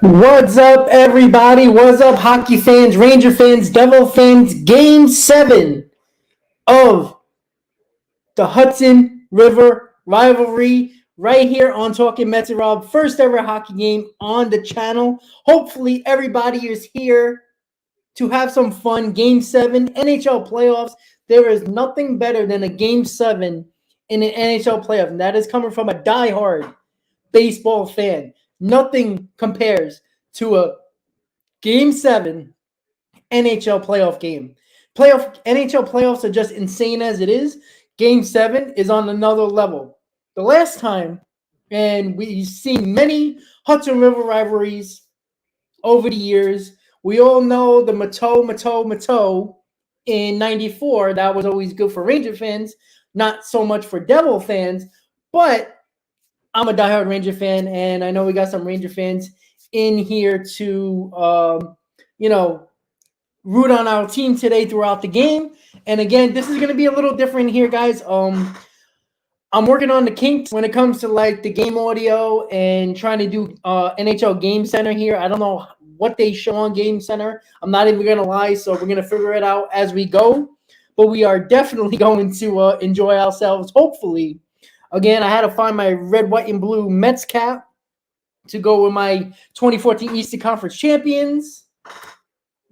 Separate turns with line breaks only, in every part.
What's up, everybody? What's up, hockey fans, Ranger fans, Devil fans? Game 7 of the Hudson River Rivalry right here on Talking Mets and Rob. First ever hockey game on the channel. Hopefully, everybody is here to have some fun. Game 7, NHL Playoffs. There is nothing better than a Game 7 in an NHL playoff, and that is coming from a diehard baseball fan. Nothing compares to a Game 7 NHL playoff game. Playoff NHL playoffs are just insane as it is. Game 7 is on another level. The last time, and we've seen many Hudson River rivalries over the years. We all know the Mato in 94. That was always good for Ranger fans, not so much for Devil fans. But I'm a diehard Ranger fan, and I know we got some Ranger fans in here to, root on our team today throughout the game. And again, this is going to be a little different here, guys. I'm working on the kinks when it comes to like the game audio and trying to do NHL Game Center here. I don't know what they show on Game Center. I'm not even going to lie, so we're going to figure it out as we go. But we are definitely going to enjoy ourselves, hopefully. Again, I had to find my red, white, and blue Mets cap to go with my 2014 Eastern Conference Champions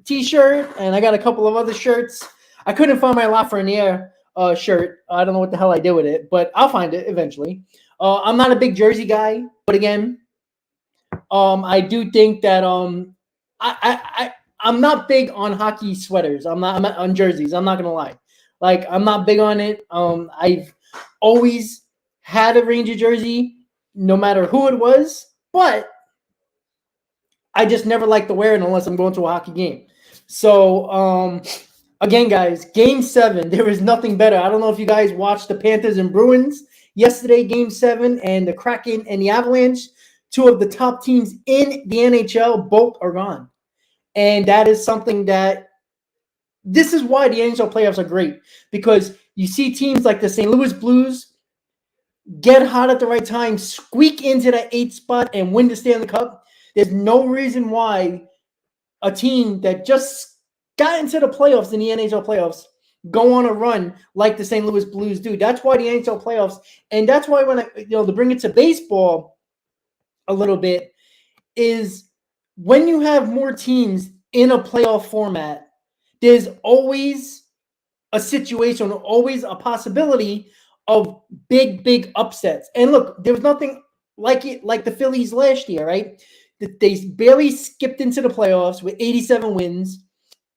t-shirt, and I got a couple of other shirts. I couldn't find my Lafreniere shirt. I don't know what the hell I did with it, but I'll find it eventually. I'm not a big jersey guy, but again, I do think that I'm not big on hockey sweaters. I'm not on jerseys. I'm not gonna lie. Like, I'm not big on it. I've always had a Ranger jersey, no matter who it was, but I just never like to wear it unless I'm going to a hockey game. So, again, guys, Game 7, there is nothing better. I don't know if you guys watched the Panthers and Bruins yesterday, Game 7, and the Kraken and the Avalanche, two of the top teams in the NHL, both are gone. And that is something that this is why the NHL playoffs are great, because you see teams like the St. Louis Blues get hot at the right time, squeak into that 8th spot, and win the Stanley Cup. There's no reason why a team that just got into the playoffs in the NHL playoffs go on a run like the St. Louis Blues do. That's why the NHL playoffs, and that's why when to bring it to baseball a little bit, is when you have more teams in a playoff format, there's always a situation, always a possibility of big upsets. And look, there was nothing like it, like the Phillies last year, right? They barely skipped into the playoffs with 87 wins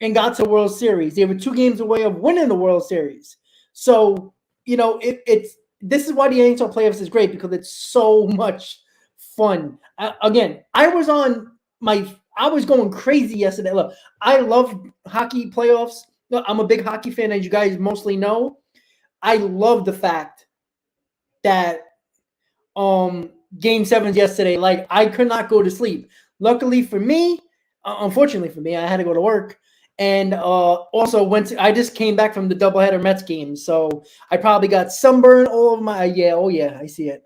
and got to the World Series. They were 2 games away of winning the World Series. So, this is why the NHL playoffs is great, because it's so much fun. Again, I was going crazy yesterday. Look, I love hockey playoffs. I'm a big hockey fan, as you guys mostly know. I love the fact that Game 7 yesterday, like, I could not go to sleep. Luckily for me, unfortunately for me, I had to go to work, and also I just came back from the doubleheader Mets game, so I probably got sunburn all over my I see it.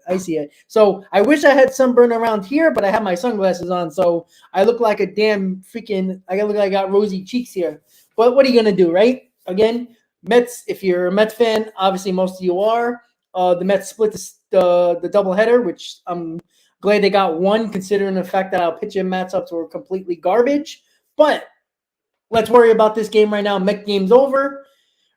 So I wish I had sunburn around here, but I have my sunglasses on, so I look like a damn freaking. I look like I got rosy cheeks here. But what are you gonna do, right? Again, Mets. If you're a Mets fan, obviously most of you are. The Mets split the doubleheader, which I'm glad they got one, considering the fact that our pitching matchups were completely garbage. But let's worry about this game right now. Met game's over.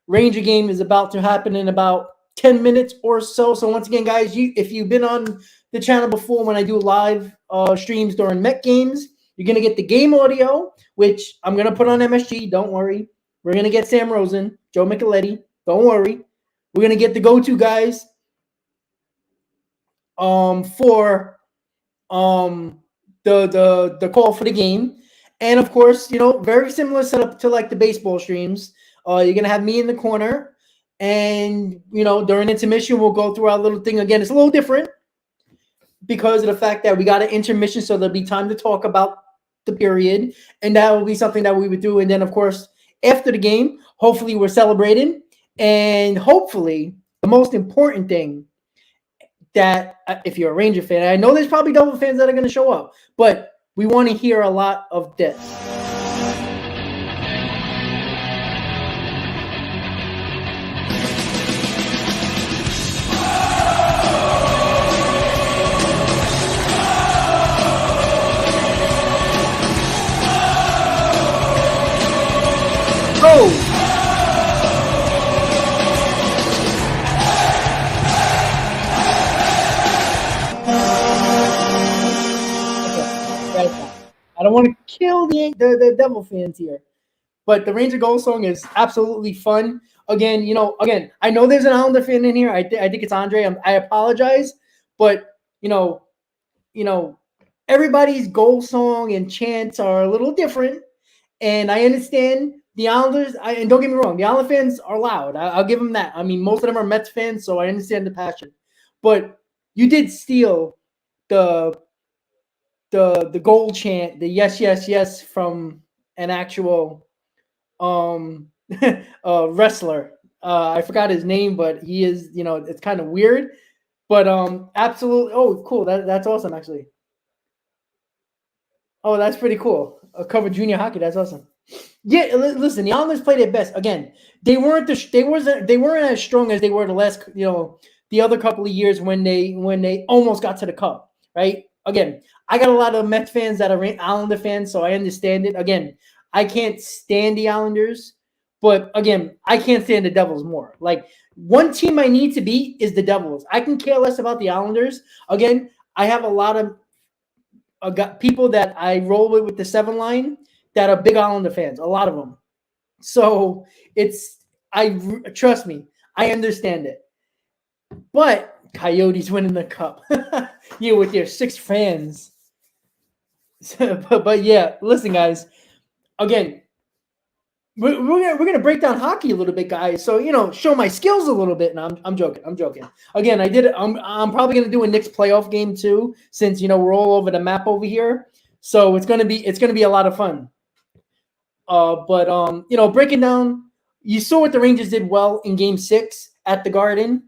Ranger game is about to happen in about 10 minutes or so. So once again, guys, if you've been on the channel before when I do live streams during Met games, you're going to get the game audio, which I'm going to put on MSG. Don't worry. We're going to get Sam Rosen, Joe Micheletti. Don't worry. We're going to get the go-to guys for the call for the game. And of course, very similar setup to like the baseball streams. You're going to have me in the corner, and during intermission we'll go through our little thing again. It's a little different because of the fact that we got an intermission, so there'll be time to talk about the period, and that will be something that we would do. And then of course, after the game, hopefully we're celebrating, and hopefully the most important thing, that if you're a Ranger fan, I know there's probably Devil fans that are going to show up, but We want to hear a lot of this. Go! I don't want to kill the Devil fans here, but the Ranger Gold song is absolutely fun. Again, I know there's an Islander fan in here. I think it's Andre. I apologize, but everybody's goal song and chants are a little different, and I understand the Islanders. And don't get me wrong, the Islander fans are loud. I'll give them that. I mean, most of them are Mets fans, so I understand the passion. But you did steal the goal chant, the yes, yes, yes from an actual wrestler. I forgot his name, but he is, it's kind of weird. But absolutely. Oh, cool. That's awesome, actually. Oh, that's pretty cool. Cover junior hockey. That's awesome. Yeah, listen, the Islanders played their best. Again, they weren't as strong as they were the last, the other couple of years when they almost got to the cup, right? Again, I got a lot of Mets fans that are Islander fans, so I understand it. Again, I can't stand the Islanders, but again, I can't stand the Devils more. Like, one team I need to beat is the Devils. I can care less about the Islanders. Again, I have a lot of people that I roll with the 7 line that are big Islander fans, a lot of them. So trust me, I understand it. But Coyotes winning the cup. Yeah, with their 6 fans. but yeah, listen, guys. Again, we're gonna break down hockey a little bit, guys. So show my skills a little bit. And I'm joking. Again, I did it. I'm probably gonna do a Knicks playoff game too, since we're all over the map over here. So it's gonna be a lot of fun. But breaking down, you saw what the Rangers did well in Game 6 at the Garden.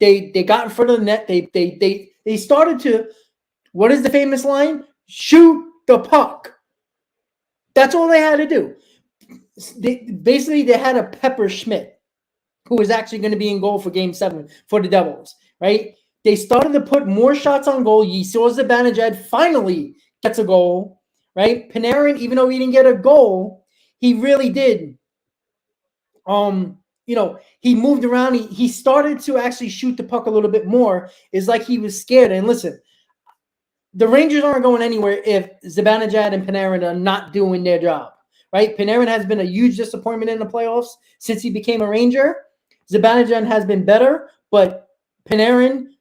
They got in front of the net. They started to, what is the famous line? Shoot the puck. That's all they had to do. They had a Pepper Schmidt, who was actually going to be in goal for Game 7 for the Devils, right? They started to put more shots on goal. You saw Zibanejad finally gets a goal. Right, Panarin, even though he didn't get a goal, he really did. He moved around. He started to actually shoot the puck a little bit more. It's like he was scared. And listen, the Rangers aren't going anywhere if Zibanejad and Panarin are not doing their job. Right, Panarin has been a huge disappointment in the playoffs since he became a Ranger. Zibanejad has been better, but Panarin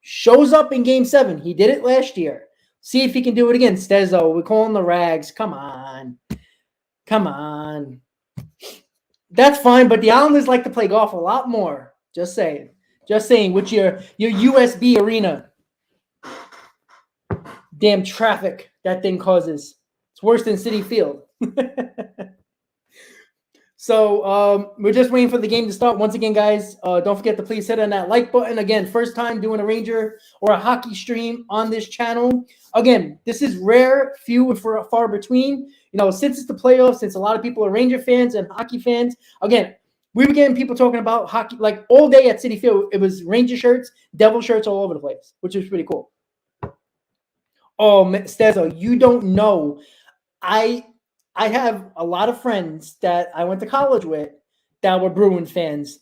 shows up in Game 7. He did it last year. See if he can do it again. Stezo, we call him the Rags. Come on. That's fine, but the Islanders like to play golf a lot more. Just saying. With your USB arena. Damn traffic that thing causes. It's worse than Citi Field. So we're just waiting for the game to start. Once again, guys, don't forget to please hit on that like button. Again, first time doing a Ranger or a hockey stream on this channel. Again, this is rare, few and far between. Since it's the playoffs, since a lot of people are Ranger fans and hockey fans. Again, we were getting people talking about hockey like all day at Citi Field. It was Ranger shirts, Devil shirts all over the place, which is pretty cool. Oh, Stezo, you don't know. I have a lot of friends that I went to college with that were Bruins fans.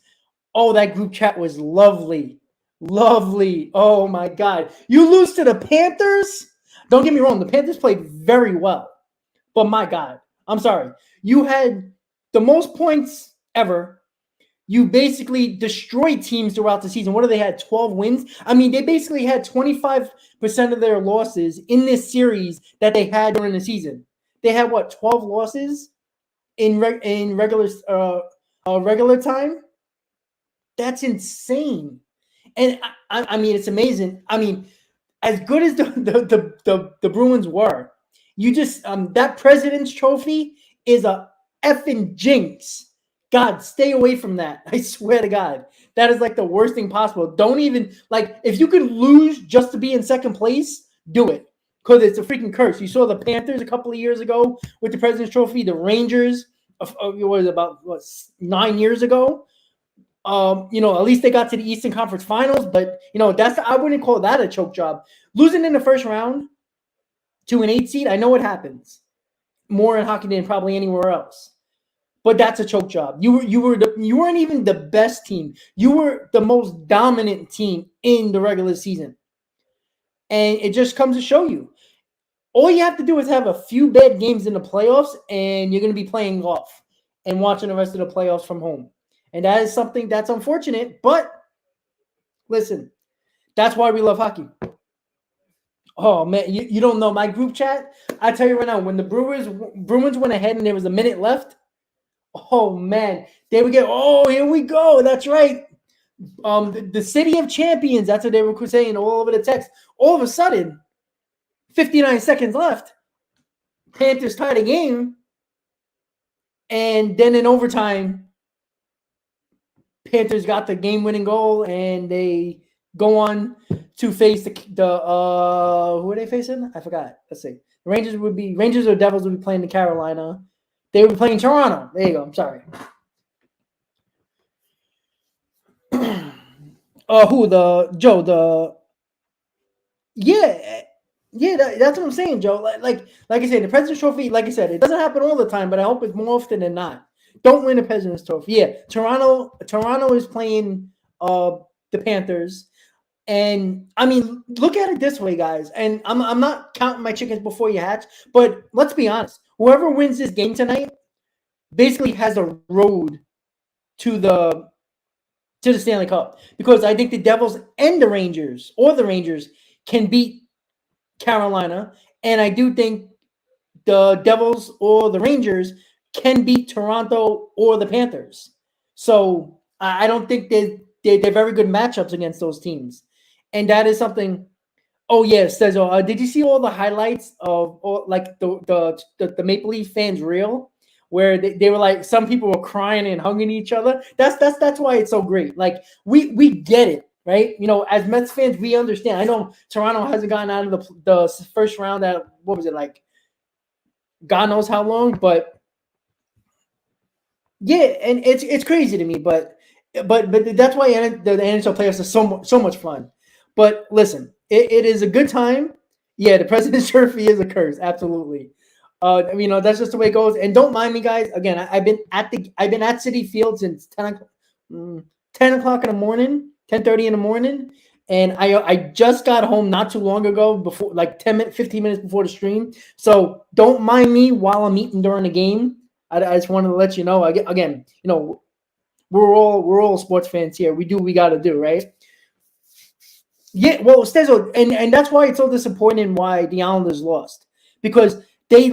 Oh, that group chat was lovely. Lovely. Oh, my God. You lose to the Panthers? Don't get me wrong. The Panthers played very well. But, my God, I'm sorry. You had the most points ever. You basically destroyed teams throughout the season. What do they had? 12 wins? I mean, they basically had 25% of their losses in this series that they had during the season. They had 12 losses in regular time. That's insane, and I mean it's amazing. I mean, as good as the Bruins were, you just that President's Trophy is a effing jinx. God, stay away from that. I swear to God, that is like the worst thing possible. Don't even if you could lose just to be in second place, do it. because it's a freaking curse. You saw the Panthers a couple of years ago with the President's Trophy. The Rangers, it was about 9 years ago. At least they got to the Eastern Conference Finals, but I wouldn't call that a choke job. Losing in the first round to an 8 seed, I know it happens more in hockey than probably anywhere else, but that's a choke job. You weren't even the best team. You were the most dominant team in the regular season, and it just comes to show you. All you have to do is have a few bad games in the playoffs, and you're going to be playing golf and watching the rest of the playoffs from home. And that is something that's unfortunate, but listen, that's why we love hockey. Oh, man, you don't know. My group chat, I tell you right now, when the Bruins went ahead and there was a minute left, oh, man, they would get, oh, here we go. That's right. The city of champions, that's what they were saying all over the text. All of a sudden, 59 seconds left, Panthers tied a game, and then in overtime, Panthers got the game-winning goal, and they go on to face the who are they facing? I forgot. Let's see. The Rangers or Devils would be playing the Carolina. They would be playing Toronto. There you go. I'm sorry. That's what I'm saying, Joe. Like I said, the President's Trophy, like I said, it doesn't happen all the time, but I hope it's more often than not. Don't win the President's Trophy. Yeah, Toronto is playing the Panthers, and I mean, look at it this way, guys. And I'm not counting my chickens before you hatch, but let's be honest. Whoever wins this game tonight basically has a road to the Stanley Cup, because I think the Devils and the Rangers can beat Carolina, and I do think the Devils or the Rangers can beat Toronto or the Panthers. So I don't think they're very good matchups against those teams, and that is something. Oh yeah, Stezo, did you see all the highlights of like the Maple Leaf fans reel, where they were like, some people were crying and hugging each other? That's why it's so great. Like we get it. Right, as Mets fans, we understand. I know Toronto hasn't gotten out of the first round at, what was it, like, God knows how long, but yeah, and it's crazy to me, but that's why the NHL playoffs are so much fun. But listen, it is a good time. Yeah, the President's Trophy is a curse, absolutely. That's just the way it goes. And don't mind me, guys. Again, I've been at Citi Field since 10 o'clock in the morning. 10:30 in the morning, and I just got home not too long ago, before, like 15 minutes before the stream. So don't mind me while I'm eating during the game. I just wanted to let you know. Again, we're all sports fans here. We do what we got to do, right? Yeah. Well, Stezo, and that's why it's so disappointing why the Islanders lost, because they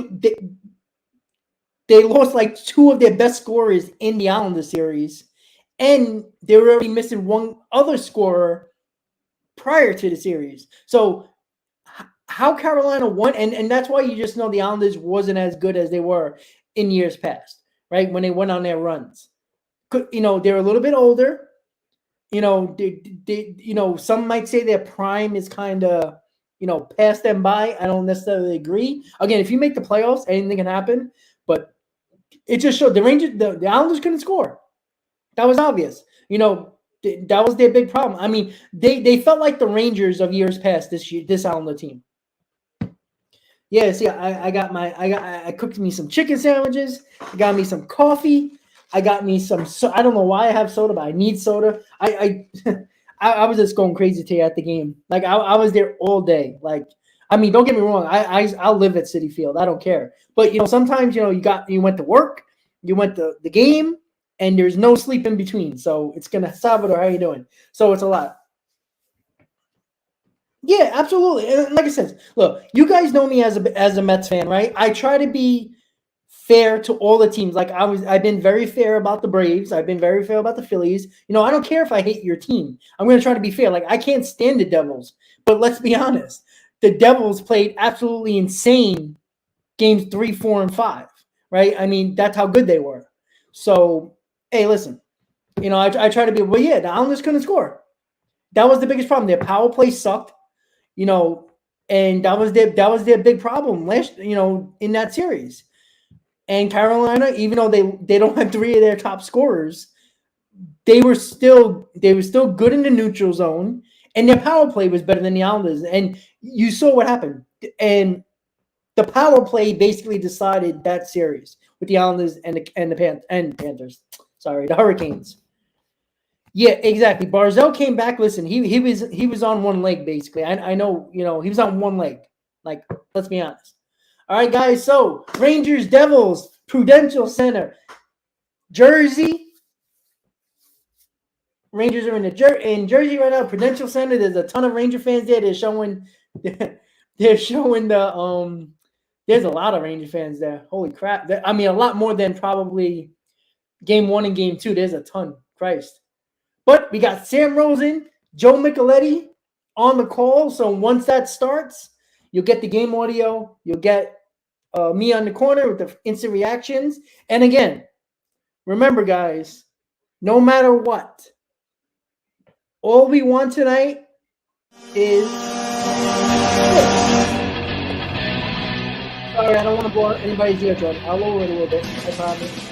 lost like two of their best scorers in the Islanders series. And they were already missing one other scorer prior to the series. So how Carolina won, and that's why you just know the Islanders wasn't as good as they were in years past, right? When they went on their runs. They're a little bit older. Some might say their prime is kind of, past them by. I don't necessarily agree. Again, if you make the playoffs, anything can happen. But it just showed the Rangers, the Islanders couldn't score. That was obvious. That was their big problem. I mean, they felt like the Rangers of years past this Islander team. Yeah, see, I cooked me some chicken sandwiches. I got me some coffee. I got me some. I don't know why I have soda, but I need soda. I was just going crazy today at the game. Like I was there all day. Like, I mean, don't get me wrong. I'll live at Citi Field. I don't care. But sometimes you went to work, you went to the game, and there's no sleep in between. So it's gonna, Salvador, how you doing? So it's a lot. Yeah, absolutely. And like I said, look, you guys know me as a Mets fan, right? I try to be fair to all the teams. Like I've been very fair about the Braves. I've been very fair about the Phillies. I don't care if I hate your team. I'm going to try to be fair. Like, I can't stand the Devils, but let's be honest. The Devils played absolutely insane games 3, 4, and 5, right? I mean, that's how good they were. So, hey, listen, I try to be, well, yeah, the Islanders couldn't score. That was the biggest problem. Their power play sucked, And that was their big problem last, in that series. And Carolina, even though they don't have 3 of their top scorers, they were still good in the neutral zone, and their power play was better than the Islanders. And you saw what happened. And the power play basically decided that series with the Islanders and the Panthers. Sorry, the Hurricanes. Yeah, exactly. Barzal came back. Listen, he was on one leg basically. I know, he was on one leg. Like, let's be honest. All right, guys. So Rangers, Devils, Prudential Center, Jersey. Rangers are in Jersey right now. Prudential Center. There's a ton of Ranger fans there. They're showing the There's a lot of Ranger fans there. Holy crap! A lot more than probably game 1 and game 2. There's a ton. Christ. But we got Sam Rosen, Joe Micheletti on the call. So once that starts, you'll get the game audio. You'll get me on the corner with the instant reactions. And again, remember, guys, no matter what, all we want tonight is... Sorry, I don't want to blow anybody's eardrum. I'll lower it a little bit, I promise.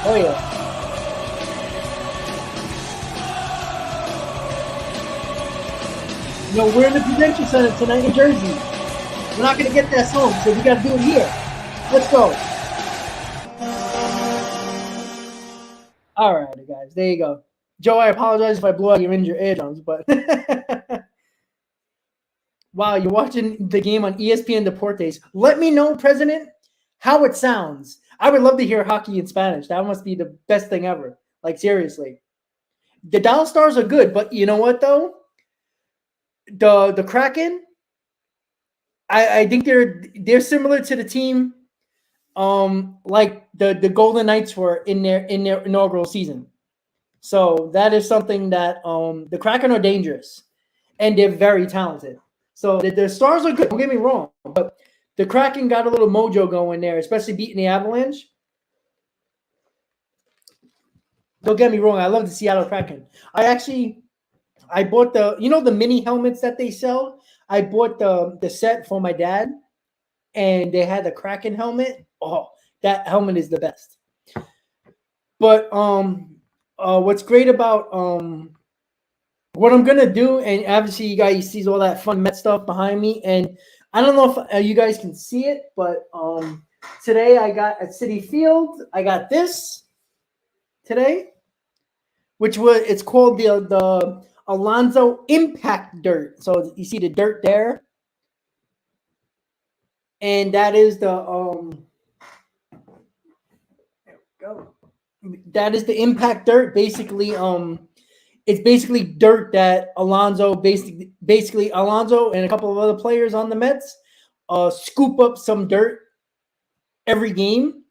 Oh, yeah. We're in the Prudential Center tonight in Jersey. We're not going to get that song, so we got to do it here. Let's go. All right, guys. There you go. Joe, I apologize if I blew out your eardrums, but... Wow, you're watching the game on ESPN Deportes. Let me know, President, how it sounds. I would love to hear hockey in Spanish. That must be the best thing ever. Like, seriously. The Dallas Stars are good, but you know what, though? The Kraken, I think they're similar to the team like the Golden Knights were in their inaugural season. So that is something that the Kraken are dangerous, and they're very talented. So the Stars are good, don't get me wrong, but the Kraken got a little mojo going there, especially beating the Avalanche. Don't get me wrong, I love the Seattle Kraken. I bought the mini helmets that they sell. I bought the set for my dad, and they had the Kraken helmet. Oh, that helmet is the best. But what's great about what I'm gonna do, and obviously you guys see all that fun Met stuff behind me, and I don't know if you guys can see it, but today I got at Citi Field, I got this today, it's called the Alonzo Impact Dirt. So you see the dirt there, and that is the there we go. That is the Impact Dirt. Basically, it's basically dirt that Alonzo basically Alonzo and a couple of other players on the Mets scoop up some dirt every game,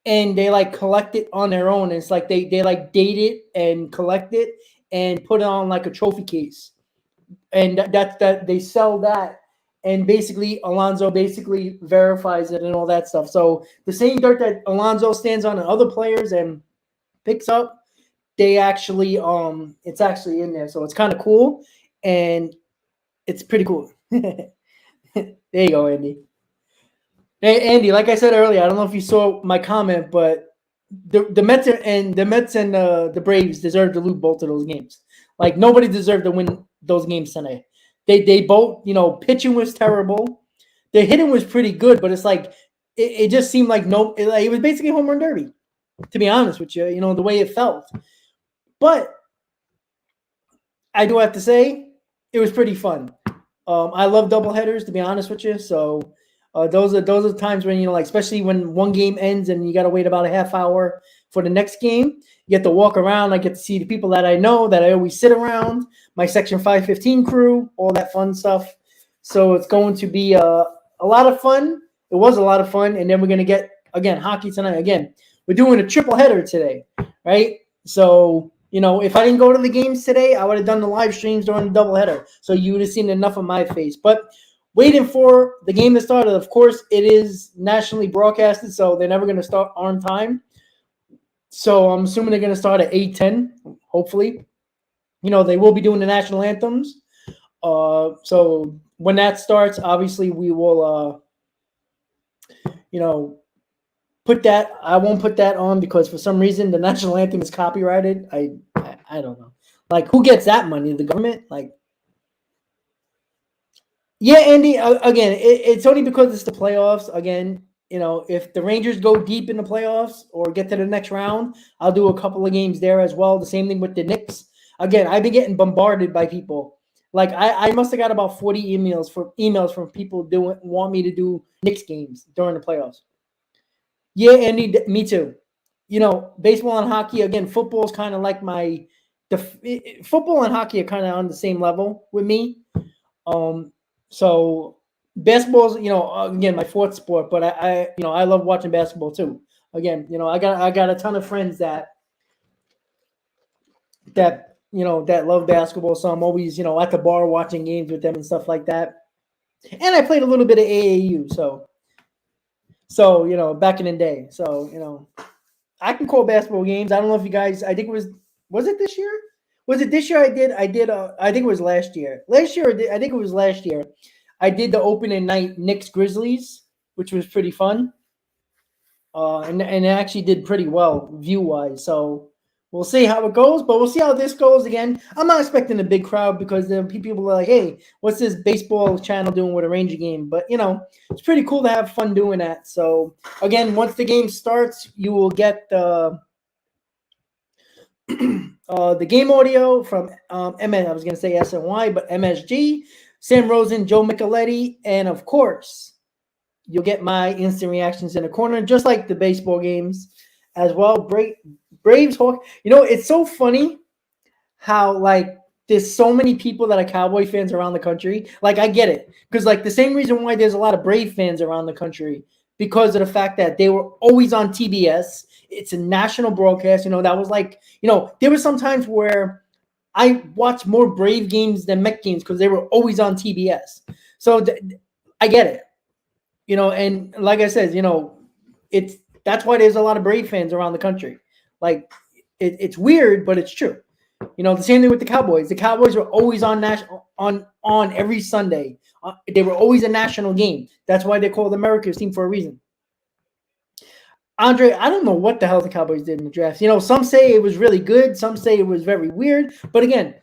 and they like collect it on their own. It's like they like date it and collect it and put it on like a trophy case, and that they sell that, and basically Alonzo basically verifies it and all that stuff. So the same dirt that Alonzo stands on and other players and picks up, they actually it's actually in there. So it's kind of cool, and it's pretty cool. There you go, Andy. Hey, Andy, like I said earlier, I don't know if you saw my comment, but the Mets and the Braves deserve to lose both of those games. Like, nobody deserved to win those games tonight. They both, pitching was terrible. The hitting was pretty good, but it's like it just seemed like it was basically a home run derby, to be honest with you. The way it felt. But I do have to say it was pretty fun. I love doubleheaders, to be honest with you. So those are the times when especially when one game ends and you got to wait about a half hour for the next game. You get to walk around. I get to see the people that I know, that I always sit around, my Section 515 crew, all that fun stuff. So it's going to be a lot of fun. It was a lot of fun. And then we're going to get, again, hockey tonight. Again, we're doing a triple header today, right? So, if I didn't go to the games today, I would have done the live streams during the doubleheader. So you would have seen enough of my face. But waiting for the game to start, of course, it is nationally broadcasted, so they're never going to start on time. So I'm assuming they're going to start at 8:10, hopefully. they will be doing the national anthems. So when that starts, obviously we will, put that. I won't put that on because for some reason the national anthem is copyrighted. I don't know. Like, who gets that money? The government? Like, yeah, Andy. Again, it's only because it's the playoffs. Again, if the Rangers go deep in the playoffs or get to the next round, I'll do a couple of games there as well. The same thing with the Knicks. Again, I've been getting bombarded by people. Like, I must have got about 40 emails from people want me to do Knicks games during the playoffs. Yeah, Andy, me too. Baseball and hockey. Again, football is kind of like football and hockey are kind of on the same level with me. So basketball's, again, my fourth sport, but I love watching basketball too. Again, I got a ton of friends that love basketball. So I'm always, at the bar watching games with them and stuff like that. And I played a little bit of AAU. So, back in the day. So, I can call basketball games. I don't know if you guys, I think was it this year? Was it this year I did, I think it was last year. I think it was last year. I did the opening night Knicks Grizzlies, which was pretty fun. And it actually did pretty well view-wise. So we'll see how it goes, but we'll see how this goes again. I'm not expecting a big crowd because the people are like, hey, what's this baseball channel doing with a Ranger game? But, it's pretty cool to have fun doing that. So, again, once the game starts, you will get the game audio from I was going to say SNY, but MSG, Sam Rosen, Joe Micheletti, and, of course, you'll get my instant reactions in the corner, just like the baseball games as well. Braves, Hawks. It's so funny how, like, there's so many people that are Cowboy fans around the country. Like, I get it. Because, like, the same reason why there's a lot of Brave fans around the country, because of the fact that they were always on TBS. It's a national broadcast. That was like, there were some times where I watched more Brave games than Met games because they were always on TBS. So I get it. And like I said, that's why there's a lot of Brave fans around the country. Like, it's weird, but it's true. The same thing with the Cowboys. The Cowboys were always on every Sunday. They were always a national game. That's why they're called America's team for a reason. Andre, I don't know what the hell the Cowboys did in the draft. Some say it was really good. Some say it was very weird. But again,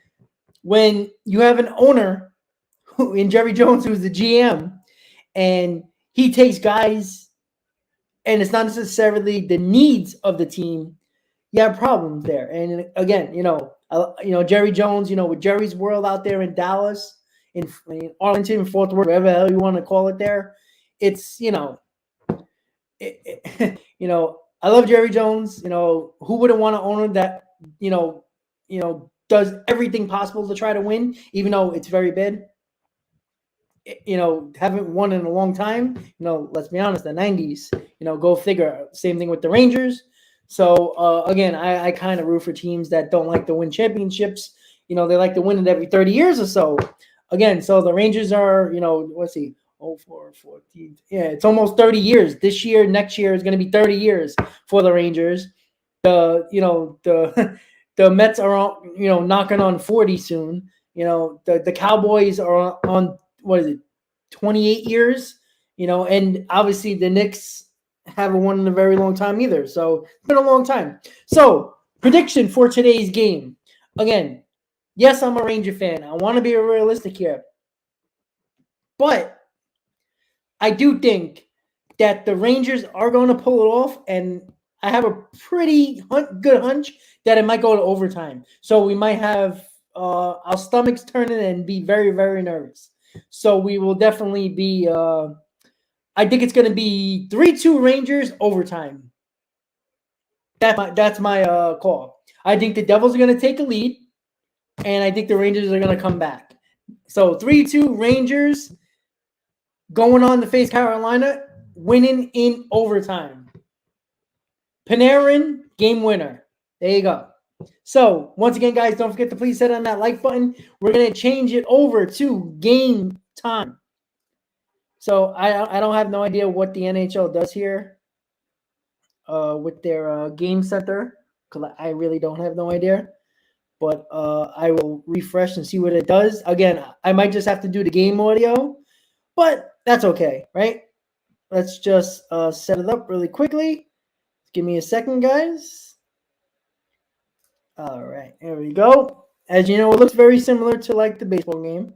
when you have an owner in Jerry Jones, who's the GM, and he takes guys, and it's not necessarily the needs of the team, you have problems there. And again, Jerry Jones, with Jerry's World out there in Dallas, in Arlington, Fort Worth, whatever the hell you want to call it there, it's, I love Jerry Jones. Who wouldn't want to own that, does everything possible to try to win, even though it's very bad. Haven't won in a long time. Let's be honest, the 90s, go figure. Same thing with the Rangers. So, again, I kind of root for teams that don't like to win championships. They like to win it every 30 years or so. Again, so the Rangers are, let's see, 04, 14. Yeah, it's almost 30 years. This year, next year is going to be 30 years for the Rangers. The Mets are, knocking on 40 soon. The Cowboys are on, what is it, 28 years? And obviously the Knicks haven't won in a very long time either. So it's been a long time. So prediction for today's game. Again, yes, I'm a Ranger fan. I want to be realistic here. But I do think that the Rangers are going to pull it off, and I have a pretty good hunch that it might go to overtime. So we might have our stomachs turning and be very, very nervous. So we will definitely be I think it's going to be 3-2 Rangers overtime. That's my call. I think the Devils are going to take a lead, and I think the Rangers are going to come back. So 3-2 Rangers going on to face Carolina, winning in overtime. Panarin, game winner. There you go. So, once again, guys, don't forget to please hit on that like button. We're going to change it over to game time. So, I don't have no idea what the NHL does here with their game center, because I really don't have no idea. but I will refresh and see what it does. Again, I might just have to do the game audio, but that's okay, right? Let's just set it up really quickly. Give me a second, guys. All right, there we go. As you know, it looks very similar to like the baseball game.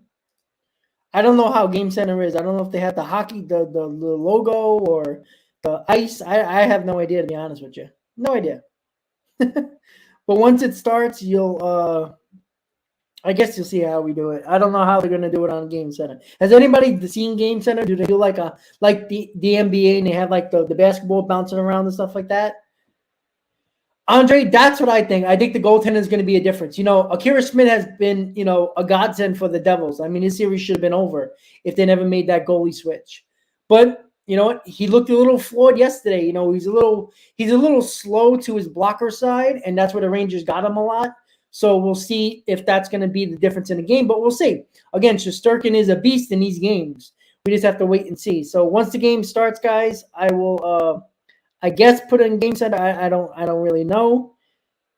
I don't know how Game Center is. I don't know if they have the hockey, the logo or the ice. I have no idea, to be honest with you. No idea. But once it starts, you'll I guess you'll see how we do it. I don't know how they're gonna do it on Game Center. Has anybody seen Game Center? Do they do like the NBA and they have like the basketball bouncing around and stuff like that? Andre, that's what I think. I think the goaltender is going to be a difference. You know, Akira Smith has been, you know, a godsend for the Devils. I mean, his series should have been over if they never made that goalie switch. But you know what? He looked a little flawed yesterday. You know, he's a little slow to his blocker side, and that's where the Rangers got him a lot. So we'll see if that's going to be the difference in the game. But we'll see. Again, Shesterkin is a beast in these games. We just have to wait and see. So once the game starts, guys, I will. I guess put it in Game Center. I don't really know.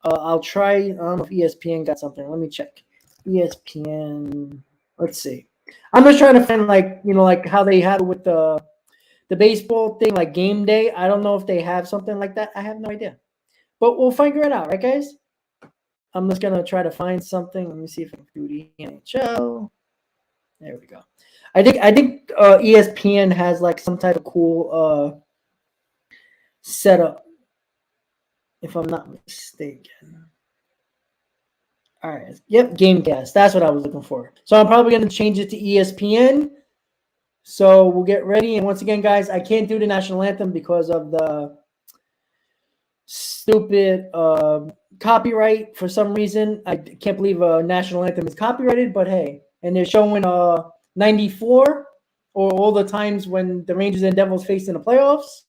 I'll try. I don't know if ESPN got something. Let me check. ESPN. Let's see. I'm just trying to find like like how they have it with the baseball thing, like game day. I don't know if they have something like that. I have no idea. But we'll figure it out, right, guys? I'm just gonna try to find something. Let me see if I can do the NHL. There we go. I think ESPN has like some type of cool setup, if I'm not mistaken. All right. Yep, Gamecast. That's what I was looking for. So I'm probably going to change it to ESPN. So we'll get ready. And once again, guys, I can't do the national anthem because of the stupid copyright for some reason. I can't believe a national anthem is copyrighted, but hey. And they're showing 94 or all the times when the Rangers and Devils faced in the playoffs.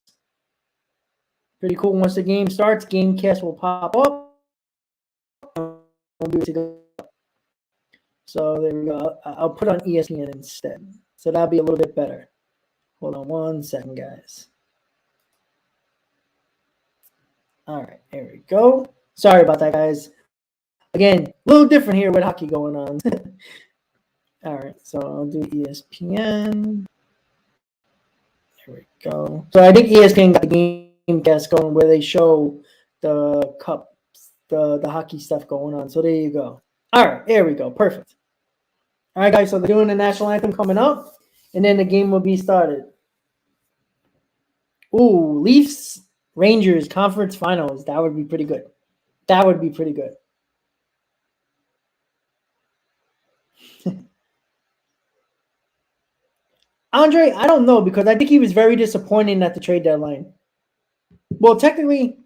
Pretty cool. Once the game starts, Gamecast will pop up. So there we go. I'll put on ESPN instead. So that'll be a little bit better. Hold on 1 second, guys. All right, there we go. Sorry about that, guys. Again, a little different here with hockey going on. All right, so I'll do ESPN. There we go. So I think ESPN got the Gamecast going where they show the cup, the hockey stuff going on. So there you go. All right, there we go. Perfect. All right, guys, so they're doing the national anthem coming up, and then the game will be started. Ooh, Leafs Rangers conference finals. That would be pretty good. That would be pretty good. Andre, I don't know because I think he was very disappointing at the trade deadline. Well, technically,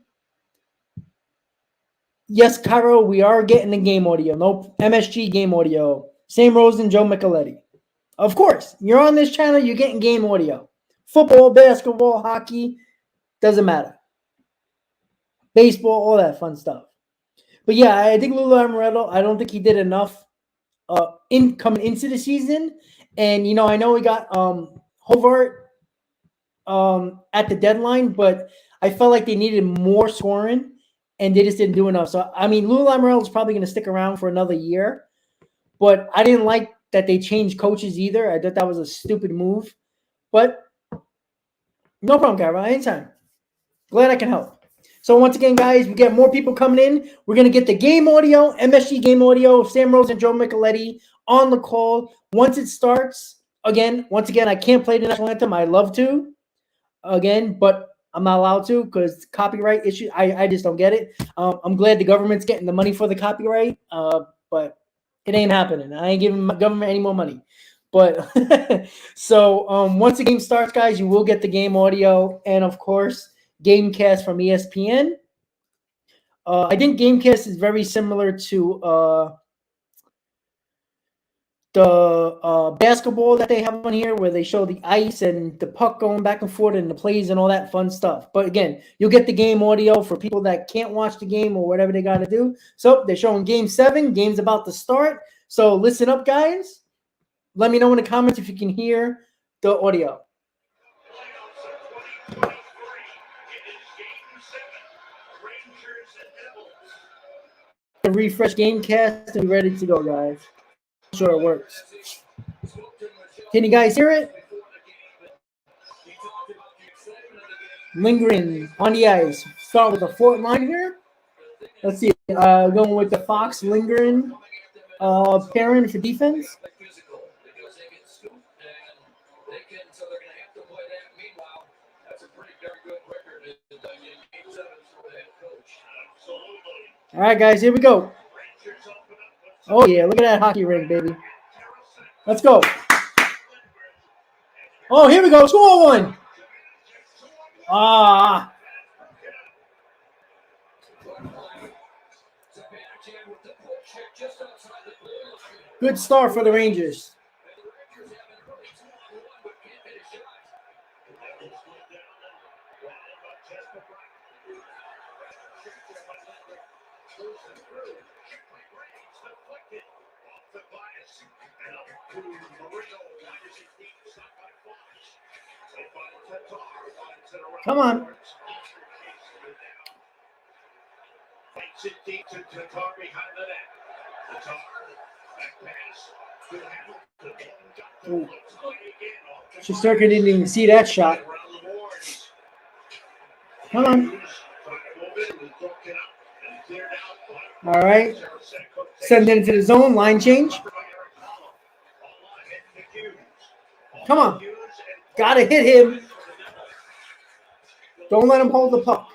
yes, Cairo, we are getting the game audio. No MSG game audio. Sam Rose and Joe Micheletti. Of course, you're on this channel, you're getting game audio. Football, basketball, hockey, doesn't matter. Baseball, all that fun stuff. But yeah, I think Lou Lamoriello, I don't think he did enough coming into the season. And, you know, I know we got Hovart at the deadline, but I felt like they needed more scoring, and they just didn't do enough. So, I mean, Lou Lamoriello is probably going to stick around for another year. But I didn't like that they changed coaches either. I thought that was a stupid move. But no problem, Kyra. Anytime. Glad I can help. So once again, guys, we get more people coming in. We're going to get the game audio, MSG game audio of Sam Rose and Joe Micheletti on the call. Once it starts, once again, I can't play the national anthem. I love to, but I'm not allowed to because copyright issue. I just don't get it. I'm glad the government's getting the money for the copyright, but it ain't happening. I ain't giving my government any more money. But so once the game starts, guys, you will get the game audio and, of course, Gamecast from ESPN. I think Gamecast is very similar to the basketball that they have on here where they show the ice and the puck going back and forth and the plays and all that fun stuff. But again, you'll get the game audio for people that can't watch the game or whatever they got to do. So they're showing Game 7. Game's about to start. So listen up, guys. Let me know in the comments if you can hear the audio. the refresh Gamecast and be ready to go, guys. I'm sure it works. Can you guys hear it? Lingering on the ice. Start with the fourth line here. Let's see. Going with the Fox Lingering pairing for defense. All right, guys, here we go. Oh, yeah, look at that hockey ring, baby. Let's go. Oh, here we go. Score one. Ah. Good start for the Rangers. Come on. Shesterkin didn't even see that shot. Come on. All right. Send it into the zone. Line change. Come on. Gotta hit him. Don't let him hold the puck.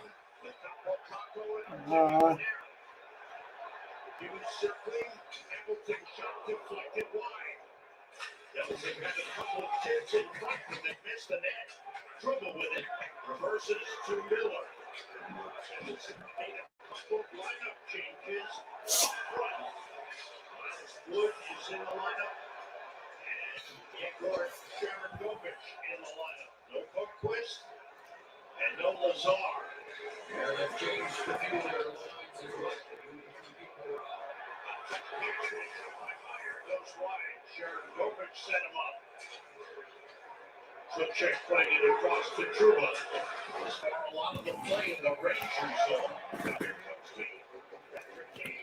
Check playing it across to Truba. A lot of them playing the Rangers zone. Now here comes King. Patrick King.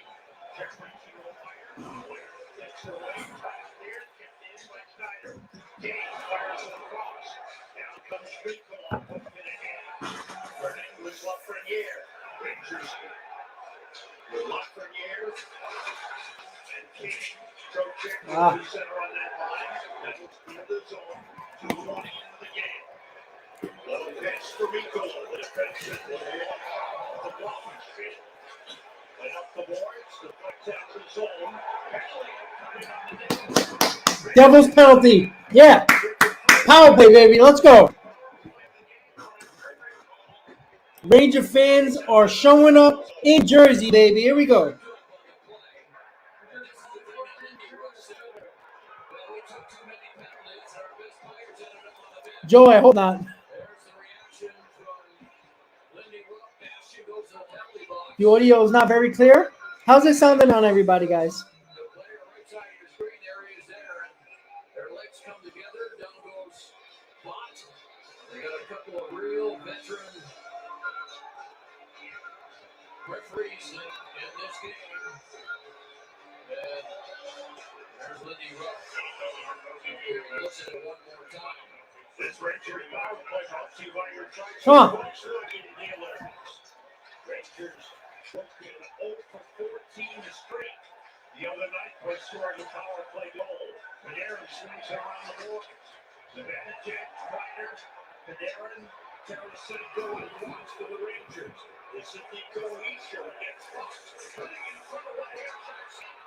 Checks right to O'Meara. Takes it away. There, kept in by Snyder. King fires it across. Down comes Rico. Hooked in a hand. Running with Lafreniere. Rangers with Lafreniere. And King. Choke check to the center on that line. That was in the zone. 2:20 into the game. Little pass for Rico. The defenseman will walk the block. Went up the boards. Deflects out the zone.
Devil's penalty. Yeah. Power play, baby. Let's go. Ranger fans are showing up in Jersey, baby. Here we go. Joe, I hope not. The audio is not very clear. How's it sounding on everybody, guys?
Referees in this game. And there's Lindy Ruff. Listen to one more time. This Ranger power play brought to you by your choice.
Come on.
Rangers broken 0 for 14 straight. The other night was scoring a power play goal. Panarin swings around the boards. Savannah Jack, Ryder, Panarin, Tarasenko, and Watts for the Rangers. This is Nico Hischier against Fox. Running in front of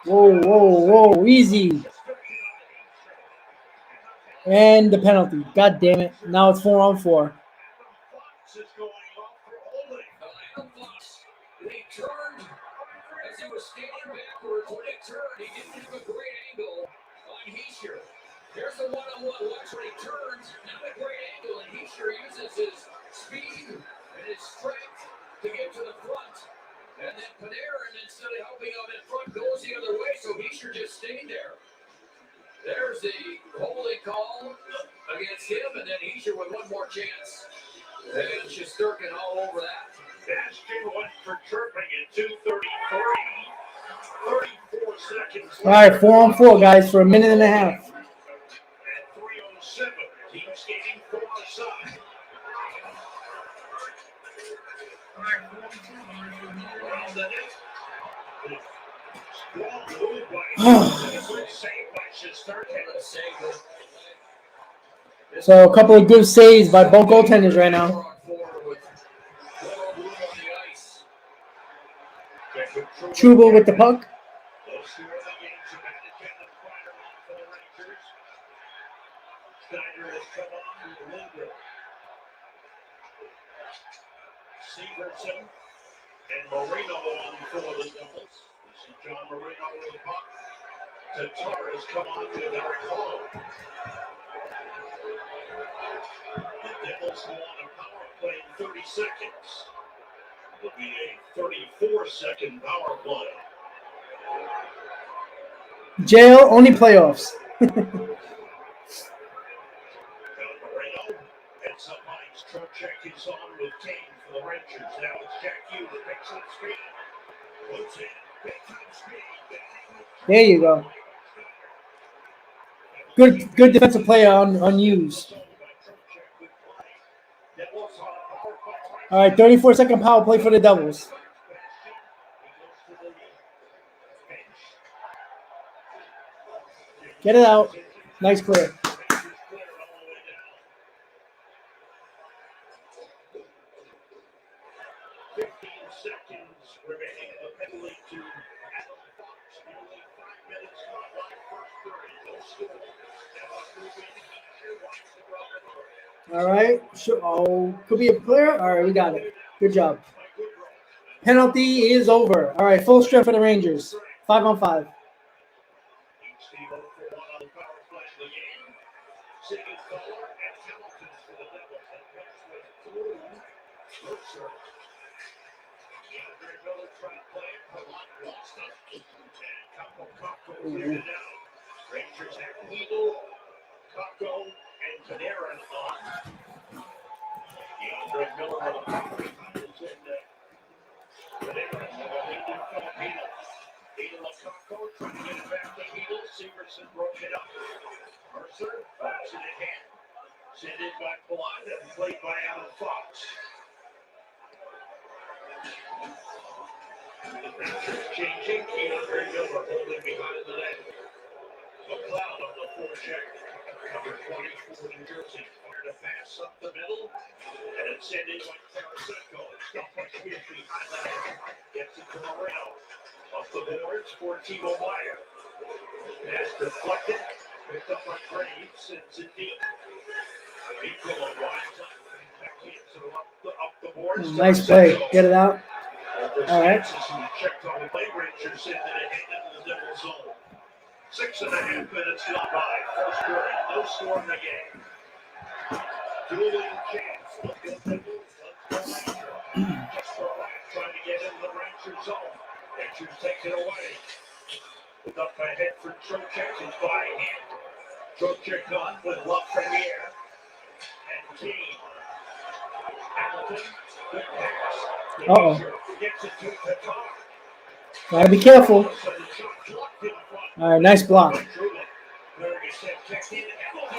the
Whoa, whoa, whoa. Easy. And the penalty. God damn it. Now it's 4-on-4.
Fox is going off for holding. Fox, he turned as he was standing backwards. When he turned, he didn't have a great angle on Hischier. There's the one-on-one. Watch when he turns. Not a great angle, and Hischier uses his speed and his strength to get to the front. And then Panarin, instead of helping out in front, goes the other way, so Hischier just stayed there. There's the holding call against him, and then Hischier with one more chance. And Shesterkin all over that. Bastion went for chirping at 2:33. seconds
All right, 4-on-4, guys, for a minute and a half.
at 3:07. Team skating far side. Around the net. Strong move by save by Shesterkin.
So a couple of good saves by both goaltenders right now. Trouba with the puck.
Those two are the games who managed to get the fire on for the Rangers. Snyder has come on to Lindgren. Severson and Marino on for the Devils. This is John Marino with the puck. Tatar has come on to Derek Hall. The Devils go on a power play in 30 seconds. It'll be a 34-second power play.
Jail, only playoffs.
John Moreno heads up ice. Trocheck is on with Kane for the Rangers. Now it's Jack Hughes that picks up speed. Moves in. Big time speed.
There you go. Good defensive play on Hughes. All right, 34-second power play for the Devils. Get it out. Nice clear. All right. Oh, could be a clear. All right, we got it. Good job. Penalty is over. All right, full strength for the Rangers. 5-on-5.
Rangers have Needle, Kako, and Panarin on. DeAndre Miller with a power is in Panarin with a lead in Filipino. Needle of Kako trying to get it back to Needle. Severson broke it up. Mercer bounce it ahead. Sent in by Blood and played by Alan Fox. Changing, DeAndre Miller holding behind the net. McLeod on the forecheck. Number 24 New Jersey. Fired a pass up the middle. And it's sent in by Tarasenko. Stop by Smith behind the net. Gets it to Moreno. Up the boards for Timo Meyer. Pass deflected. Picked up by Graves. Sends it deep. Nicola winds up. Back in. So up the boards.
Nice play. Get it out. All right.
Checked on the play. Rangers into the end of the Devil zone. 6.5 minutes gone by. First period. No score in the game. Dueling chance. Let's go Devils. Let's go Rangers. Just for that. Trying to get into the Ranger zone. Rangers take it away. Put up ahead for Trocheck. He's by hand. Trocheck on with Love Premier. And Kane. Hamilton. Good pass.
Uh-oh.
Gets it to Tatar.
Gotta be careful. All right, nice block.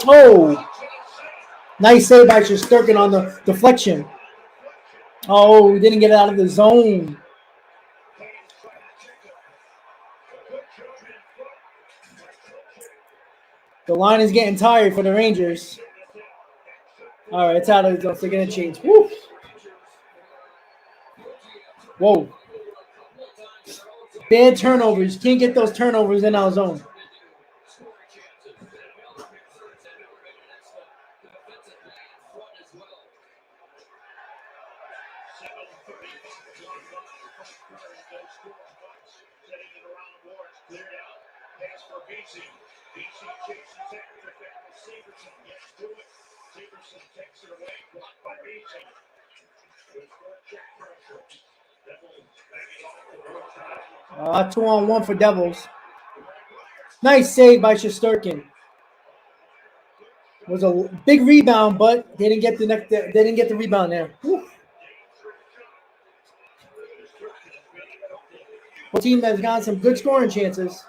Oh, nice save by Shesterkin on the deflection. Oh, we didn't get it out of the zone. The line is getting tired for the Rangers. All right, it's out of the zone. So they're going to change. Woo. Whoa. Bad turnovers. Can't get those turnovers in our zone. Uh, 2-on-1 for Devils. Nice save by Shesterkin. Was a big rebound, but they didn't get the rebound there. Whew. The team has gotten some good scoring chances.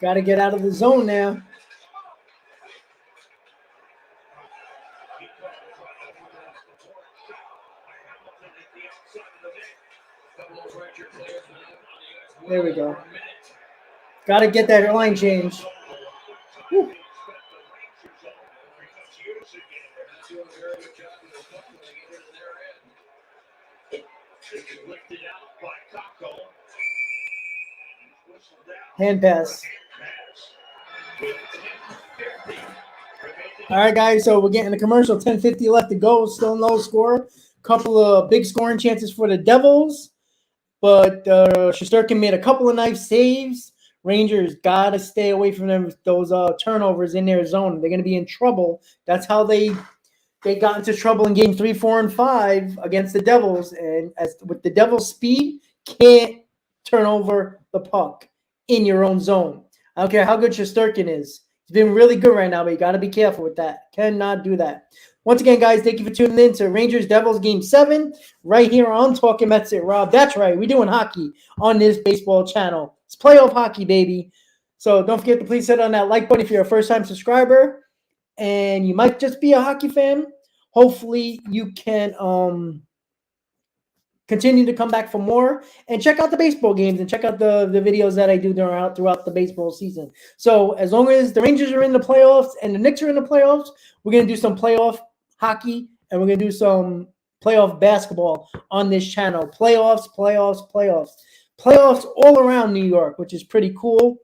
Got to get out of the zone now. There we go. Got to get that line change. Whew. Hand pass. All right, guys, so we're getting a commercial. 10:50 left to go. Still no score. Couple of big scoring chances for the Devils. But Shesterkin made a couple of nice saves. Rangers got to stay away from them, those turnovers in their zone. They're going to be in trouble. That's how they got into trouble in game 3, 4, and 5 against the Devils. And with the Devils' speed, can't turn over the puck in your own zone. I don't care how good Shesterkin is. He's been really good right now, but you got to be careful with that. Cannot do that. Once again, guys, thank you for tuning in to Rangers-Devils Game 7 right here on Talking Mets at Rob. That's right. We're doing hockey on this baseball channel. It's playoff hockey, baby. So don't forget to please hit on that like button if you're a first-time subscriber. And you might just be a hockey fan. Hopefully you can continue to come back for more and check out the baseball games and check out the videos that I do throughout the baseball season. So as long as the Rangers are in the playoffs and the Knicks are in the playoffs, we're going to do some playoff hockey and we're going to do some playoff basketball on this channel. Playoffs all around New York, which is pretty cool.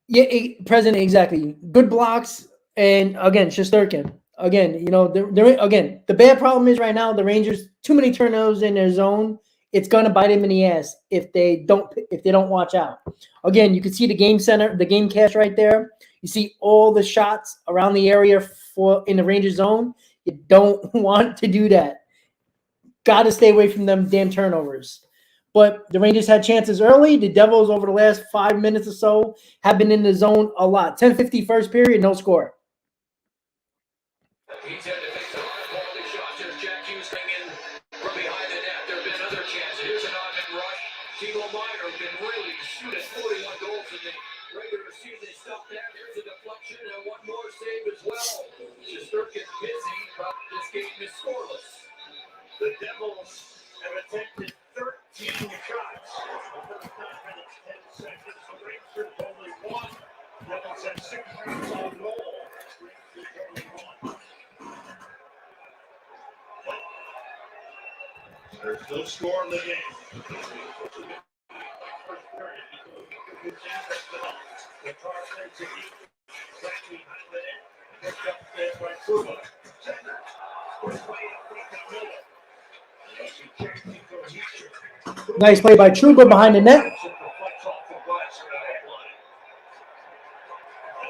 Yeah, President, exactly. Good blocks. And again, Shesterkin. Again, you know, the bad problem is right now the Rangers, too many turnovers in their zone. It's gonna bite them in the ass if they don't watch out. Again, you can see the game center, the game cache right there. You see all the shots around the area in the Rangers zone. You don't want to do that. Got to stay away from them damn turnovers. But the Rangers had chances early. The Devils over the last 5 minutes or so have been in the zone a lot. 10:50 first period, no score.
He's had to face a lot of quality shots. There's Jack Hughes coming in from behind the net. There have been other chances. Here's an odd-man rush. Timo Meier can really shoot at 41 goals in the regular season. Stopped that. Here's a deflection and one more save as well. Shesterkin busy, but this game is scoreless. The Devils have attempted 13 shots. The first 9 minutes, 10 seconds. The Rangers only one. Devils have 6 shots on goal. Rangers only one. There's no score in the game. The Cardinals back behind the net. Picked up there by Truba. Center. First play up the middle.
Nice play by Truba behind the net.
The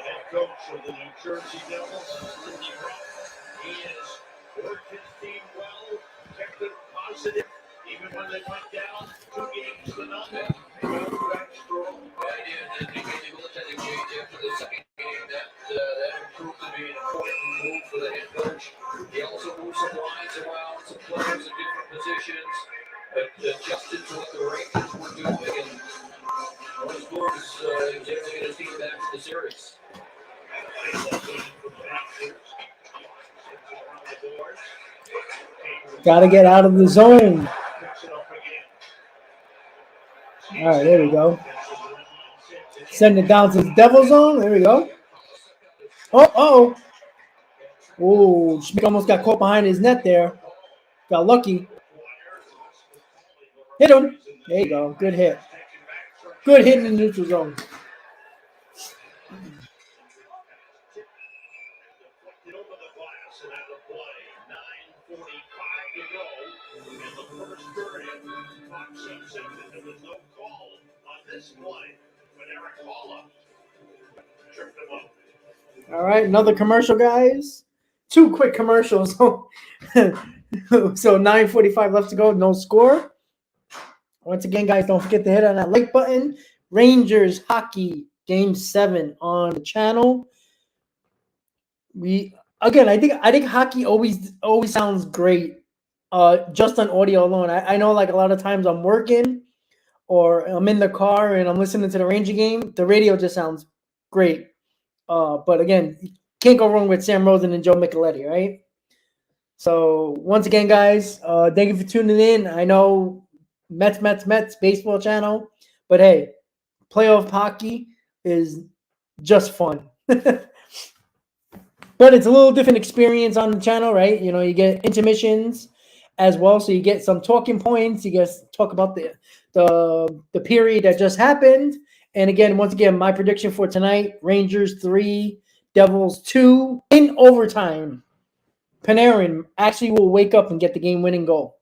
head coach of the New Jersey Devils, Cindy Rupp. He has worked his team well, kept them positive, even when they went down 2 games to nothing. They got back strong. And he made a goaltending change after the second game. That proved to be an important move for the head coach. He also moved some lines around, some players in different positions, but adjusted to what the Rangers were doing. And one of his goals he was able to get his team back to the series.
Got to get out of the zone. All right, there we go. Send it down to the Devil zone. There we go. Oh. Schmidt almost got caught behind his net there. Got lucky. Hit him. There you go. Good hit. Good hit in the neutral zone. All right, another commercial, guys. 2 quick commercials. So 9:45 left to go, no score. Once again, guys, don't forget to hit on that like button. Rangers hockey game 7 on the channel. I think hockey always sounds great just on audio alone. I know like a lot of times I'm working or I'm in the car and I'm listening to the Ranger game. The radio just sounds great. But again, can't go wrong with Sam Rosen and Joe Micheletti, right? So once again, guys, thank you for tuning in. I know Mets baseball channel, but hey, playoff hockey is just fun. But it's a little different experience on the channel, right? You know, you get intermissions as well, so you get some talking points. You guys talk about the period that just happened. And again, once again, my prediction for tonight: Rangers 3, Devils 2 in overtime. Panarin actually will wake up and get the game-winning goal.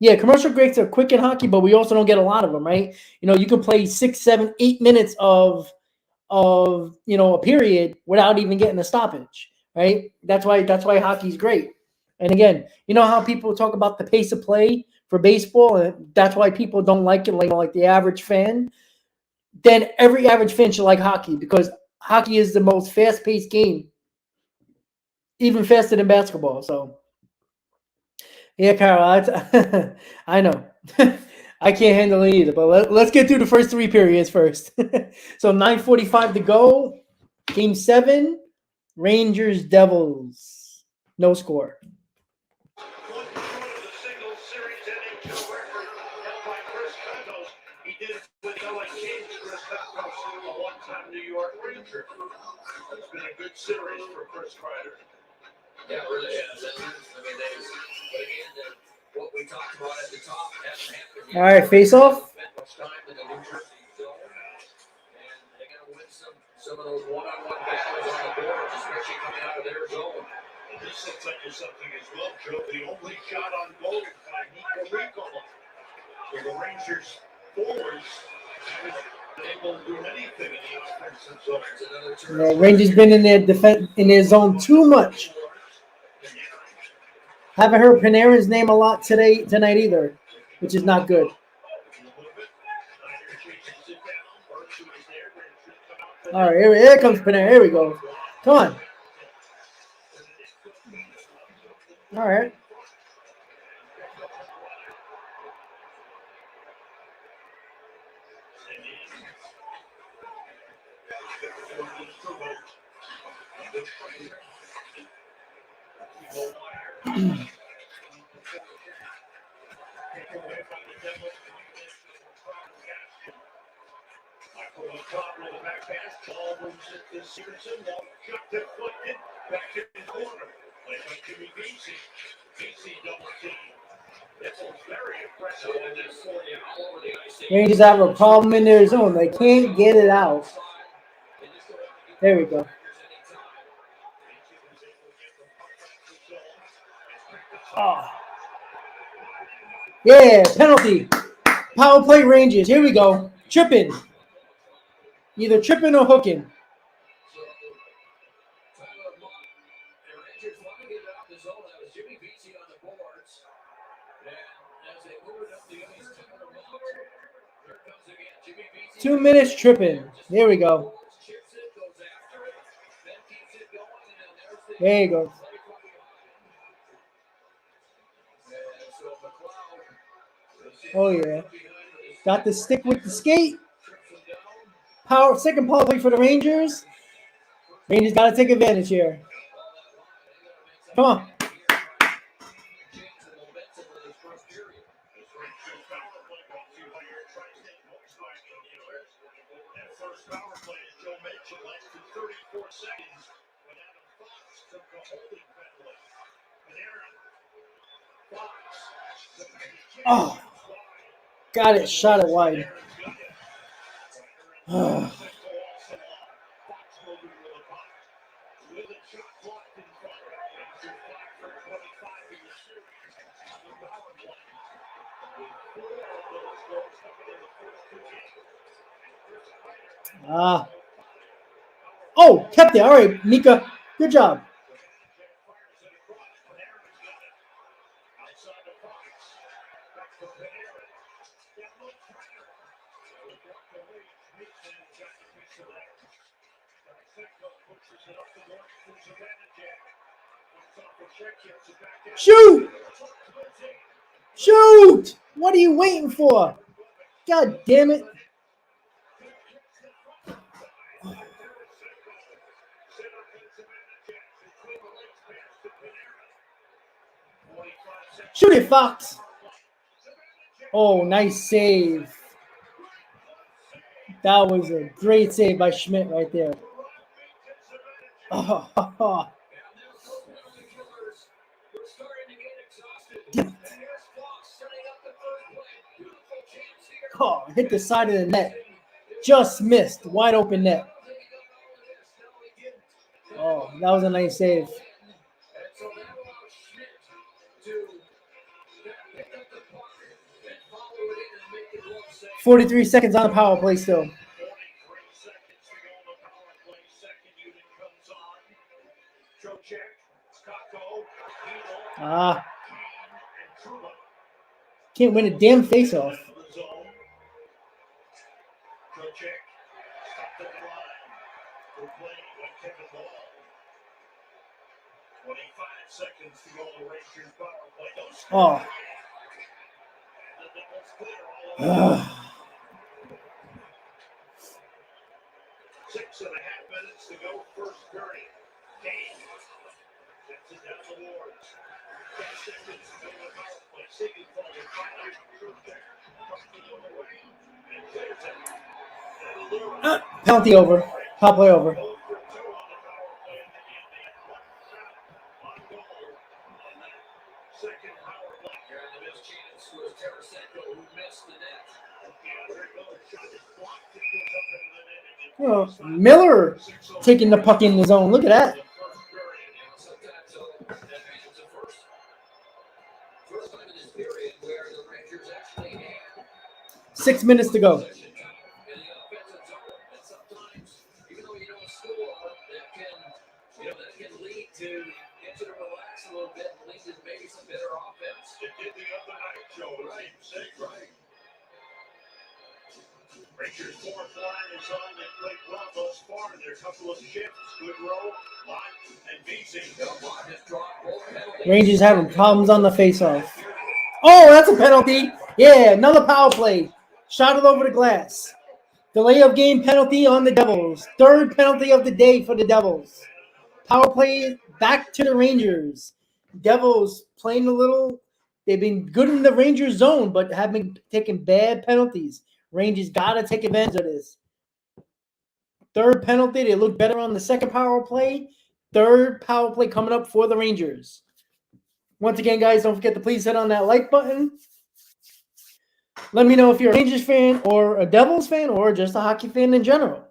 Yeah, commercial breaks are quick in hockey, but we also don't get a lot of them, right? You know, you can play 6, 7, 8 minutes of a period without even getting a stoppage, right? That's why hockey's great. And again, you know how people talk about the pace of play for baseball, and that's why people don't like it, like the average fan. Then every average fan should like hockey because hockey is the most fast-paced game, even faster than basketball. So, yeah, Carol, I know. I can't handle it either, but let's get through the first 3 periods first. So 9:45 to go. Game 7, Rangers Devils. No score.
He did it with LA Kings, Chris Stamkos, a one-time New York Ranger. It's been a good series for Chris Kreider.
Yeah, it really is. I mean, but again, what we talked about at the top hasn't happened yet.
All right, face off.
Much time in the New Jersey zone, and they got to win some of those one-on-one battles on the board, especially coming out of their zone.
This will tell you something as well, Joe. The only shot on goal by Nico Rico. So the Rangers forwards haven't been able to do anything in the offensive zone.
Rangers been in their zone too much. Haven't heard Panarin's name a lot tonight either, which is not good. All right, here comes Panarin. Here we go. Come on. All right. Rangers have a problem in their zone. They can't get it out. There we go. Oh. Yeah, penalty. Power play Rangers. Here we go. Tripping. Either tripping or hooking. Two minutes tripping. There we go. There you go. Oh yeah. Got the stick with the skate. Second power play for the Rangers. Rangers got to take advantage here. Come on. Oh, got it. Shot it wide. Oh, kept it. All right, Mika. Good job. Shoot! Shoot! What are you waiting for? God damn it. Shoot it, Fox. Oh, nice save. That was a great save by Schmidt right there. Oh, oh, hit the side of the net. Just missed. Wide open net. Oh, that was a nice save. 43 seconds on the power play still. Can't win a damn face-off. Oh.
6.5 minutes to go, first period. Kane gets it down the boards. 10 seconds to go to the power play. Seagan falling finally through there. Comes the other way and clears it.
Penalty over. Power play over.
0 for 2 on the power play, and they had one shot on goal on that second power play.
And the missed chance was Tarasenko, who missed the net.
Oh, Miller taking the puck in the zone. Look at that. 6 minutes to go.
That can lead to get you to relax a little bit and lead to maybe some better offense.
It did the other night, Joe. Right. Right. Rangers' fourth line is on. They played well thus far. There are a couple of shifts. Goodrow, Lott, and Beasy.
Rangers having problems on the face-off. Oh, that's a penalty. Yeah, another power play. Shot it over the glass. Delay of game penalty on the Devils. Third penalty of the day for the Devils. Power play back to the Rangers. Devils playing a little. They've been good in the Rangers zone, but have been taking bad penalties. Rangers got to take advantage of this. Third penalty. They look better on the second power play. Third power play coming up for the Rangers. Once again, guys, don't forget to please hit on that like button. Let me know if you're a Rangers fan or a Devils fan or just a hockey fan in general.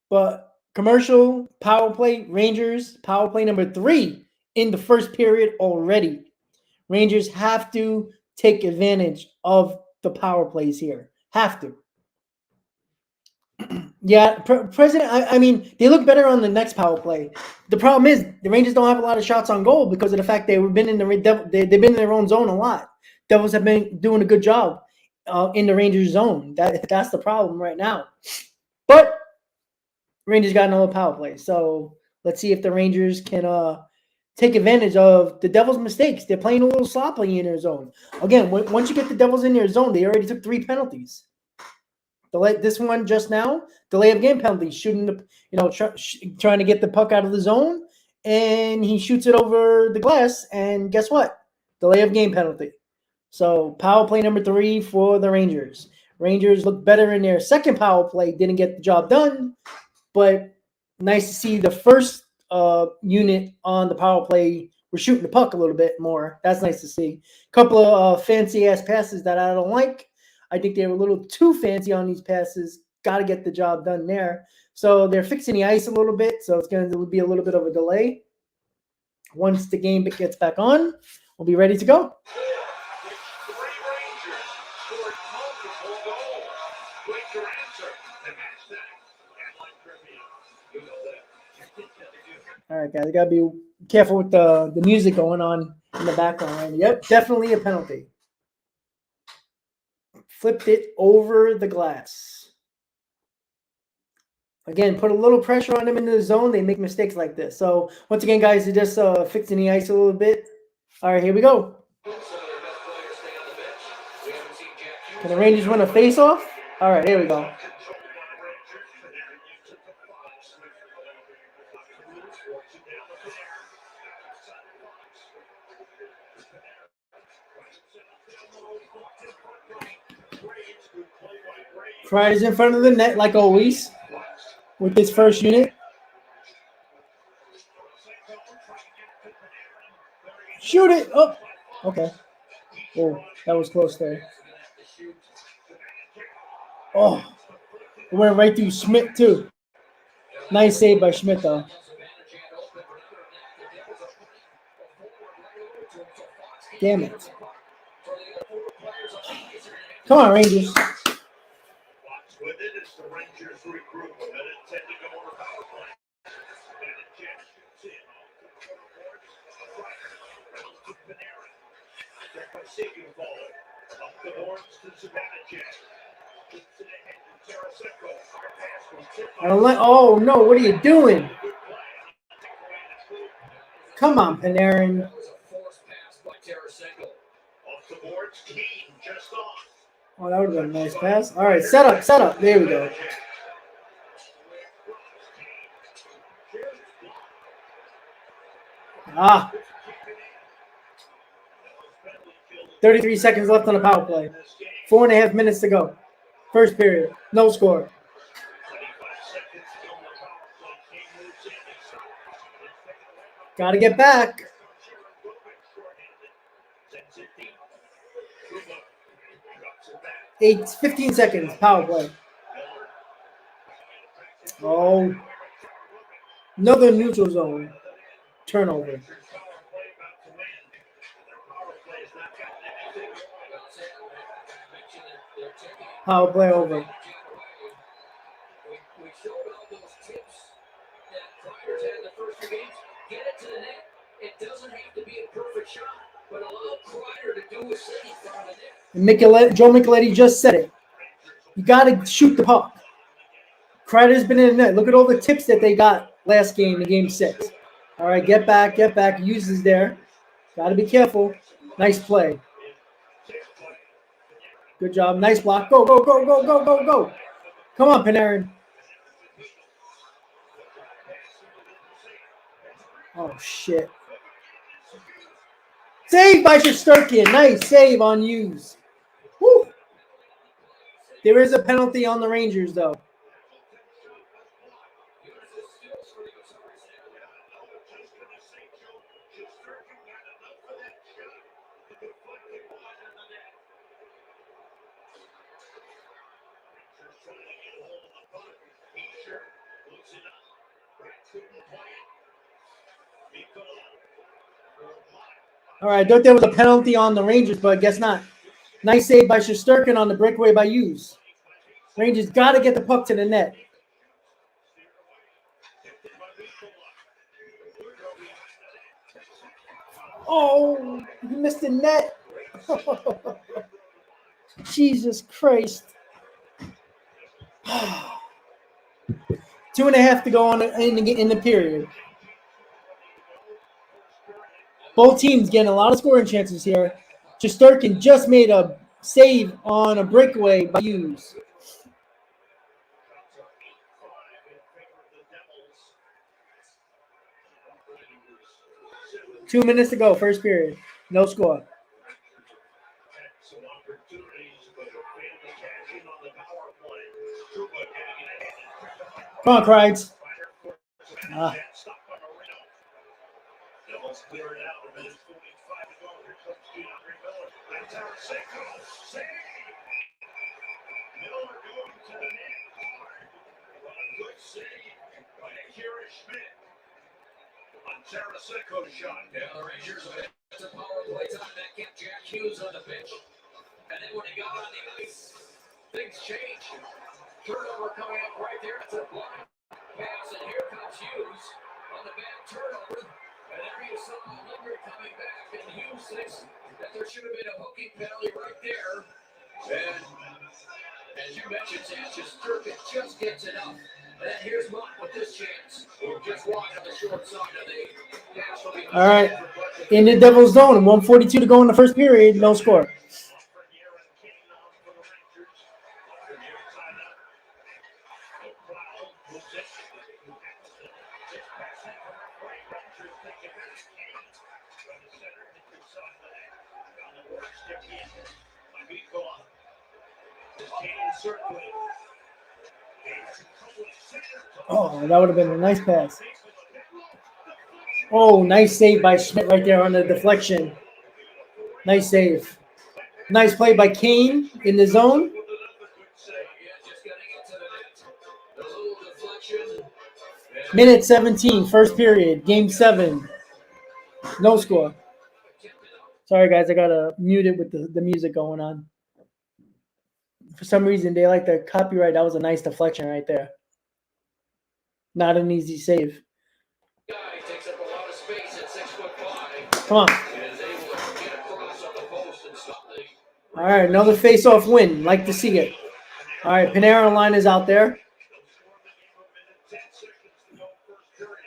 But commercial, power play, Rangers, power play number 3 in the first period already. Rangers have to take advantage of the power plays here. Have to. Yeah, President, I mean, they look better on the next power play. The problem is the Rangers don't have a lot of shots on goal because of the fact they've been in their own zone a lot. Devils have been doing a good job in the Rangers zone. That's the problem right now. But Rangers got another power play. So let's see if the Rangers can take advantage of the Devils' mistakes. They're playing a little sloppy in their zone. Again, once you get the Devils in their zone, they already took 3 penalties. This one just now, delay of game penalty, shooting trying to get the puck out of the zone, and he shoots it over the glass, and guess what? Delay of game penalty. So power play number 3 for the Rangers. Rangers look better in their second power play, didn't get the job done, but nice to see the first unit on the power play. We're shooting the puck a little bit more. That's nice to see. A couple of fancy-ass passes that I don't like. I think they were a little too fancy on these passes. Got to get the job done there. So they're fixing the ice a little bit, so it's going to be a little bit of a delay. Once the game gets back on, we'll be ready to go. All right, guys, I got to be careful with the music going on in the background. Yep, definitely a penalty. Flipped it over the glass. Again, put a little pressure on them in the zone. They make mistakes like this. So once again, guys, they're just fixing the ice a little bit. All right, here we go. Can the Rangers win a face-off? All right, here we go. Kreider's in front of the net like always with this first unit. Shoot it! Oh, okay. Oh, that was close there. Oh, it went right through Schmidt too. Nice save by Schmidt though. Damn it. Come on, Rangers.
With it, it's the Rangers regroup and intend to go on a power play. And injections in. Check by Sagan ball. Up the horns to Zibanejad.
Oh no, what are you doing? Come on, Panarin. Oh, that would have been a nice pass. All right, set up. There we go. Ah. 33 seconds left on the power play. 4.5 minutes to go. First period. No score. Got to get back. 15 seconds. Power play. Oh. Another neutral zone. Turnover. Power play over.
We showed all those tips that Kreider's had in the first few games. Get it to the net. It doesn't have to be a perfect shot, but allow Kreider to do his thing in front of the net.
Joe Micheletti just said it. You got to shoot the puck. Kreider's been in the net. Look at all the tips that they got last game in Game 6. All right, get back. Uses there. Got to be careful. Nice play. Good job. Nice block. Go. Come on, Panarin. Oh, shit. Save by Shesterkin. Nice save on Hughes. Woo. There is a penalty on the Rangers, though. All right, I thought there was a penalty on the Rangers, but I guess not. Nice save by Shesterkin on the breakaway by Hughes. Rangers got to get the puck to the net. Oh, he missed the net. Jesus Christ. 2.5 to go on in the period. Both teams getting a lot of scoring chances here. Shesterkin just made a save on a breakaway by Hughes. Two minutes to go, first period. No score. Come on, Kreids.
Tarasenko shot.
Yeah, the Rangers had a power play time that kept Jack Hughes on the bench. And then when he got on the ice, things changed. Turnover coming up right there. It's a blind pass, and here comes Hughes on the bad turnover. And there you saw Lundgren coming back, and Hughes thinks that there should have been a hooking penalty right there. And As you mentioned, Sanchez just gets enough. And here's Mott with this chance. Just wide on the short side of the National League.
All right. In the Devil's zone, 1:42 to go in the first period, no score. Oh, that would have been a nice pass. Oh, nice save by Schmidt right there on the deflection. Nice save. Nice play by Kane in the zone. Minute 17, first period, game 7. No score. Sorry, guys, I got to mute it with the music going on. For some reason, they like the copyright. That was a nice deflection right there. Not an easy save. Come on. All right, another face-off win. Like to see it. All right, Panera line is out there.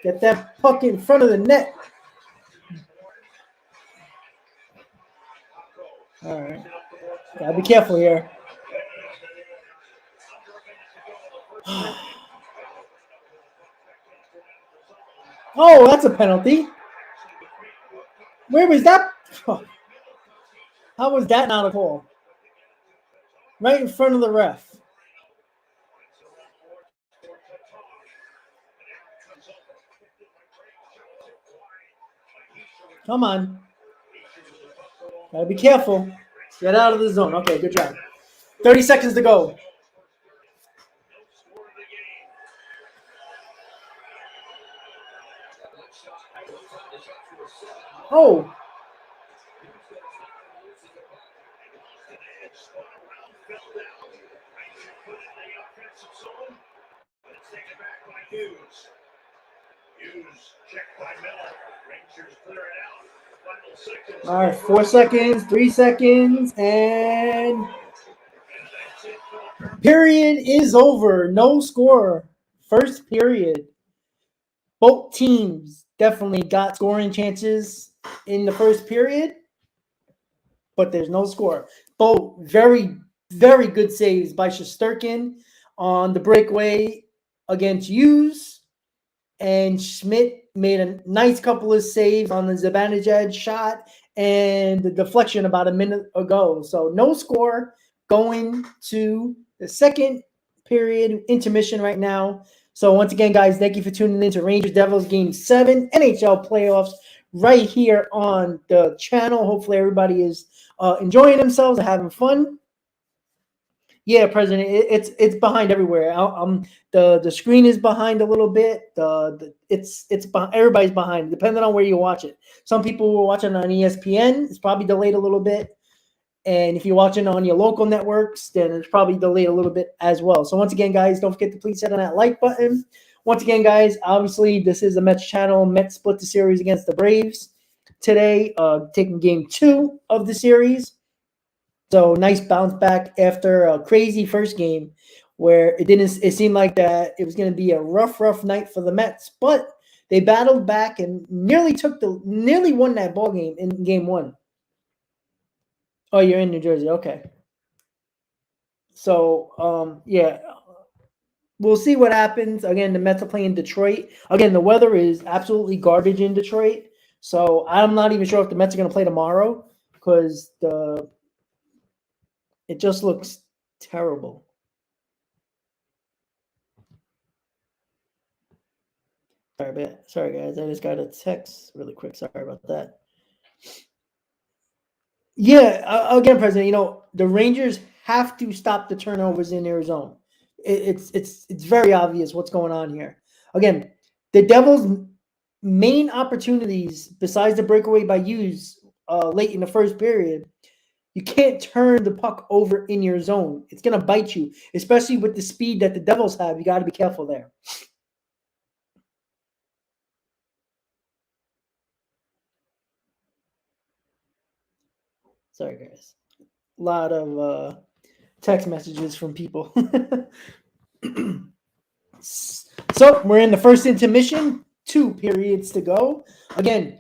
Get that puck in front of the net. All right. Gotta be careful here. Oh, that's a penalty. Where was that? How was that not a call? Right in front of the ref. Come on. Gotta be careful. Get out of the zone. Okay, good job. 30 seconds to go. Oh. All right, 4 seconds, 3 seconds, and period is over. No score. First period. Both teams definitely got scoring chances in the first period, but there's no score. Both very, very good saves by Shesterkin on the breakaway against Hughes, and Schmidt made a nice couple of saves on the Zibanejad shot and the deflection about a minute ago. So no score going to the second period intermission right now. So once again, guys, thank you for tuning in to Rangers Devils Game 7 NHL Playoffs right here on the channel. Hopefully everybody is enjoying themselves and having fun. Yeah, President, it's behind everywhere. The screen is behind a little bit. It's behind, everybody's behind, depending on where you watch it. Some people were watching on ESPN. It's probably delayed a little bit. And if you're watching on your local networks, then it's probably delayed a little bit as well. So once again, guys, don't forget to please hit on that like button. Once again, guys, obviously this is the Mets channel. Mets split the series against the Braves today, taking game 2 of the series. So nice bounce back after a crazy first game where it seemed like that it was going to be a rough night for the Mets, but they battled back and nearly won that ball game in game 1. Oh, you're in New Jersey. Okay. So, yeah, we'll see what happens. Again, the Mets are playing Detroit. Again, the weather is absolutely garbage in Detroit. So I'm not even sure if the Mets are going to play tomorrow because it just looks terrible. Sorry, guys. I just got a text really quick. Sorry about that. Yeah, again, President, the Rangers have to stop the turnovers in their zone. It's very obvious what's going on here. Again, the Devils' main opportunities, besides the breakaway by Hughes late in the first period, you can't turn the puck over in your zone. It's going to bite you, especially with the speed that the Devils have. You got to be careful there. Sorry, guys. A lot of text messages from people. So we're in the first intermission, 2 periods to go. Again,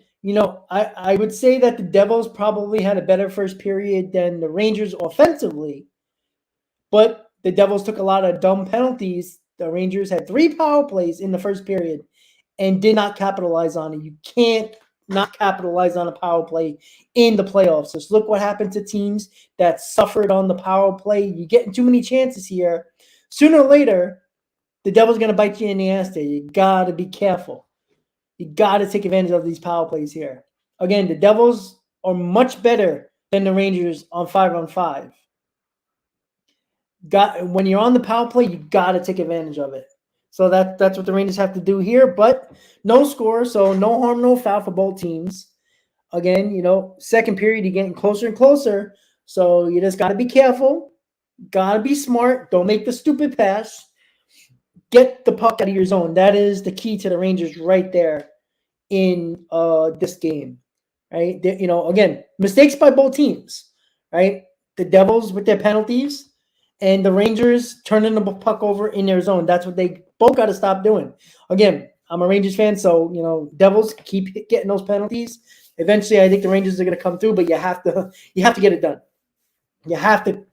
I would say that the Devils probably had a better first period than the Rangers offensively, but the Devils took a lot of dumb penalties. The Rangers had 3 power plays in the first period and did not capitalize on it. You can't not capitalize on a power play in the playoffs. Just look what happened to teams that suffered on the power play. You're getting too many chances here. Sooner or later, the Devil's going to bite you in the ass there. You got to be careful. You got to take advantage of these power plays here. Again, the Devils are much better than the Rangers on 5-on-5. When you're on the power play, you got to take advantage of it. So that's what the Rangers have to do here. But no score, so no harm, no foul for both teams. Again, second period, you're getting closer and closer. So you just got to be careful. Got to be smart. Don't make the stupid pass. Get the puck out of your zone. That is the key to the Rangers right there in this game, right? Again, mistakes by both teams, right? The Devils with their penalties and the Rangers turning the puck over in their zone. That's what they both got to stop doing. Again, I'm a Rangers fan, so, Devils keep getting those penalties. Eventually, I think the Rangers are going to come through, but you have to get it done. You have to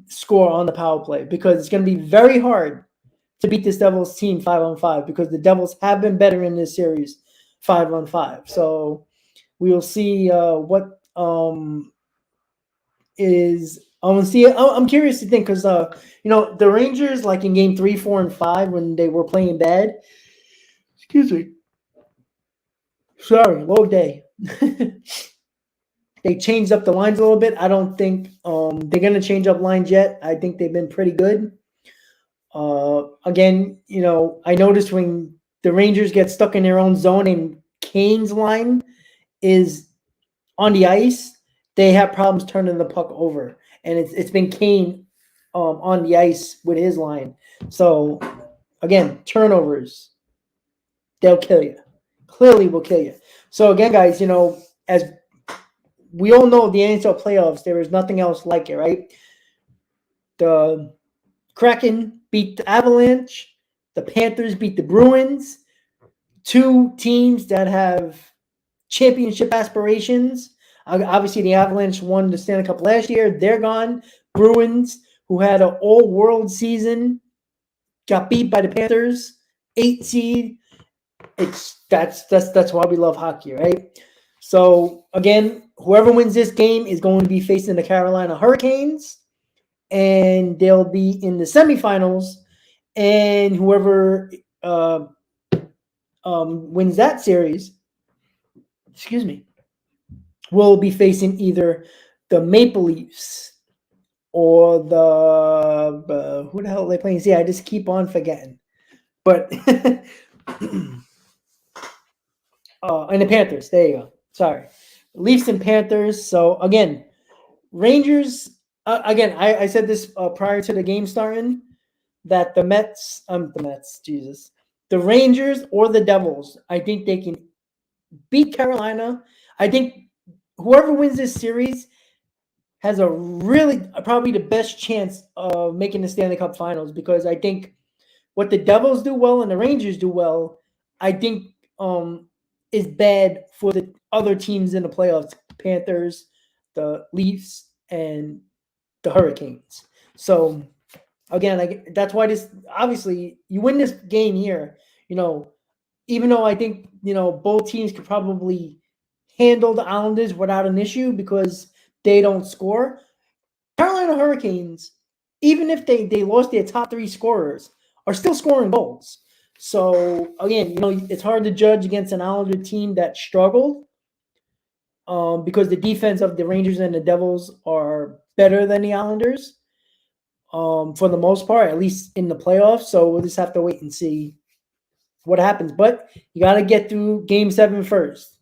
score on the power play because it's going to be very hard to beat this Devils team 5-on-5 because the Devils have been better in this series 5-on-5. So we will see what is. I'm curious to think because the Rangers, like in game 3, 4, and 5 when they were playing bad. Excuse me. Sorry, low day. They changed up the lines a little bit. I don't think they're going to change up lines yet. I think they've been pretty good. Again, I noticed when the Rangers get stuck in their own zone and Kane's line is on the ice, they have problems turning the puck over. And it's been Kane on the ice with his line. So, again, turnovers, they'll kill you. Clearly will kill you. So, again, guys, as we all know, the NHL playoffs, there is nothing else like it, right? The Kraken beat the Avalanche. The Panthers beat the Bruins. 2 teams that have championship aspirations. Obviously, the Avalanche won the Stanley Cup last year. They're gone. Bruins, who had an all-world season, got beat by the Panthers. 8 seed. That's why we love hockey, right? So, again, whoever wins this game is going to be facing the Carolina Hurricanes. And they'll be in the semifinals, and whoever wins that series, will be facing either the Maple Leafs or the who the hell are they playing? See, I just keep on forgetting, but and the Panthers. There you go. Sorry, Leafs and Panthers. So again, Rangers. Again, I said this prior to the game starting that the Rangers or the Devils, I think they can beat Carolina. I think whoever wins this series has probably the best chance of making the Stanley Cup Finals because I think what the Devils do well and the Rangers do well, I think is bad for the other teams in the playoffs, Panthers, the Leafs, and the Hurricanes. So, again, that's why this, obviously, you win this game here, even though I think, both teams could probably handle the Islanders without an issue because they don't score. Carolina Hurricanes, even if they lost their top 3 scorers, are still scoring goals. So, again, it's hard to judge against an Islander team that struggled because the defense of the Rangers and the Devils are better than the Islanders for the most part, at least in the playoffs. So we'll just have to wait and see what happens. But you got to get through Game 7 first.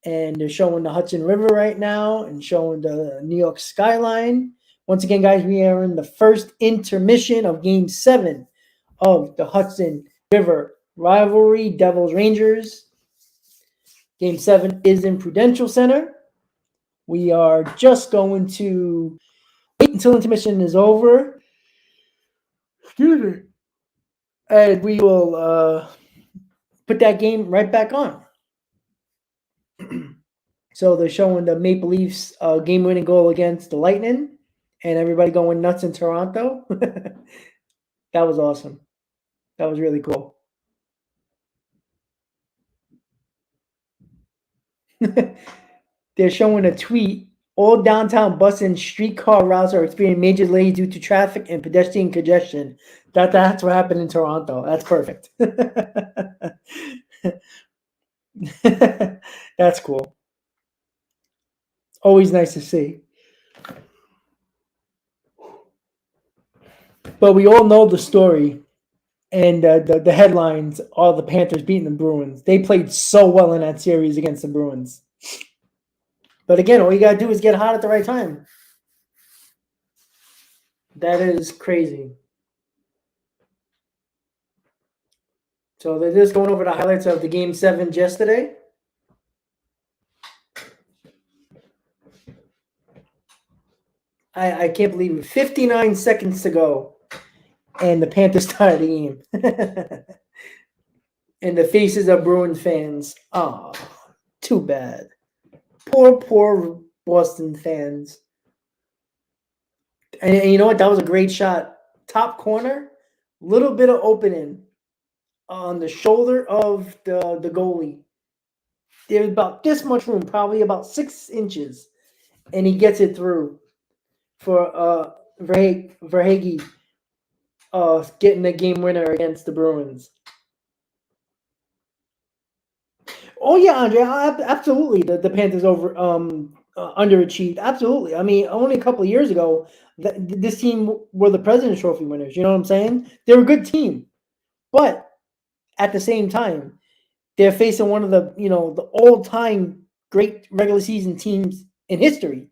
And they're showing the Hudson River right now and showing the New York skyline. Once again, guys, we are in the first intermission of Game 7 of the Hudson River Rivalry, Devils-Rangers. Game 7 is in Prudential Center. We are just going to wait until intermission is over. Excuse me. And we will put that game right back on. So they're showing the Maple Leafs game-winning goal against the Lightning, and everybody going nuts in Toronto. That was awesome. That was really cool. They're showing a tweet. All downtown bus and streetcar routes are experiencing major delays due to traffic and pedestrian congestion. That's what happened in Toronto. That's perfect. That's cool. Always nice to see. But we all know the story, and the headlines are the Panthers beating the Bruins. They played so well in that series against the Bruins. But again, all you got to do is get hot at the right time. That is crazy. So they're just going over the highlights of the Game 7 yesterday. I can't believe it. 59 seconds to go, and the Panthers tied the game. And the faces of Bruins fans. Oh, too bad. Poor Boston fans. And you know what? That was a great shot. Top corner, little bit of opening on the shoulder of the goalie. There's about this much room, probably about 6 inches, and he gets it through for Verhage getting the game winner against the Bruins. Oh yeah, Andre, absolutely. The Panthers underachieved. Absolutely. I mean, only a couple of years ago, this team were the President's Trophy winners. You know what I'm saying? They're a good team, but at the same time, they're facing one of the the all-time great regular season teams in history.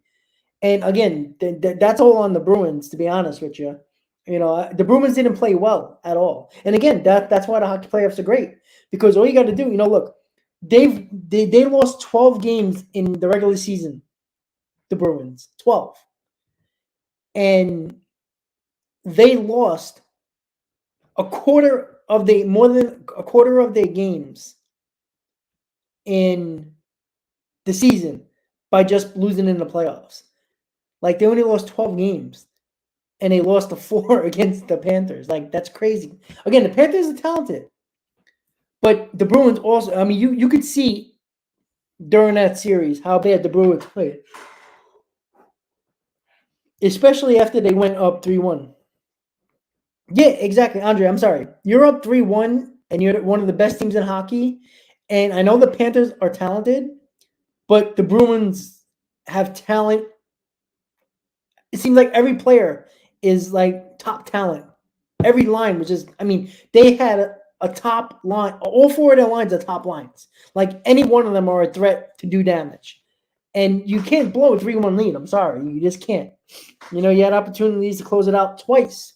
And again, that's all on the Bruins. To be honest with you, the Bruins didn't play well at all. And again, that's why the hockey playoffs are great, because all you got to do, look. They lost 12 games in the regular season, the Bruins, 12. And they lost more than a quarter of their games in the season by just losing in the playoffs. Like, they only lost 12 games, and they lost the 4 against the Panthers. Like, that's crazy. Again, the Panthers are talented, but the Bruins also, I mean, you could see during that series how bad the Bruins played, especially after they went up 3-1. Yeah, exactly, Andre. I'm sorry. You're up 3-1, and you're one of the best teams in hockey. And I know the Panthers are talented, but the Bruins have talent. It seems like every player is like top talent. Every line was just, I mean, they had a top line. All 4 of their lines are top lines. Like, any one of them are a threat to do damage. And you can't blow a 3-1 lead. I'm sorry. You just can't. You had opportunities to close it out twice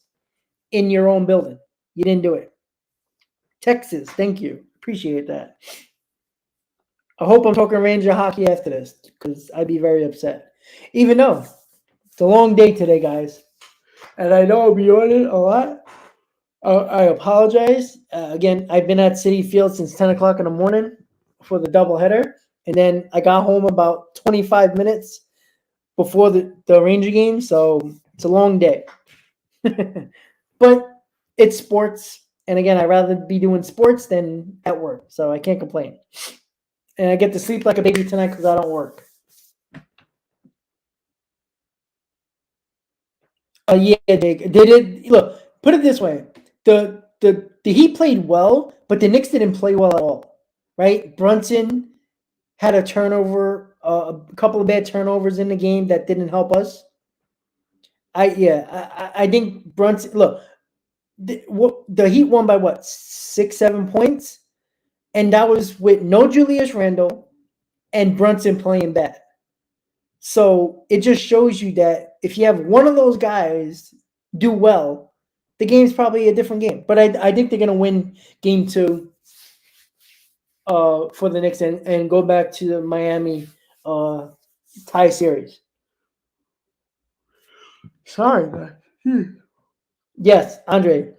in your own building. You didn't do it. Texas, thank you. Appreciate that. I hope I'm talking Ranger hockey after this, because I'd be very upset. Even though it's a long day today, guys. And I know I'll be on it a lot. I apologize. Again, I've been at Citi Field since 10 o'clock in the morning for the doubleheader. And then I got home about 25 minutes before the Ranger game. So it's a long day. But it's sports. And again, I'd rather be doing sports than at work. So I can't complain. And I get to sleep like a baby tonight because I don't work. Yeah, they did. Look, put it this way. The Heat played well, but the Knicks didn't play well at all. Right? Brunson had a turnover, a couple of bad turnovers in the game that didn't help us. I think Brunson, look, the Heat won by what, 6-7 points, and that was with no Julius Randle and Brunson playing bad. So it just shows you that if you have one of those guys do well, the game's probably a different game. But I think they're gonna win game 2 for the Knicks and go back to the Miami tie series. Sorry, man. Yes, Andre.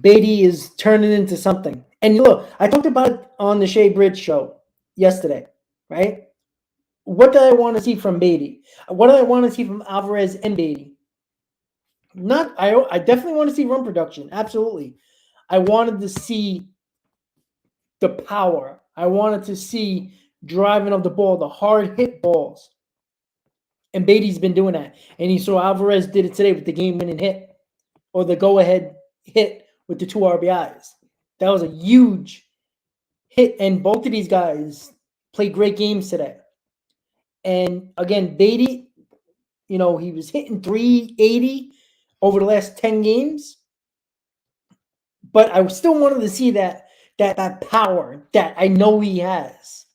Beatty is turning into something. And look, I talked about it on the Shea Bridge show yesterday, right? What did I want to see from Beatty? What did I want to see from Alvarez and Beatty? I definitely want to see run production. Absolutely. I wanted to see the power. I wanted to see driving of the ball, the hard hit balls. And Beatty's been doing that. And you saw Alvarez did it today with the game winning hit or the go ahead hit with the 2 RBIs. That was a huge hit. And both of these guys played great games today. And again, Beatty, he was hitting 380 over the last 10 games. But I still wanted to see that power that I know he has.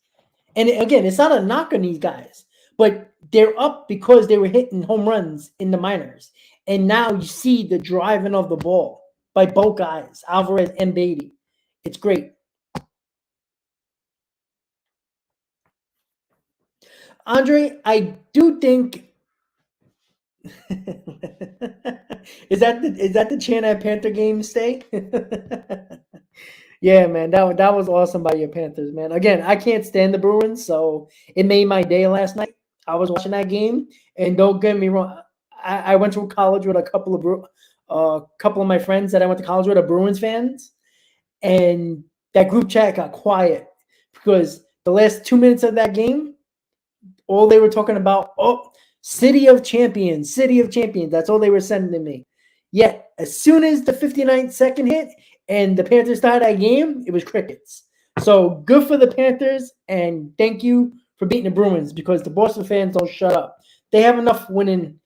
And again, it's not a knock on these guys, but they're up because they were hitting home runs in the minors. And now you see the driving of the ball by both guys, Alvarez and Beatty. It's great. Andre, I do think is that the chant at Panther game stay? Yeah, man, that was awesome by your Panthers, man. Again, I can't stand the Bruins, so it made my day last night. I was watching that game, and don't get me wrong, I went to college with a couple of my friends that I went to college with are Bruins fans, and that group chat got quiet because the last 2 minutes of that game, all they were talking about, City of Champions, City of Champions. That's all they were sending to me. Yet, as soon as the 59th second hit and the Panthers started that game, it was crickets. So good for the Panthers, and thank you for beating the Bruins because the Boston fans don't shut up. They have enough winning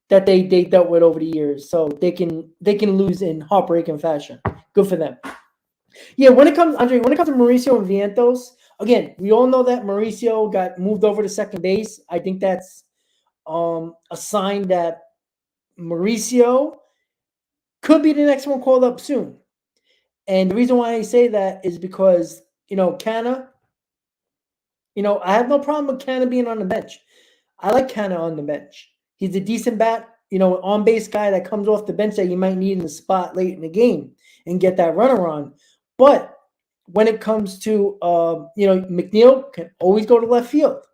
that they dealt with over the years, so they can lose in heartbreaking fashion. Good for them. Yeah, when it comes to Mauricio and Vientos, again, we all know that Mauricio got moved over to second base. I think that's a sign that Mauricio could be the next one called up soon. And the reason why I say that is because, Canna, I have no problem with Canna being on the bench. I like Canna on the bench. He's a decent bat, on base guy that comes off the bench that you might need in the spot late in the game and get that runner on. But when it comes to, McNeil can always go to left field,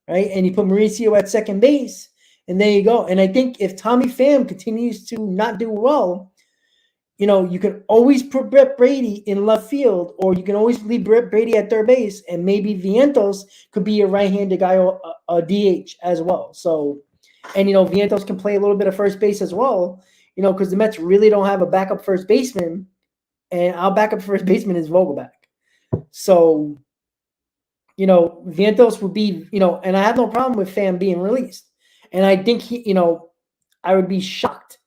right? And you put Mauricio at second base, and there you go. And I think if Tommy Pham continues to not do well, you can always put Brett Brady in left field, or you can always leave Brett Brady at third base, and maybe Vientos could be a right-handed guy or a DH as well. So, and Vientos can play a little bit of first base as well, because the Mets really don't have a backup first baseman, and our backup first baseman is Vogelback. So, Vientos would be, and I have no problem with Pham being released. And I think I would be shocked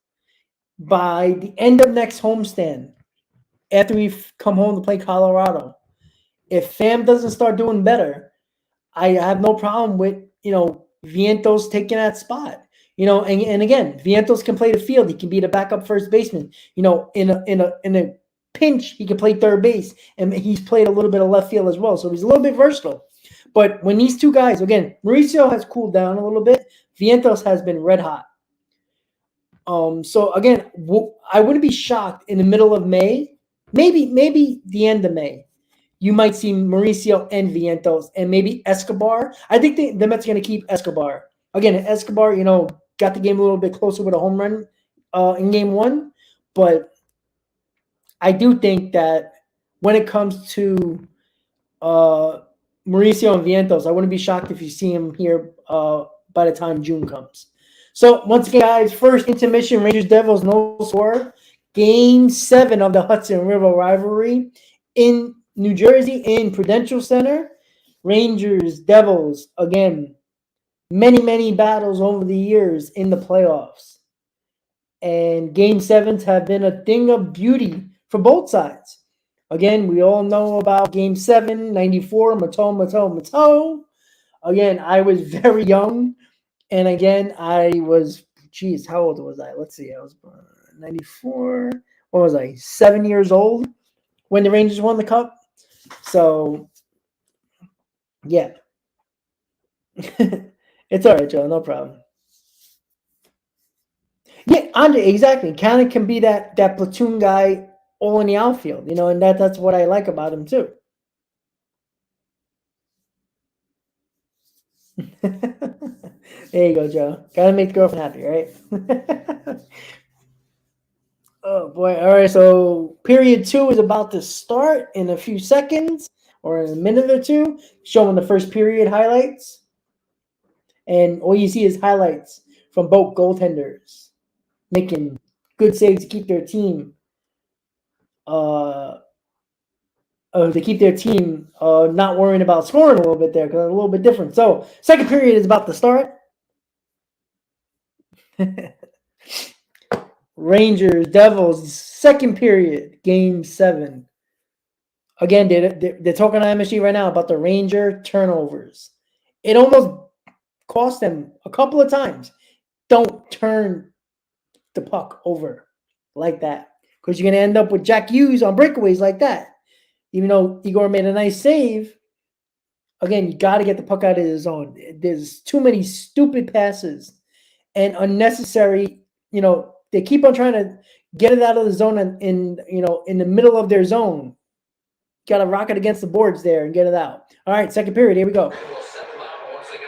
by the end of next homestand after we come home to play Colorado. If Pham doesn't start doing better, I have no problem with, Vientos taking that spot. And again, Vientos can play the field. He can be the backup first baseman. In a pinch, he can play third base, and he's played a little bit of left field as well. So he's a little bit versatile. But when these two guys, again, Mauricio has cooled down a little bit. Vientos has been red hot. So again, I wouldn't be shocked in the middle of May, maybe the end of May, you might see Mauricio and Vientos and maybe Escobar. I think the Mets are going to keep Escobar. Again, Escobar, got the game a little bit closer with a home run in game one. But I do think that when it comes to Mauricio and Vientos, I wouldn't be shocked if you see him here by the time June comes. So once again, guys, first intermission, Rangers Devils, no score. Game 7 of the Hudson River Rivalry in New Jersey in Prudential Center. Rangers, Devils, again, many battles over the years in the playoffs. And Game 7s have been a thing of beauty for both sides. Again, we all know about Game 7, 94, Mato. Again, I was very young. And again, I was, how old was I? Let's see. I was 94. What was I? 7 years old when the Rangers won the Cup. So, yeah. It's all right, Joe. No problem. Andre, exactly. Kind of can be that platoon guy all in the outfield, and that's what I like about him too. There you go, Joe. Gotta make the girlfriend happy, right? Oh boy. All right, so period 2 is about to start in a few seconds or in a minute or two, showing the first period highlights. And all you see is highlights from both goaltenders making good saves to keep their team not worrying about scoring a little bit there, because it's a little bit different. So second period is about to start. Rangers, Devils, second period, game 7. Again, they're talking on MSG right now about the Ranger turnovers. It almost cost them a couple of times. Don't turn the puck over like that, because you're going to end up with Jack Hughes on breakaways like that. Even though Igor made a nice save, again, you got to get the puck out of the zone. There's too many stupid passes and unnecessary. They keep on trying to get it out of the zone in the middle of their zone. Got to rock it against the boards there and get it out. All right, second period. Here we go.
Once they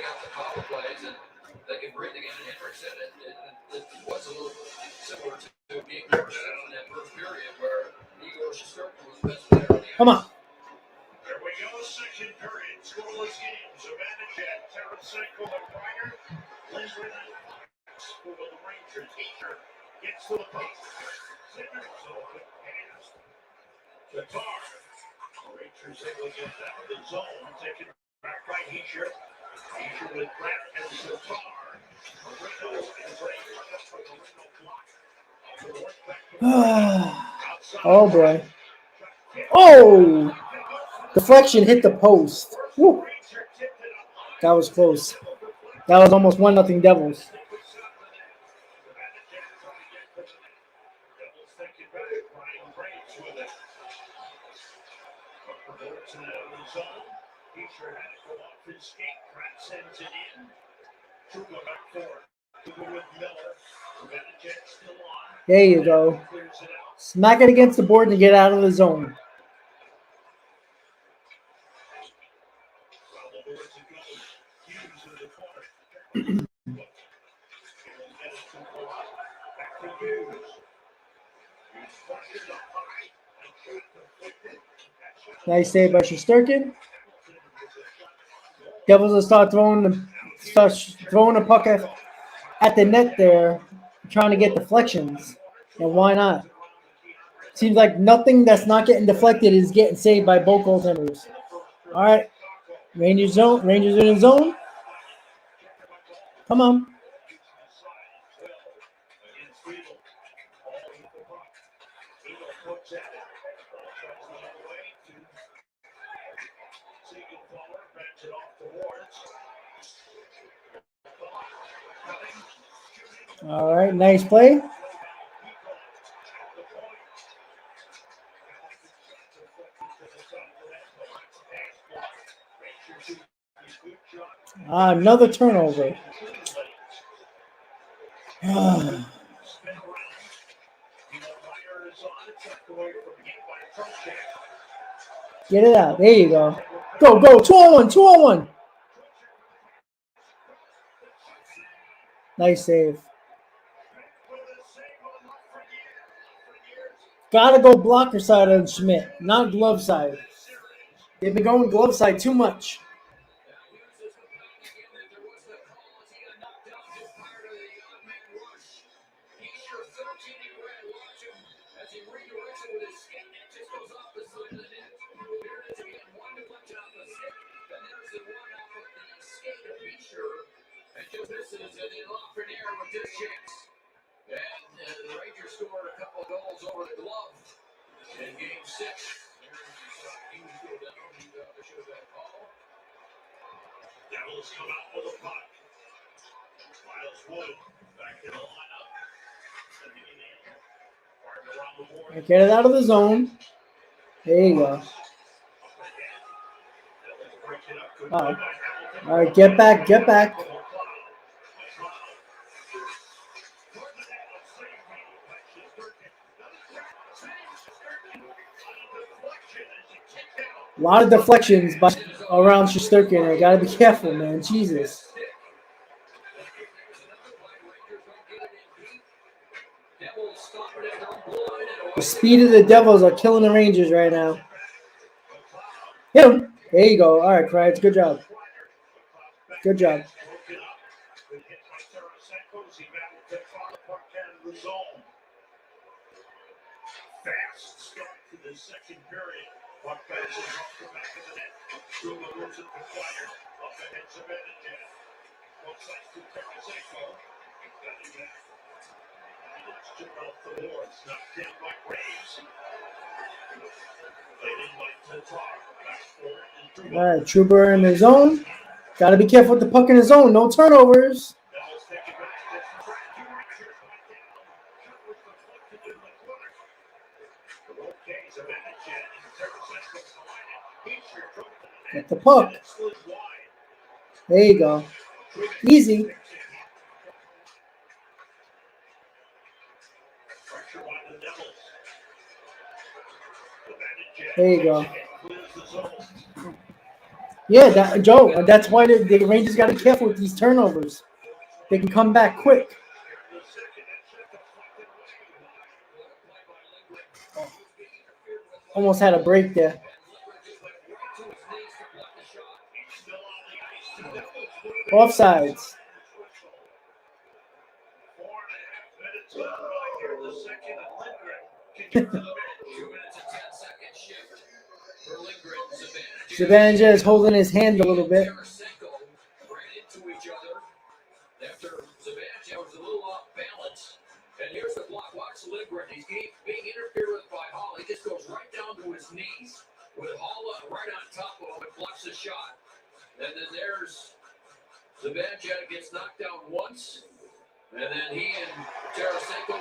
got the power plays and they could breathe again. And Henrik said it was a little similar to being in that first period where Igor Shesterkin was the best player.
Come on.
There we go, second period, scoreless games. Zibanejad, Tarasenko, and Reiner. Lindgren and Fox for the Rangers. Eater gets to the post. Simmons over the pass. Tatar. Rangers able to get out of the zone. Taking back by Eater. Eater with Pratt and Tatar. Marino and Rangers for the Reno block.
Oh boy. Oh! Deflection hit the post. Woo. That was close. That was almost 1-0 Devils. There you go. Smack it against the board and get out of the zone. Nice save by Shesterkin. Devils will start throwing the puck at the net there, trying to get deflections. And why not? Seems like nothing that's not getting deflected is getting saved by both goaltenders. All right. Rangers in the zone. Come on. All right, nice play. Another turnover. Get it out. There you go. Go. 2-on-1. 2-on-1. Nice save. Gotta go blocker side on Schmidt, not glove side. They've been going glove side too much.
And the Rangers scored a couple of goals over the glove in game 6.
Devils come out with a puck. Miles Wood back in the lineup.
Get it out of the zone. There you go. All right, get back. A lot of deflections around Shesterkin. I gotta be careful, man. Jesus. The speed of the Devils are killing the Rangers right now. Hit him. There you go. All right, Kravitz. Good job. Good job.
Fast start to the second period. Puck bounces off the back of the net. Truba moves it to Fire. Up ahead to Benedict. Looks like to Tarasenko. Got it back. And it's chipped off the boards. Knocked in by Graves. Played in by Tatar. Back forward and Truba.
All right, Trooper in the zone. Got to be careful with the puck in the zone. No turnovers.
Devils take it back. That's right. Two Rangers back down. Shot was deflected in the corner. Okay, so Benedict and Tarasenko's collided. He's your trouble to the net.
Get the puck.
And it slid wide.
There you go. Easy.
Pressure on the Devils.
There you go. Yeah, Joe. That's why the Rangers got to be careful with these turnovers. They can come back quick. Almost had a break there. Offsides.
4.5 minutes left. Here the second and Lindgren can get to the bench.
2 minutes and 10 seconds shift for Lindgren.
Zibanejad is holding his hand a little bit.
Tarasenko ran into each other after Zibanejad was a little off balance. And here's the block. Watch Lindgren. He's being interfered with by Hall. He just goes right down to his knees with Hall right on top of him and blocks the shot. And then there's Zibanejad gets knocked down once. And then he and Tarasenko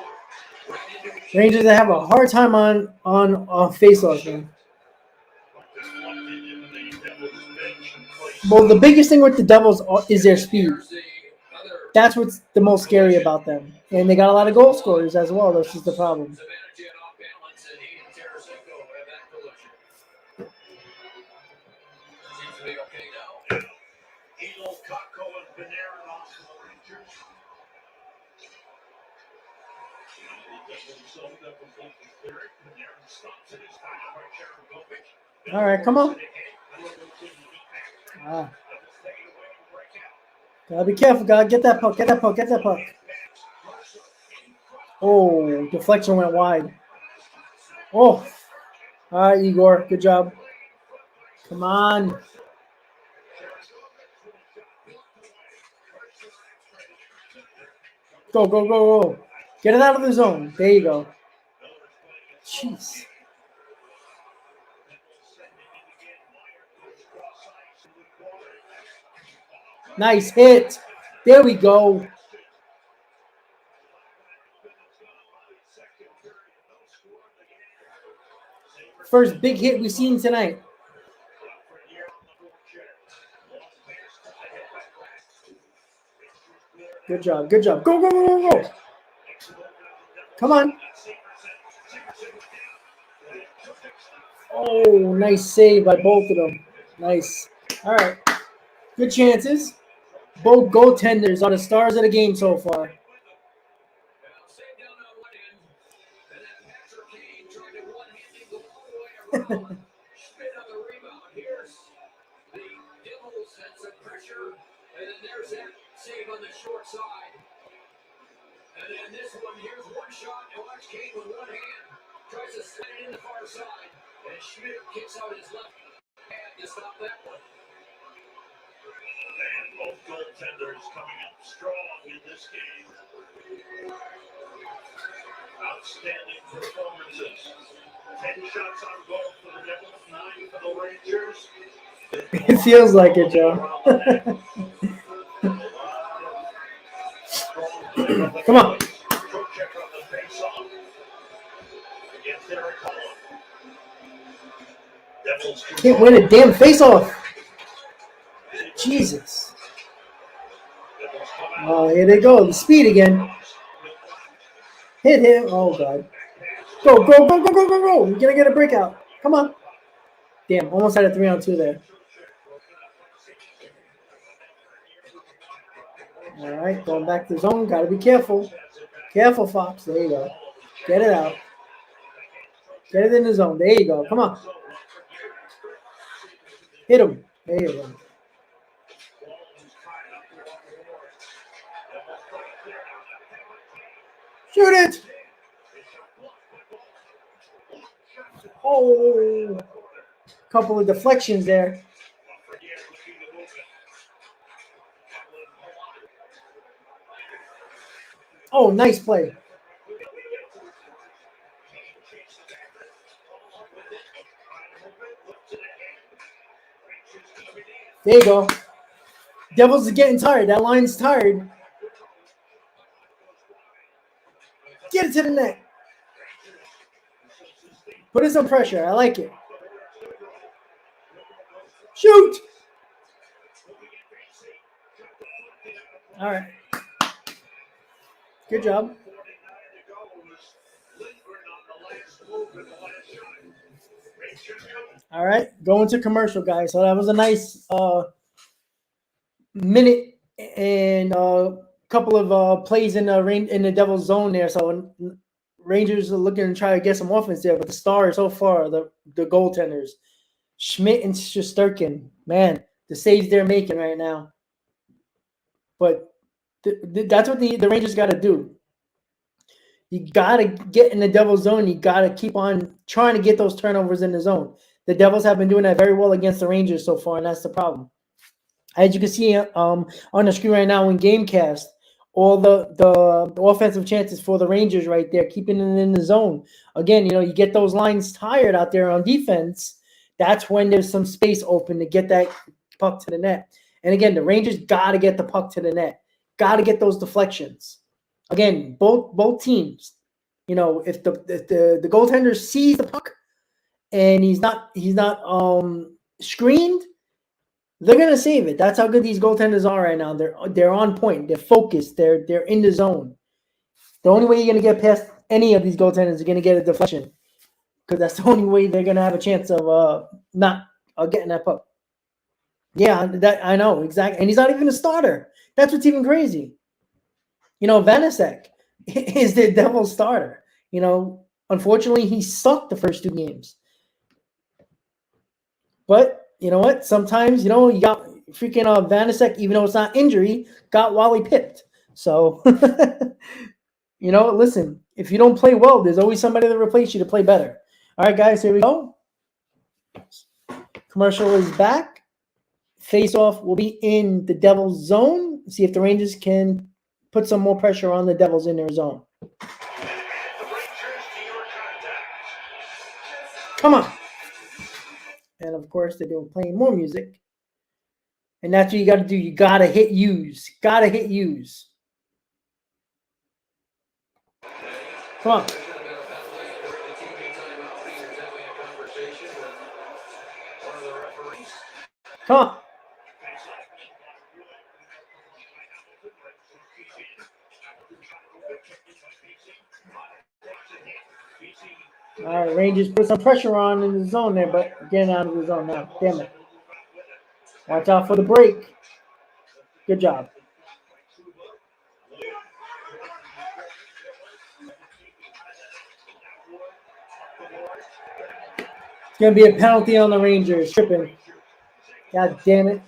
ran into each other.
Rangers that have a hard time on face-offs, man. Well, the biggest thing with the Devils is their speed. That's what's the most scary about them. And they got a lot of goal scorers as well. That's just the problem.
Zibanejad off balance, and he and Tarasenko have that collision. Seems to be okay now.
Elo, Kakko, and Panarin off the Rangers. The Devils so difficult to clear it. Panarin stops it. It's tied up by Cherivovic.
All right, come on. Ah. Gotta be careful, gotta get that puck, get that puck, get that puck. Oh, deflection went wide. Oh. All right, Igor, good job. Come on. Go, go, go, go. Get it out of the zone. There you go. Jeez. Nice hit. There we go. First big hit we've seen tonight. Good job. Good job. Go, go, go, go, go. Come on. Oh, nice save by both of them. Nice. All right. Good chances. Both goaltenders are the stars of the game so far.
Spin on the rebound. Here's the Devils had some pressure, and then there's that save on the short side. And then this one, here's one shot, and watch Kane with one hand tries to slide it in the far side, and Schmidt kicks out his left hand to stop that one.
And both goaltenders coming up strong in this game. Outstanding performances. 10 shots on goal for the Devils, 9 for the Rangers.
It feels like it, Joe. Come on.
Check on the face-off. Against Eric Holland. Devils
Can't win a damn face-off. Jesus. Oh, here they go. The speed again. Hit him. Oh, God. Go, go, go, go, go, go, go. You're going to get a breakout. Come on. Damn, almost had a 3-on-2 there. All right, going back to zone. Got to be careful. Careful, Fox. There you go. Get it out. Get it in the zone. There you go. Come on. Hit him. There you go. Shoot it. Oh, couple of deflections there. Oh, nice play. There you go. Devils are getting tired. That line's tired. Get it to the net. Put in some pressure. I like it. Shoot. All right. Good job. All right. Going to commercial, guys. So that was a nice minute and a couple of plays in the Devil's zone there. So Rangers are looking to try to get some offense there. But the stars so far, the goaltenders, Schmidt and Shesterkin, man, the saves they're making right now. But that's what the Rangers got to do. You got to get in the Devil's zone. You got to keep on trying to get those turnovers in the zone. The Devils have been doing that very well against the Rangers so far, and that's the problem. As you can see on the screen right now in Gamecast, all the offensive chances for the Rangers right there, keeping it in the zone. Again, you get those lines tired out there on defense. That's when there's some space open to get that puck to the net. And again, the Rangers got to get the puck to the net. Got to get those deflections. Again, both teams. If the goaltender sees the puck and he's not screened, they're gonna save it. That's how good these goaltenders are right now. They're on point. They're focused. They're in the zone. The only way you're gonna get past any of these goaltenders is gonna get a deflection, because that's the only way they're gonna have a chance of not getting that puck. Yeah, that I know exactly. And he's not even a starter. That's what's even crazy. Vanasek is the Devils starter. Unfortunately, he sucked the first 2 games. But you know what? Sometimes, you got freaking Vanasek, even though it's not injury, got Wally pipped. So, listen, if you don't play well, there's always somebody to replace you to play better. All right, guys, here we go. Commercial is back. Face-off will be in the Devils' zone. See if the Rangers can put some more pressure on the Devils in their zone. Come on. And, of course, they're playing more music. And that's what you got to do. You got to hit use. Got to hit use. Come on. Come on. All right, Rangers put some pressure on in the zone there, but getting out of the zone now. Damn it. Watch out for the break. Good job. It's going to be a penalty on the Rangers. Tripping. God damn it.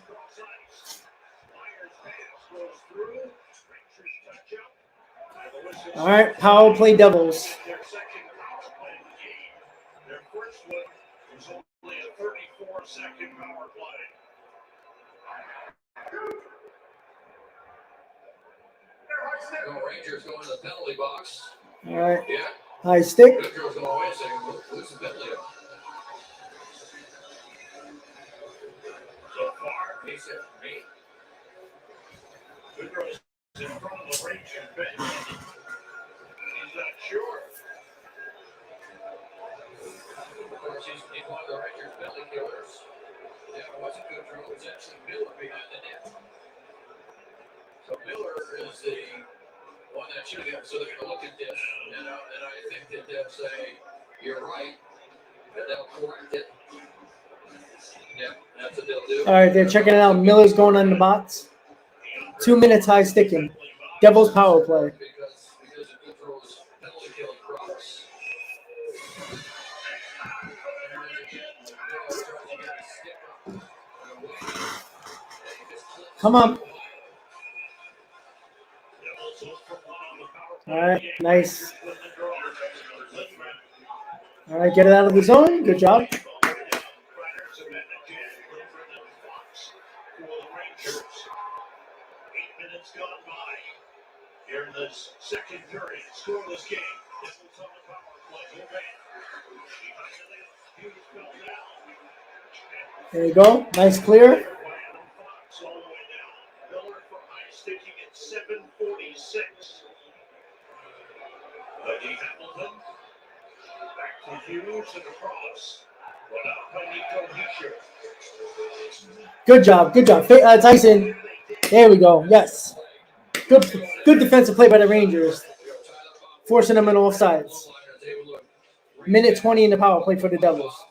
All right, power play Devils.
Their first one was only a 34-second power play.
Rangers going to the penalty box.
All right.
Yeah.
High stick.
Good girl's going away saying, who's the penalty?
So far, he said, me. Good girl's in front of the Rangers bench. He's not sure.
Of course, he's one of the Rangers penalty killers. Yeah, it wasn't good for him. It was actually Miller behind the net. So Miller is the one that should have. So they're going to look at this, and I think that they'll say, you're right, and they'll correct it. Yeah, that's what they'll do.
All right, they're checking it out. Miller's going on the box. 2 minutes high sticking. Devils power play.
Because it throws penalty kill across.
Come on. All right, nice. All right, get it out of the zone. Good job.
Minutes gone by here in this second period. Scoreless game. This was on the power play. Hughes fell down.
There you go. Nice clear.
All the way down. Miller for high sticking at 7:46. Dougie Hamilton. Back to Hughes and across. Put out by Nico Hischier.
Good job. Good job. Tyson. There we go. Yes. Good defensive play by the Rangers. Forcing them in all sides. Minute 20 in the power play for the Devils.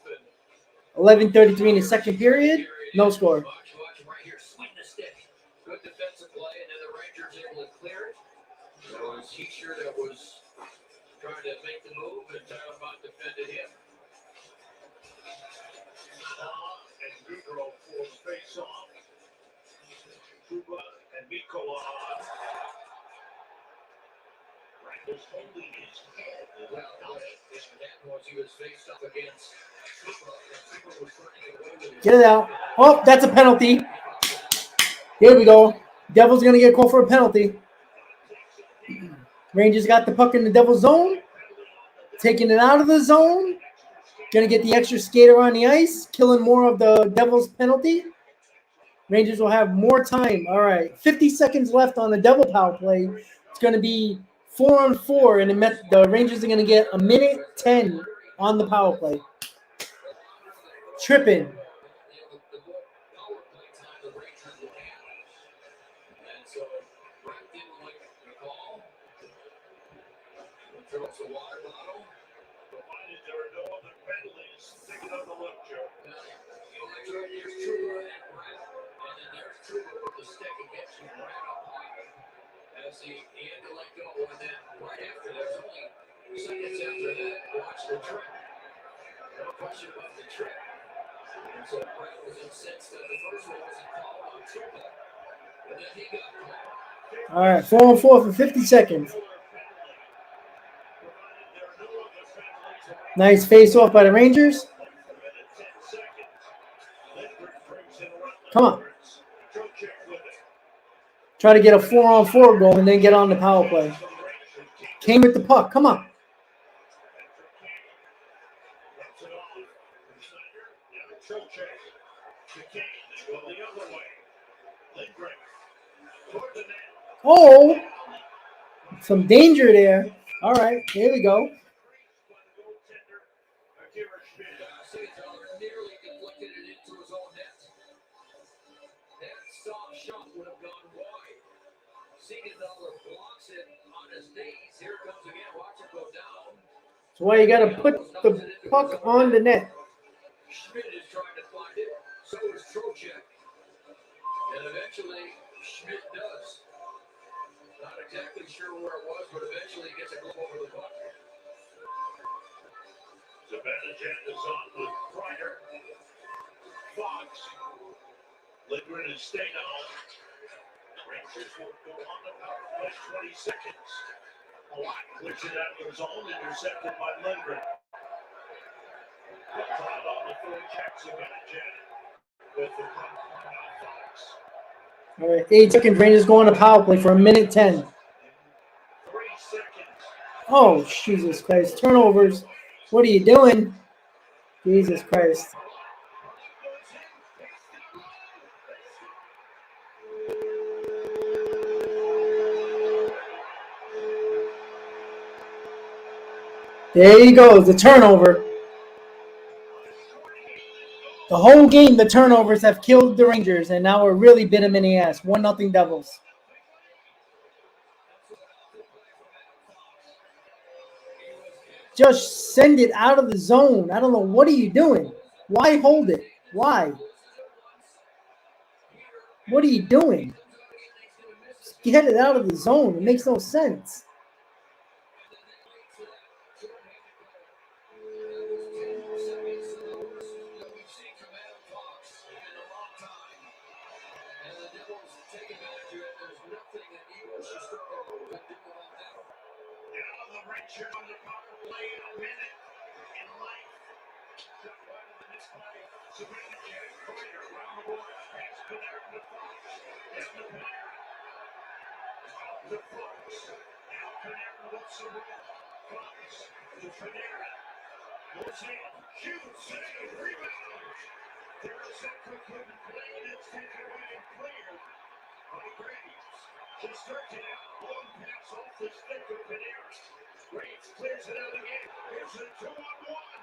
11:33 in the second period. No score.
Watch right here, swing the stick. Good defensive play, and then the Rangers able to clear it. It was Hischier that was trying to make the move, and Tyler Mott defended him.
And Goudreau for face off. Truba and Mikola. Randall's holding his head.
Well, that was he was faced up against.
Get it out. Oh, that's a penalty. Here we go. Devils going to get called for a penalty. Rangers got the puck in the Devils zone. Taking it out of the zone. Going to get the extra skater on the ice. Killing more of the Devils penalty. Rangers will have more time. All right. 50 seconds left on the Devil power play. It's going to be 4-on-4, and the Rangers are going to get a minute 10 on the power play. Tripping.
Drops a water bottle.
Provided there are no other penalties, take another look, Joe.
There's Truba and then there's Truba with the stick against him right up high. As he had to let go, and then right after, there's only seconds after that, watch the trip. No question about the trip. And so Brett was incensed that the first one wasn't called on Truba. And then he got called.
All right, 4-on-4 for 50 seconds. Nice face-off by the Rangers. Come on. Try to get a 4-on-4 goal and then get on the power play. Came with the puck. Come on. Oh, some danger there. All right, here we go.
Nearly deflected it into his own net. That soft shot would have gone wide. Siegenthaler blocks it on his knees. Here it comes again. Watch it go down.
That's why you got to put the puck on the net.
Schmidt is trying to find it. So is Trocheck. And eventually, Schmidt does. Not exactly sure where it was, but eventually he gets a glove over the puck.
Zibanejad is on with Kreider. Fox. Lindgren is staying on. Rangers will go on the power play 20 seconds. Malak clears it out of the zone, intercepted by Lindgren. Cloud on the forecheck, Zibanejad with the puck on Fox.
All right, 8 seconds. Rangers go on a power play for a minute 10.
3 seconds.
Oh, Jesus Christ. Turnovers. What are you doing? Jesus Christ. There you go, the turnover. The whole game, the turnovers have killed the Rangers, and now we're really bit them in the ass. 1-0 Devils. Just send it out of the zone. I don't know. What are you doing? Why hold it? Why? What are you doing? Just get it out of the zone. It makes no sense.
Now the Rangers on the power play in a minute in life. Shot wide of the net by Savannah Jack. Pointer around the board. Pass Panera to Fox. Down to Panera. Off to Fox. Now Panera wants some room. Fox to Panera. Goes in. Shoots. Save. Rebound. Tarasenko couldn't play it. It's taken away and cleared by Graves. Just starts it out. Long pass off the stick of Panera. Graves clears it out again. Here's a 2-on-1.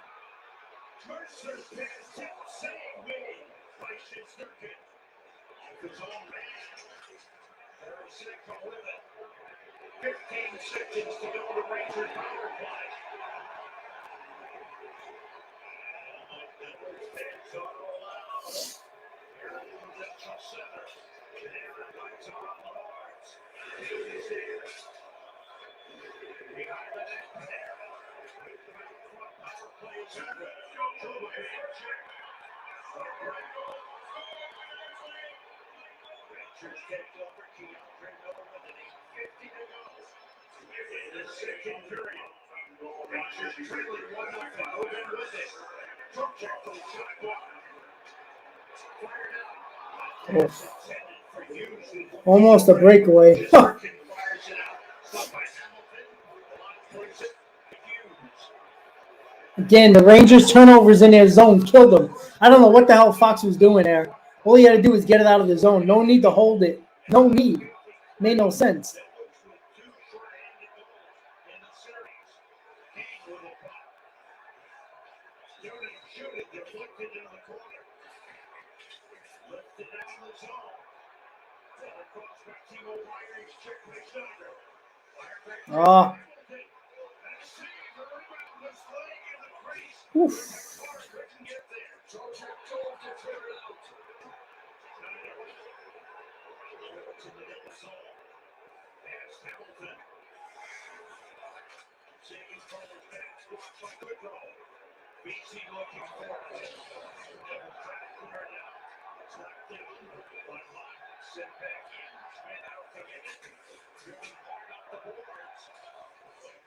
Mercer's pass tip. Save made by Shesterkin. Off his own man. Tarasenko with it. 15 seconds to go to Rangers power play. Fans are allowed. Here comes the center. Panera lights are on the boards. He's there. Behind the net, Panera. With the back front power play is over. Trouba hand check. Rangers take over. Keandre Miller with an 8:50 to go. In the second period. Rangers trailing 1-0. Moving with it. Trump check to the shot block. Fired out.
Oh. Almost a breakaway. Huh. Again, the Rangers turnovers in their zone killed them. I don't know what the hell Fox was doing there. All he had to do was get it out of the zone. No need to hold it. No need. Made no sense. Oh. Oof.
BC looking for it. Sent back in. Schmidt out to get it. Driven hard up the boards.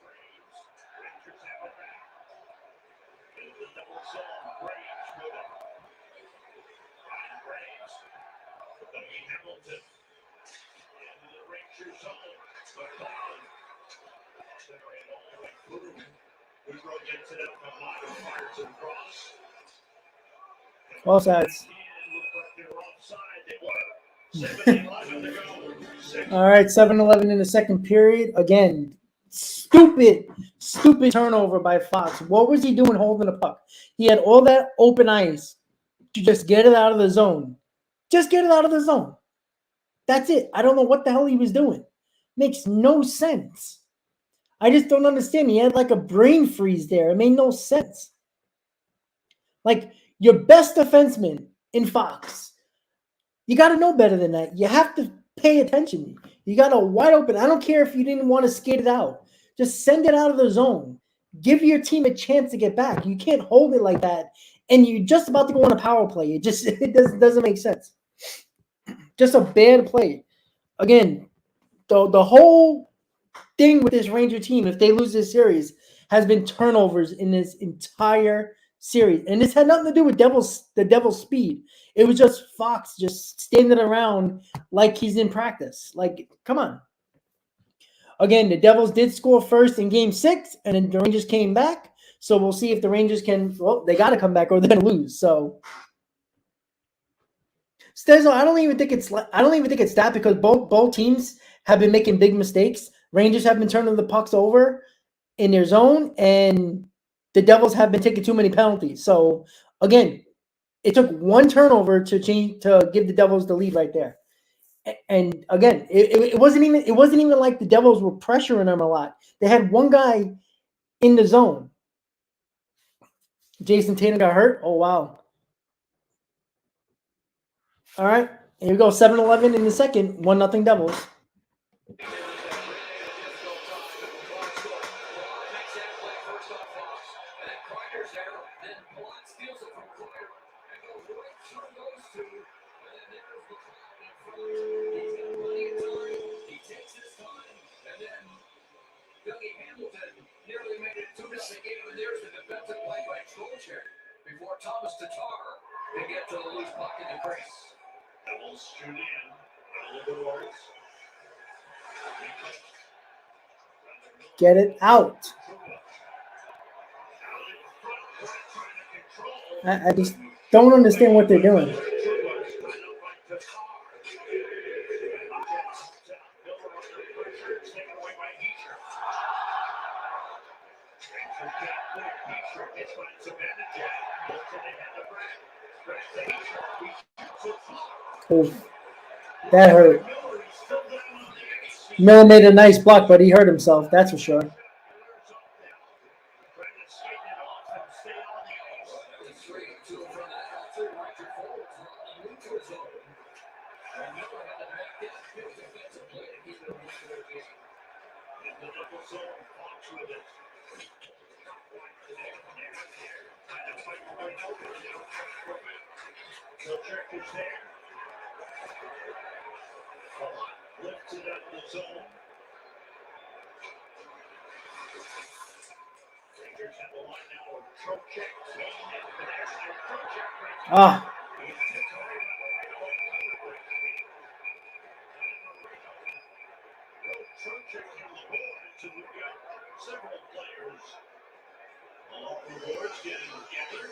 Graves. Rangers have it back. Into the double zone. Graves with it. Ryan Graves. Dougie Hamilton. Into the Rangers zone. McLeod. Centering all the way through. Woodrow gets it up to Meyer. Fires it across.
All sides.
Looked like they were offside. They were. 7-11 to go.
All right, 7-11 in the second period. Again, stupid turnover by Fox. What was he doing holding the puck? He had all that open ice to just get it out of the zone. Just get it out of the zone. That's it. I don't know what the hell he was doing. Makes no sense. I just don't understand. He had like a brain freeze there. It made no sense. Like, your best defenseman in Fox, you got to know better than that. You have to pay attention. You got a wide open. I don't care if you didn't want to skate it out. Just send it out of the zone. Give your team a chance to get back. You can't hold it like that, and you're just about to go on a power play. It doesn't make sense. Just a bad play. Again, the whole thing with this Ranger team, if they lose this series, has been turnovers in this entire series. And this had nothing to do with the Devil's speed. It was just Fox just standing around like he's in practice. Like, come on. Again, the Devils did score first in Game 6, and then the Rangers came back. So we'll see if the Rangers can. Well, they got to come back or they're going to lose. So, Stezo, I don't even think it's that, because both teams have been making big mistakes. Rangers have been turning the pucks over in their zone, and the Devils have been taking too many penalties. So again, it took one turnover to give the Devils the lead right there. And again, it wasn't even like the Devils were pressuring them a lot. They had one guy in the zone. Jason Tatum got hurt. Oh wow. All right. Here we go, 7-11 in the second, 1-0 Devils.
Nearly made it 2 to the game, and there's the defensive play by Trocheck before Thomas Tatar can get to the loose puck in the crease.
Devils shoot in. Liberals.
Get it out. I just don't understand what they're doing. Oof. That hurt. Miller made a nice block, but he hurt himself, that's for sure. Ah.
Several players along the boards getting together.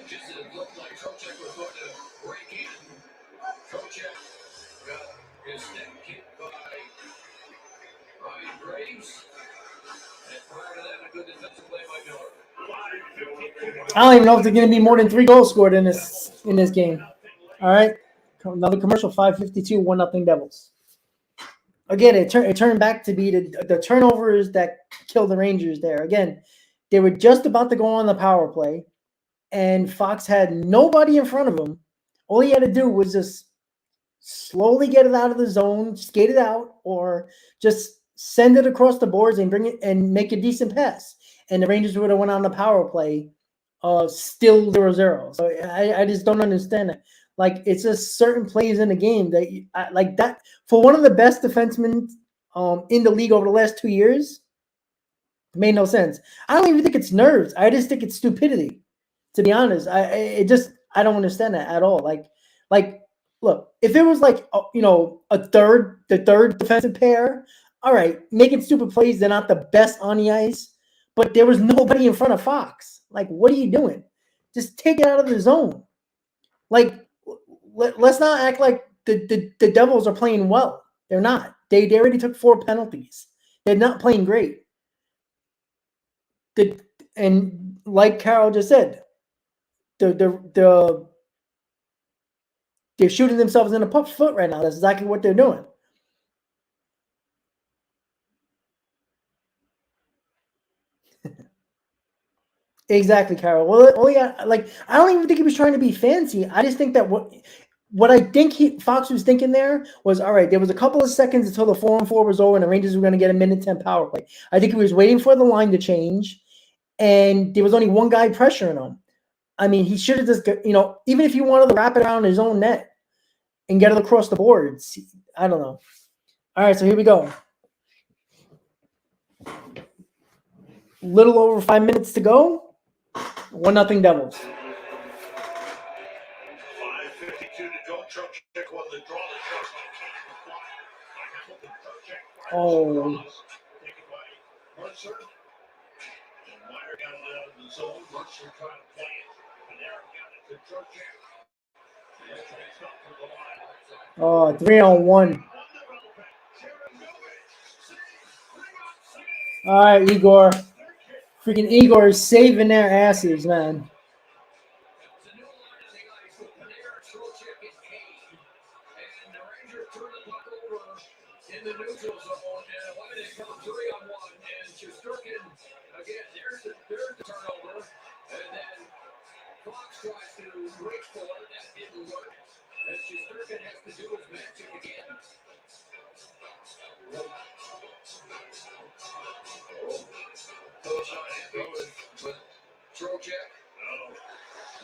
Just it looked like Trocheck was going to break in. Trocheck got his stick kicked by Ryan Graves. And prior to that, a good defensive play by Miller.
I don't even know if there's going to be more than 3 goals scored in this game. All right, another commercial. 5:52, 1-0 Devils. Again, it turned back to be the turnovers that killed the Rangers there. Again, they were just about to go on the power play, and Fox had nobody in front of him. All he had to do was just slowly get it out of the zone, skate it out, or just send it across the boards and bring it and make a decent pass. And the Rangers would have went on the power play, still 0-0. So I just don't understand it. Like, it's just certain plays in the game that like that for one of the best defensemen in the league over the last 2 years. It made no sense. I don't even think it's nerves. I just think it's stupidity. To be honest, I don't understand that at all. Like look, if it was like the third defensive pair, all right, making stupid plays, they're not the best on the ice, but there was nobody in front of Fox. Like, what are you doing? Just take it out of the zone. Like, let's not act like the Devils are playing well. They're not. They already took 4 penalties. They're not playing great. And like Carol just said, they're shooting themselves in the foot right now. That's exactly what they're doing. Exactly, Carol. Well, yeah, like, I don't even think he was trying to be fancy. I just think that what I think Fox was thinking there was, all right, there was a couple of seconds until the 4-on-4 was over and the Rangers were going to get a 1:10 power play. I think he was waiting for the line to change, and there was only one guy pressuring him. I mean, he should have just, even if he wanted to wrap it around his own net and get it across the boards. I don't know. All right, so here we go. Little over 5 minutes to go. 1-0 Devils.
5:52 to go. Trocheck won the draw. The shot by Hamilton. Trocheck.
Oh.
Taken by Mercer. And Meyer got it out of the zone. Mercer trying to play it. And there got it to Trocheck. And it's up to the line.
Oh, 3-on-1. All right, Igor. Freaking Igor is saving their asses, man.
In the neutral zone, and why they come 3-on-1, and Shesterkin, again, there's the turnover, and then Fox tries to reach for it, that didn't work, and Shesterkin has to do his magic again. Coach not happy with Trocheck.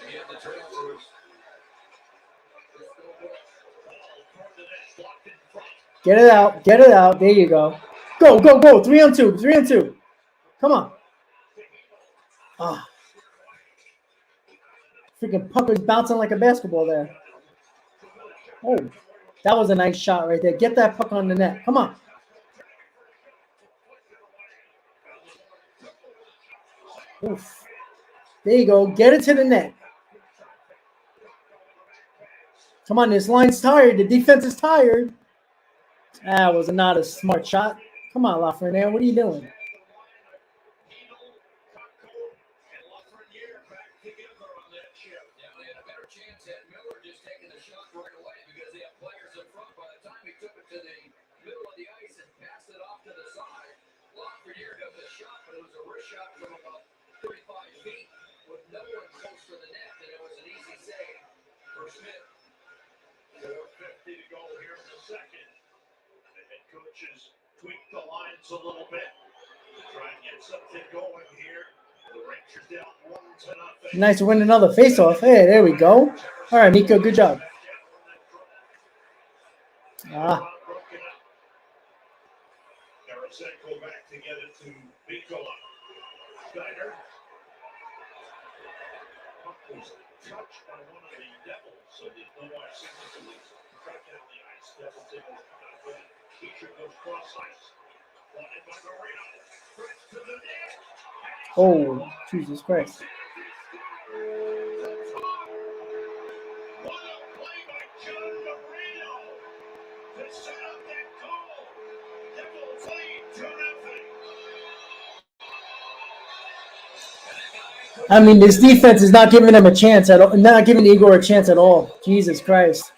Again, the transfers.
Get it out. Get it out. There you go. Go, go, go. 3-on-2. 3-on-2. Come on. Ah. Freaking puck was bouncing like a basketball there. Oh, that was a nice shot right there. Get that puck on the net. Come on. Oof. There you go. Get it to the net. Come on, this line's tired. The defense is tired. That was not a smart shot. Come on, Lafreniere. What are you doing?
Shot from about 35 feet with no one close to the net, and it was an easy save for Smith.
4:50 to go here in the second. The head coach has tweaked the lines a little bit to try and get something going here. The Rangers down 1-0.
Nice to win another faceoff. Hey, there we go. All right, Miko, good job. Ah.
Tarasenko back to get it to Mikola. Schneider. Puck was touched by one of the Devils, so there's no more significantly track down the ice. Devils able to come out with it. Feature goes cross ice. Wanted by Marino. Press to the net.
Oh, Jesus Christ.
What a play by John Marino to set up that goal. Devils lead 2-0.
I mean, this defense is not giving him a chance at all. Not giving Igor a chance at all. Jesus Christ.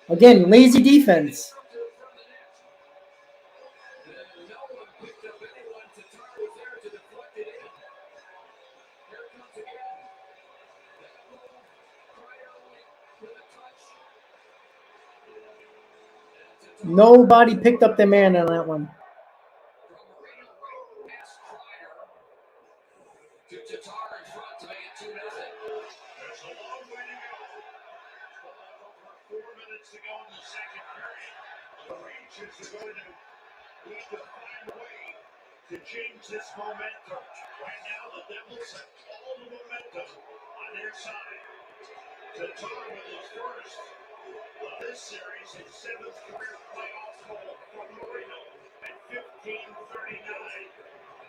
Again, lazy defense. Nobody picked up their man on that one.
To go in the second period. The Rangers are going to need to find a way to change this momentum. Right now, the Devils have all the momentum on their side. Tatar with his first of this series, his 7th career playoff goal for Marino at 15:39.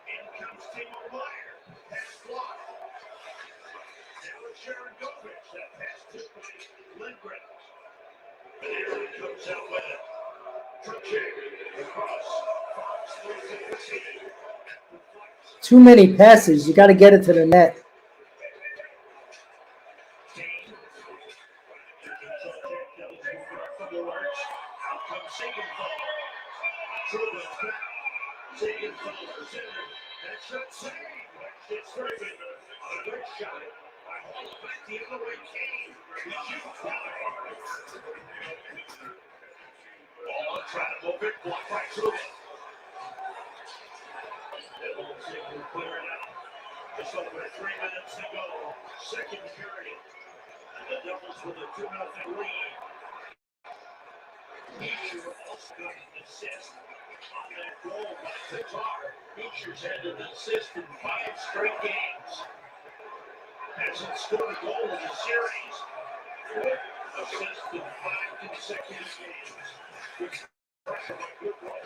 In comes Timo Meier. Pass blocked. Now it's Sharon Govich. That pass tipped by Lindgren. And here he comes out with it. Trocheck across. Fox throws it to City.
Too many passes. You got to get it to the net.
Out comes Siegenthaler. Truba's back. Siegenthaler center. That shot saved. It's Strickland. A good shot. I hold it back the other way. Kane. He shoots down. Ball on try to move it. Blocked by Truba. Devils able to clear it out. Just over 3 minutes to go. Second period. And the Devils with a 2-0 lead. Beecher also got an assist on that goal by Tatar. Beecher's had an assist in 5 straight games. Hasn't scored a goal in the series. Assist in 5 consecutive games. Good pressure by Goodrow.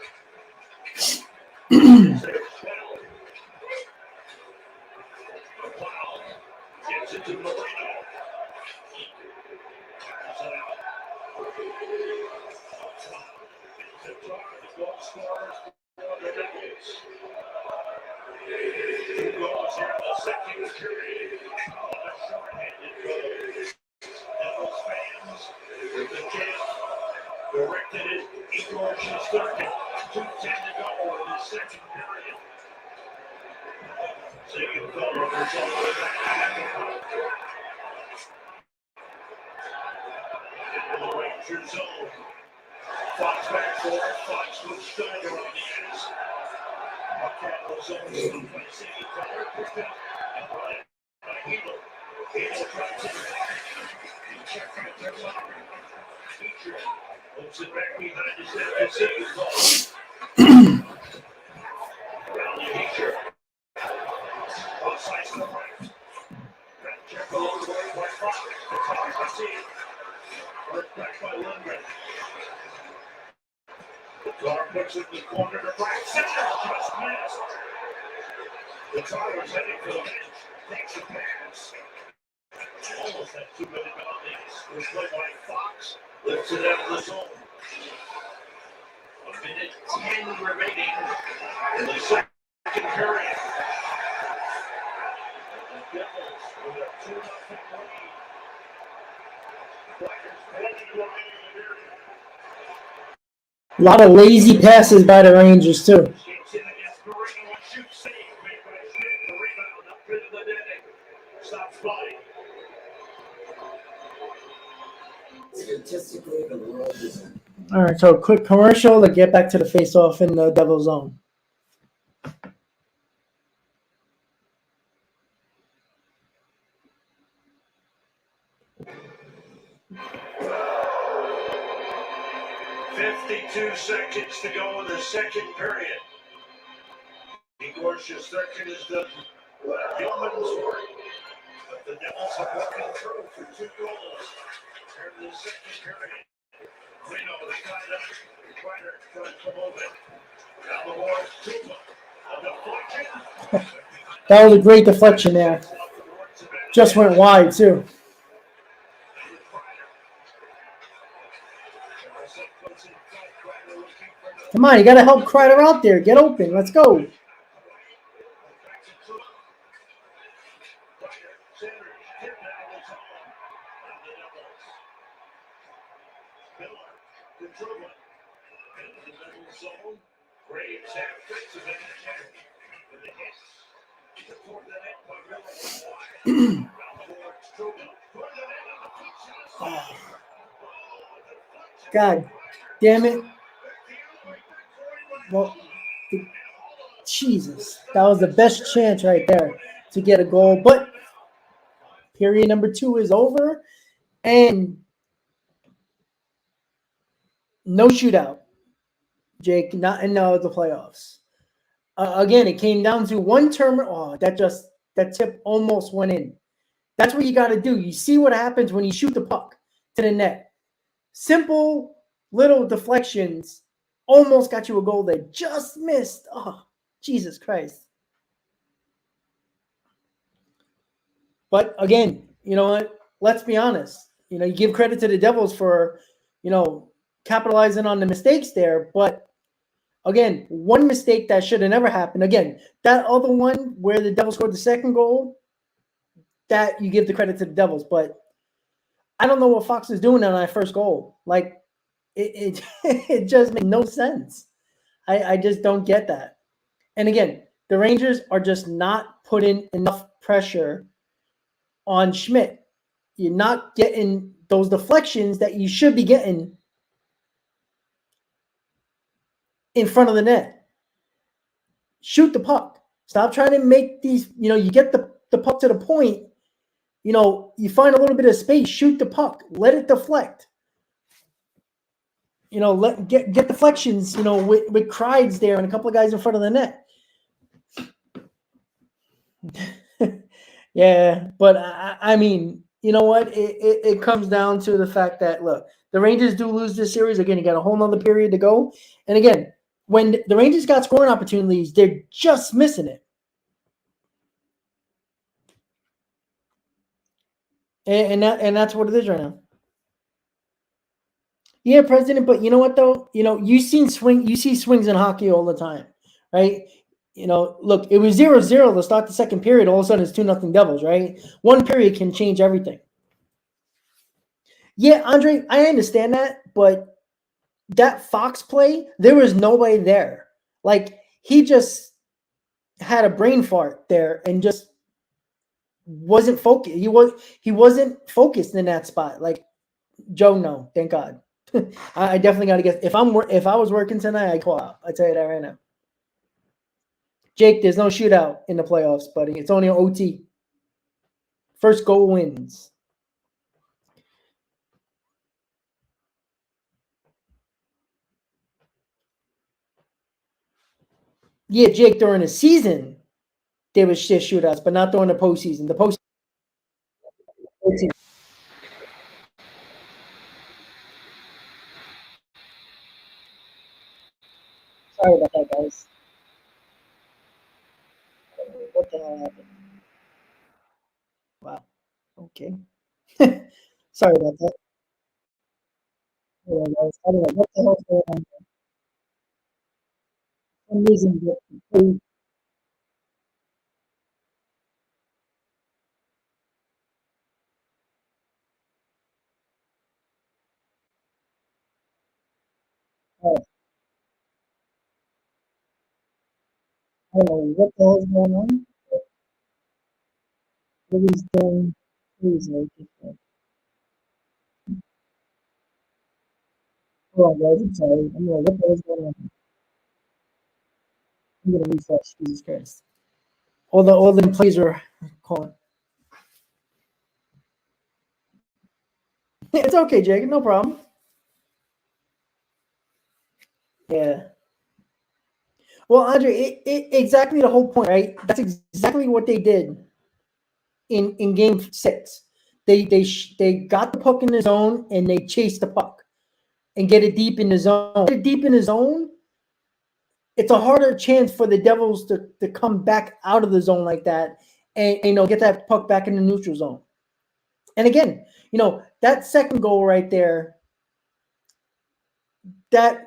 Wow. Gets it to Marino. Passes it out. Tatar, the goal scorers for the Devils. 2 goals here in the second period. On a short-handed goal. Devils fans with the chance directed at Igor Fox back for Fox with Steiner on the ends. McCandless zone stop by City. Tyler pushed out and brought in by Hilo. Hilo drives it back. Check right there. Teacher moves it back behind his net. It's City's ball. Around the Teacher. Offside to the right. Check all the way by Fox. The top by City. Worked back by Lundgren. The car puts it in the corner to right center. Just missed. The car was heading for the bench. Takes a pass. Almost had 2 minute penalties. Was played by Fox. Lifts it out of the zone. 1:10 remaining in the second period. The Devils with a 2-0 lead. Players plenty remaining in the period.
A lot of lazy passes by the Rangers, too.
Gets in against Marino. A shoot save made by Schmidt. The rebound up into the netting. Stops by.
Statistically, the world is.
All right, so quick commercial to get back to the face-off in the Devil zone.
Seconds to go in the second period. Igor's second is the yeoman's work. But the Devils are working through for 2 goals. Here in the second period. Reno is tied up. Ryder trying to come over. Down the boards, Tuba. A deflection.
That was a great deflection there. Just went wide, too. Come on, you got to help Kreider out there. Get open. Let's go. God damn it. Well, Jesus, that was the best chance right there to get a goal. But period number 2 is over, and no shootout, Jake, not in the playoffs. Again, it came down to one turn. Oh, that tip almost went in. That's what you got to do. You see what happens when you shoot the puck to the net. Simple little deflections almost got you a goal that just missed. Oh, Jesus Christ. But again, you know what? Let's be honest. You know, you give credit to the Devils for, capitalizing on the mistakes there. But again, one mistake that should have never happened. Again, that other one where the Devils scored the second goal, that you give the credit to the Devils. But I don't know what Fox is doing on that first goal. Like, it just makes no sense. I just don't get that. And again, the Rangers are just not putting enough pressure on Schmidt. You're not getting those deflections that you should be getting in front of the net. Shoot the puck. Stop trying to make these, you get the puck to the point, you find a little bit of space, shoot the puck, let it deflect. Get deflections, with Kreids there and a couple of guys in front of the net. Yeah, but I mean, you know what? It comes down to the fact that, look, the Rangers do lose this series. Again, you got a whole nother period to go. And again, when the Rangers got scoring opportunities, they're just missing it. And that's what it is right now. Yeah, President, but you know what though? You see swings in hockey all the time, right? Look, it was 0-0 to start the second period. All of a sudden, it's 2-0 Devils, right? One period can change everything. Yeah, Andre, I understand that, but that Fox play, there was nobody there. Like, he just had a brain fart there and just wasn't focused. He wasn't focused in that spot. Like, Joe, no, thank God. I definitely got to guess. If I was working tonight, I'd call out. I tell you that right now. Jake, there's no shootout in the playoffs, buddy. It's only an OT. First goal wins. Yeah, Jake, during the season, there was shit shootouts, but not during the postseason. The postseason. Sorry about that, guys. What the hell happened? Wow. Okay. Sorry about that. Hold on, guys. I don't know what the hell's going on. For some reason, I don't know what the hell's going on. Please don't. Please, hold on, guys. I'm sorry. I'm gonna what the hell's going on. I'm gonna refresh. Jesus Christ. All the plays are calling. It's okay, Jake. No problem. Yeah. Well, Andre, exactly the whole point, right? That's exactly what they did in Game 6. They got the puck in the zone and they chased the puck and get it deep in the zone. Get it deep in the zone. It's a harder chance for the Devils to come back out of the zone like that and get that puck back in the neutral zone. And again, that second goal right there, they're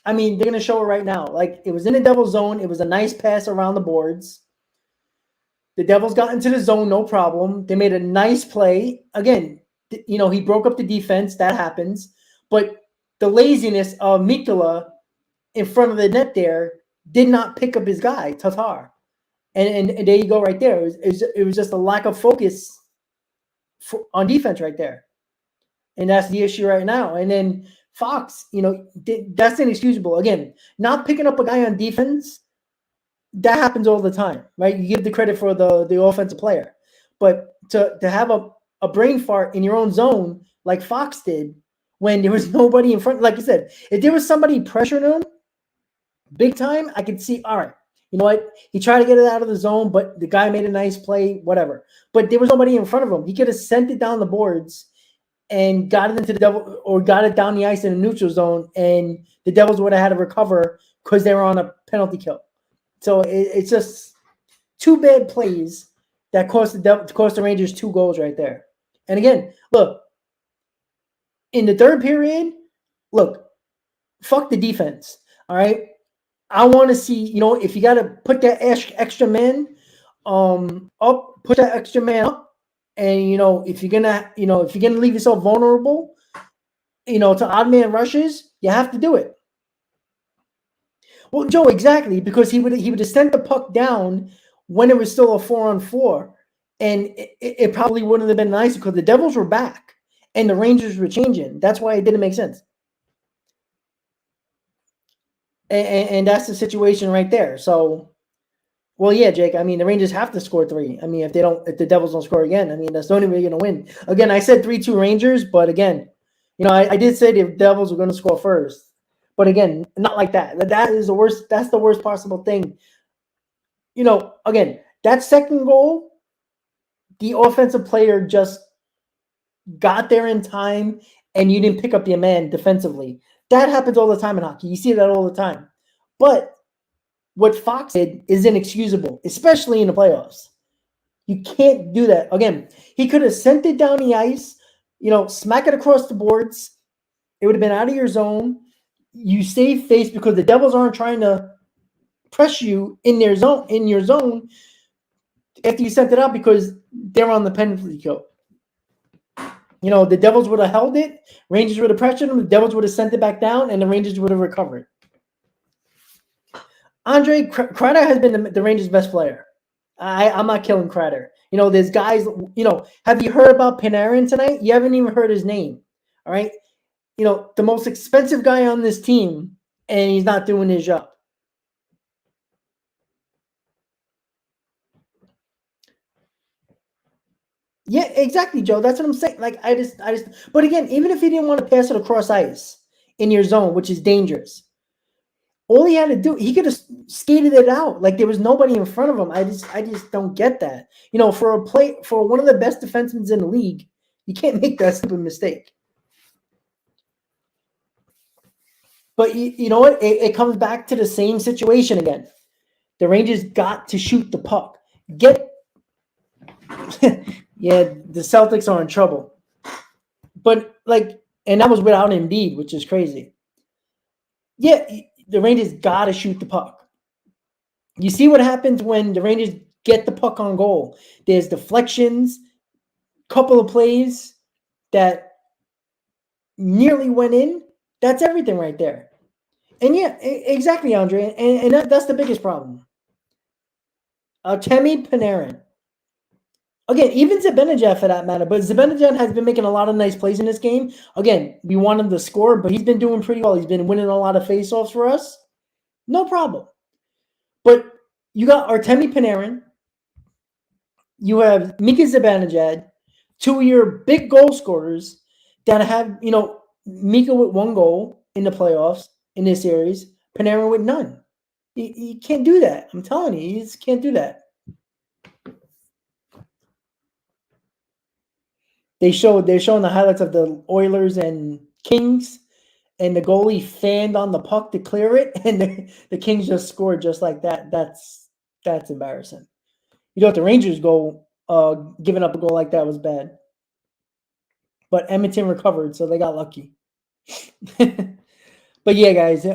going to show it right now. Like, it was in the Devils zone. It was a nice pass around the boards. The Devils got into the zone, no problem. They made a nice play. Again, he broke up the defense. That happens. But the laziness of Mikula in front of the net there did not pick up his guy, Tatar. And there you go right there. It was just a lack of focus on defense right there. And that's the issue right now. And then Fox, that's inexcusable. Again, not picking up a guy on defense, that happens all the time, right? You give the credit for the offensive player. But to have a brain fart in your own zone like Fox did when there was nobody in front, like you said, if there was somebody pressuring him big time, I could see, all right, you know what? He tried to get it out of the zone, but the guy made a nice play, whatever. But there was nobody in front of him. He could have sent it down the boards and got it into the Devil, or got it down the ice in the neutral zone, and the Devils would have had to recover because they were on a penalty kill. So it's just two bad plays that cost the Rangers 2 goals right there. And again, look, in the third period, look, fuck the defense. All right. I want to see, if you got to put that extra man up, put that extra man up. And, if you're going to leave yourself vulnerable, to odd man rushes, you have to do it. Well, Joe, exactly, because he would have sent the puck down when it was still a 4-on-4, and it probably wouldn't have been nice because the Devils were back and the Rangers were changing. That's why it didn't make sense. And that's the situation right there. So, well, yeah, Jake. The Rangers have to score 3. If the Devils don't score again, that's the only way you're going to win. Again, I said 3-2 Rangers, but again, I did say the Devils were going to score first. But again, not like that. That is the worst. That's the worst possible thing. Again, that second goal, the offensive player just got there in time, and you didn't pick up your man defensively. That happens all the time in hockey. You see that all the time. But what Fox did is inexcusable, especially in the playoffs. You can't do that. Again, he could have sent it down the ice, smack it across the boards. It would have been out of your zone. You save face because the Devils aren't trying to press you in your zone after you sent it out because they're on the penalty kill. The Devils would have held it. Rangers would have pressured them. The Devils would have sent it back down, and the Rangers would have recovered. Andre Kreider has been the Rangers' best player. I'm not killing Kreider. There's guys. Have you heard about Panarin tonight? You haven't even heard his name. All right. the most expensive guy on this team, and he's not doing his job. Yeah, exactly, Joe. That's what I'm saying. Like, I just. But again, even if he didn't want to pass it across ice in your zone, which is dangerous, all he had to do, he could have skated it out. Like, there was nobody in front of him. I just don't get that. For one of the best defensemen in the league, you can't make that stupid mistake. But you know what? It comes back to the same situation again. The Rangers got to shoot the puck. Yeah, the Celtics are in trouble. But, and that was without Embiid, which is crazy. Yeah, the Rangers got to shoot the puck. You see what happens when the Rangers get the puck on goal. There's deflections, couple of plays that nearly went in. That's everything right there. And yeah, exactly, Andre. And that's the biggest problem. Artemi Panarin. Again, even Zibanejad for that matter. But Zibanejad has been making a lot of nice plays in this game. Again, we want him to score, but he's been doing pretty well. He's been winning a lot of faceoffs for us. No problem. But you got Artemi Panarin. You have Mika Zibanejad, two of your big goal scorers that have, Mika with 1 goal in the playoffs in this series, Panarin with none. You can't do that. I'm telling you, you just can't do that. They're showing the highlights of the Oilers and Kings, and the goalie fanned on the puck to clear it, and the Kings just scored just like that. That's embarrassing. The Rangers goal, giving up a goal like that was bad. But Edmonton recovered, so they got lucky. But yeah, guys,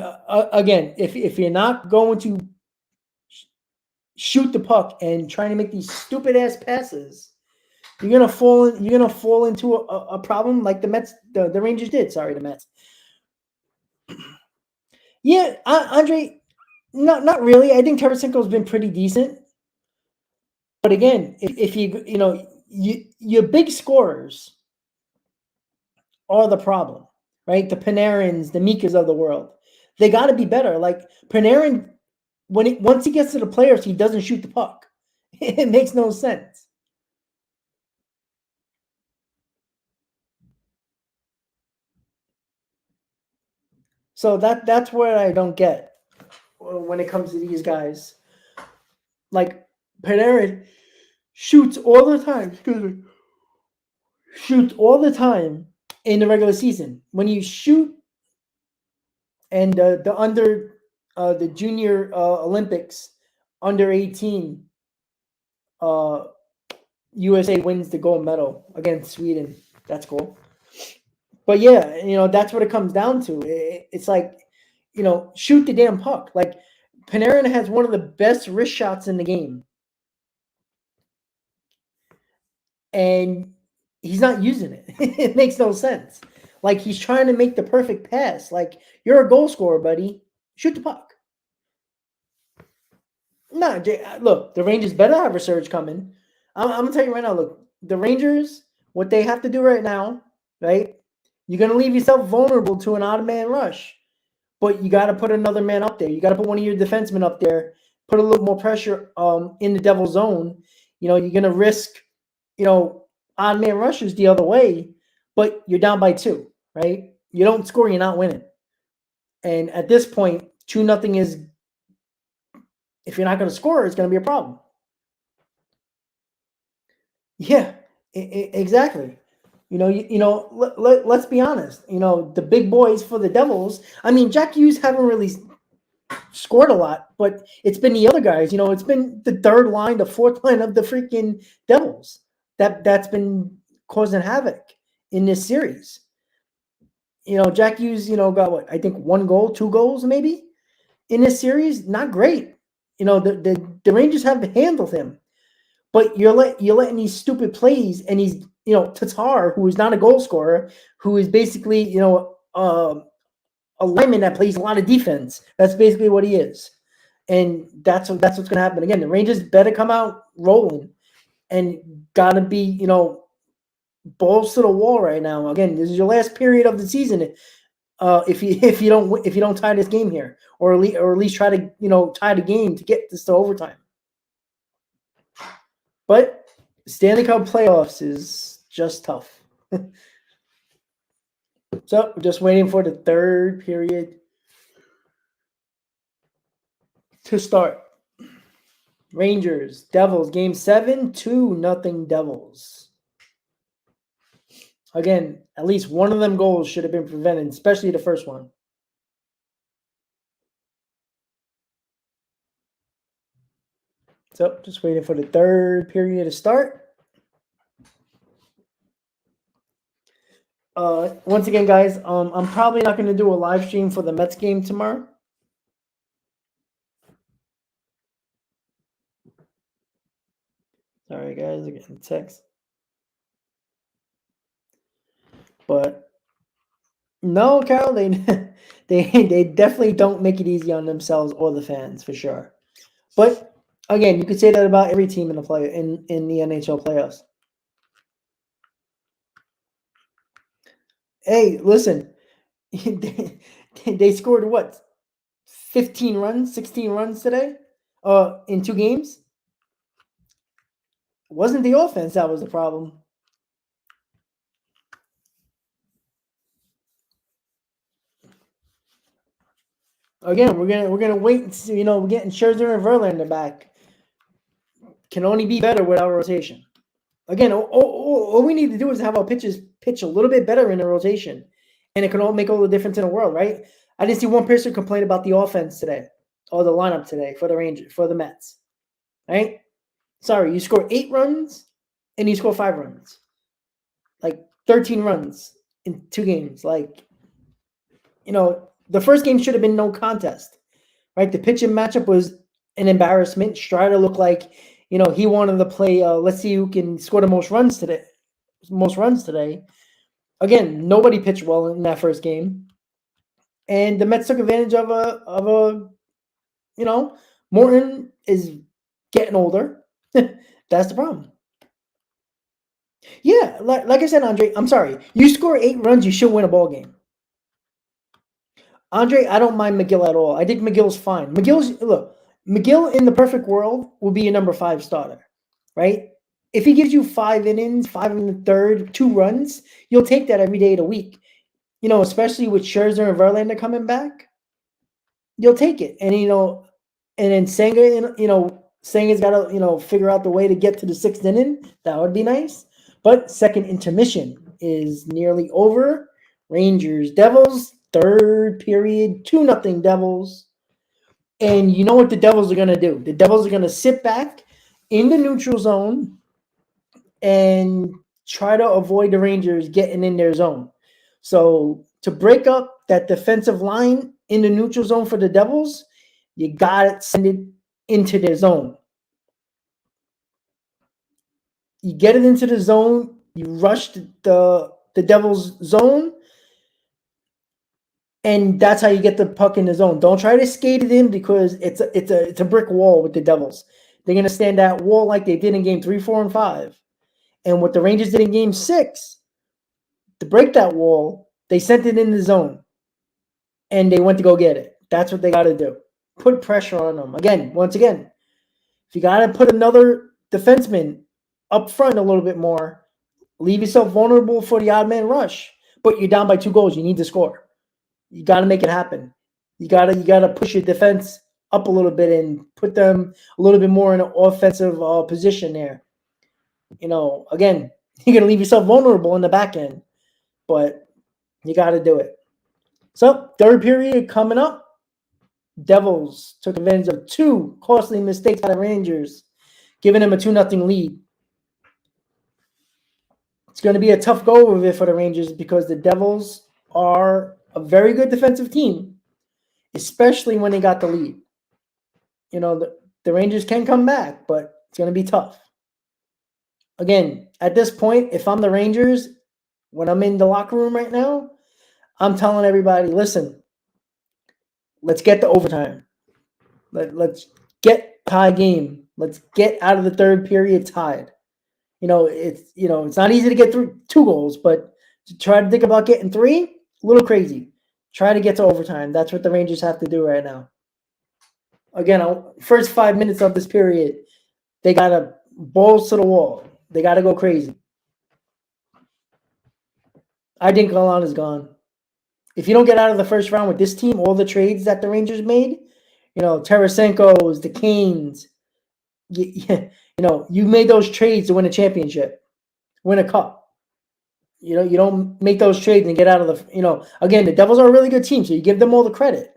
again, if you're not going to shoot the puck and trying to make these stupid ass passes, you're gonna fall into a problem like the Mets, the Rangers did. Sorry, the Mets. Yeah, Andre, not really. I think Tarasenko's been pretty decent. But again, if your big scorers are the problem, right? The Panarins, the Mikas of the world, they got to be better. Like Panarin, once he gets to the players, he doesn't shoot the puck. It makes no sense. So that's what I don't get when it comes to these guys. Like Panarin shoots all the time. Excuse me. Shoots all the time in the regular season. When you shoot, and the junior Olympics under 18, USA wins the gold medal against Sweden. That's cool. But yeah, that's what it comes down to. It's like, shoot the damn puck. Like Panarin has one of the best wrist shots in the game, and he's not using it. It makes no sense. Like he's trying to make the perfect pass. Like you're a goal scorer, buddy. Shoot the puck. No, look, the Rangers better have a surge coming. I'm gonna tell you right now. Look, the Rangers, what they have to do right now, right? You're gonna leave yourself vulnerable to an odd man rush, but you got to put another man up there. You got to put one of your defensemen up there. Put a little more pressure in the Devil's zone. You're gonna risk, odd man rushes the other way, but you're down by 2, right? You don't score, you're not winning. And at this point, 2-0 is. If you're not going to score, it's going to be a problem. Yeah, exactly. Let's be honest. The big boys for the Devils. I mean, Jack Hughes haven't really scored a lot, but it's been the other guys. It's been the third line, the fourth line of the freaking Devils that's been causing havoc in this series. Jack Hughes, got what? I think 1 goal, 2 goals, maybe in this series. Not great. The Rangers have handled him, but you're letting these stupid plays, and he's Tatar, who is not a goal scorer, who is basically a lineman that plays a lot of defense. That's basically what he is, and that's what's going to happen again. The Rangers better come out rolling, and gotta be balls to the wall right now. Again, this is your last period of the season. If you don't tie this game here, or at least try to tie the game to get this to overtime. But Stanley Cup playoffs is just tough. So just waiting for the third period to start. Rangers, Devils, game 7, 2-0 Devils. Again, at least one of them goals should have been prevented, especially the first one. So just waiting for the third period to start. Once again, guys, I'm probably not going to do a live stream for the Mets game tomorrow. Sorry, guys, I'm getting text. But no, Carol, they definitely don't make it easy on themselves or the fans, for sure. But again, you could say that about every team in the NHL playoffs. Hey, listen, they scored what? 15 runs, 16 runs today? In 2 games? It wasn't the offense that was the problem. Again, we're gonna wait and see. We're getting Scherzer and Verlander back. Can only be better without rotation. Again, all we need to do is have our pitchers pitch a little bit better in the rotation, and it can all make all the difference in the world, right? I didn't see one person complain about the offense today or the lineup today for the Mets, right? Sorry, you score 8 runs and you score 5 runs, like 13 runs in 2 games. Like, the first game should have been no contest, right? The pitching matchup was an embarrassment. Strider looked like, he wanted to play. Let's see who can score the most runs today. Again, nobody pitched well in that first game, and the Mets took advantage of a. Morton is getting older. That's the problem. Yeah, like I said, Andre, I'm sorry. You score 8 runs, you should win a ball game. Andre, I don't mind McGill at all. I think McGill's fine. McGill in the perfect world will be a number 5 starter, right? If he gives you 5 innings, 5 in the third, 2 runs, you'll take that every day of the week. Especially with Scherzer and Verlander coming back, you'll take it. And and then Senga, Senga's got to figure out the way to get to the 6th inning. That would be nice. But second intermission is nearly over. Rangers, Devils, third period, 2-0 Devils. And you know what the Devils are going to do? The Devils are going to sit back in the neutral zone and try to avoid the Rangers getting in their zone. So to break up that defensive line in the neutral zone for the Devils, you got to send it into their zone. You get it into the zone, you rush the Devils' zone, and that's how you get the puck in the zone. Don't try to skate it in because it's a brick wall with the Devils. They're going to stand that wall like they did in game 3, 4, and 5. And what the Rangers did in game 6, to break that wall, they sent it in the zone. And they went to go get it. That's what they got to do. Put pressure on them. Once again, if you got to put another defenseman up front a little bit more, leave yourself vulnerable for the odd man rush. But you're down by 2 goals. You need to score. You got to make it happen. You got to push your defense up a little bit and put them a little bit more in an offensive position there. Again, you're going to leave yourself vulnerable in the back end, but you got to do it. So, third period coming up. Devils took advantage of 2 costly mistakes by the Rangers, giving them a 2-0 lead. It's going to be a tough go of it for the Rangers because the Devils are a very good defensive team, especially when they got the lead. The Rangers can come back, but it's going to be tough. Again, at this point, if I'm the Rangers, when I'm in the locker room right now, I'm telling everybody, listen, let's get to overtime. Let's get tie game. Let's get out of the third period tied. It's not easy to get through 2 goals, but to try to think about getting 3, a little crazy. Try to get to overtime. That's what the Rangers have to do right now. Again, first 5 minutes of this period, they got to balls to the wall. They got to go crazy. I think Gallant is gone. If you don't get out of the first round with this team, all the trades that the Rangers made, Tarasenko's, the Canes, you made those trades to win a championship, win a cup. You don't make those trades and get out of the, again, the Devils are a really good team, so you give them all the credit.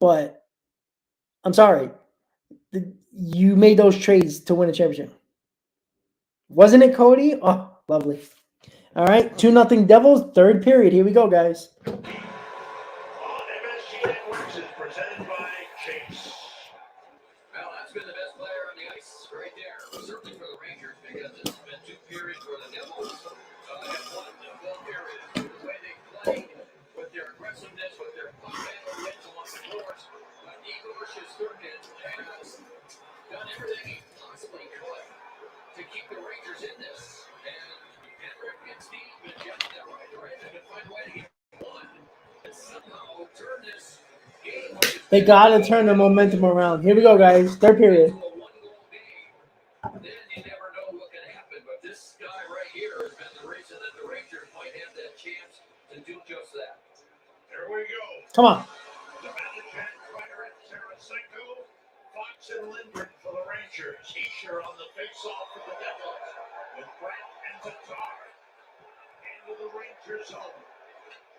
But I'm sorry, you made those trades to win a championship. Wasn't it, Cody? Oh, lovely. All right, 2-0 Devils, third period. Here we go, guys.
On MSG Networks is presented by Chase.
Well, that's been the best player on the ice right there. Certainly for the Rangers, because it's been 2 periods where the Devils have won the full period. The way they played, with their aggressiveness, with their puck handle hits along the boards. But Igor Shesterkin has done everything he possibly could to keep the Rangers in this. And Henrik and Steve been getting that right direction to find a way to get one. And somehow turn this game.
They got to turn the momentum around. Here we go, guys. Third period.
Then you never know what can happen. But this guy right here has been the reason that the Rangers might have that chance to do just that.
There we go.
Come on.
The Manicat, Ryder, and Tarasenko. Fox and Lindgren for the Rangers. Heischer on the face-off for the Devils. With Brett and Tatar. Into the Rangers zone.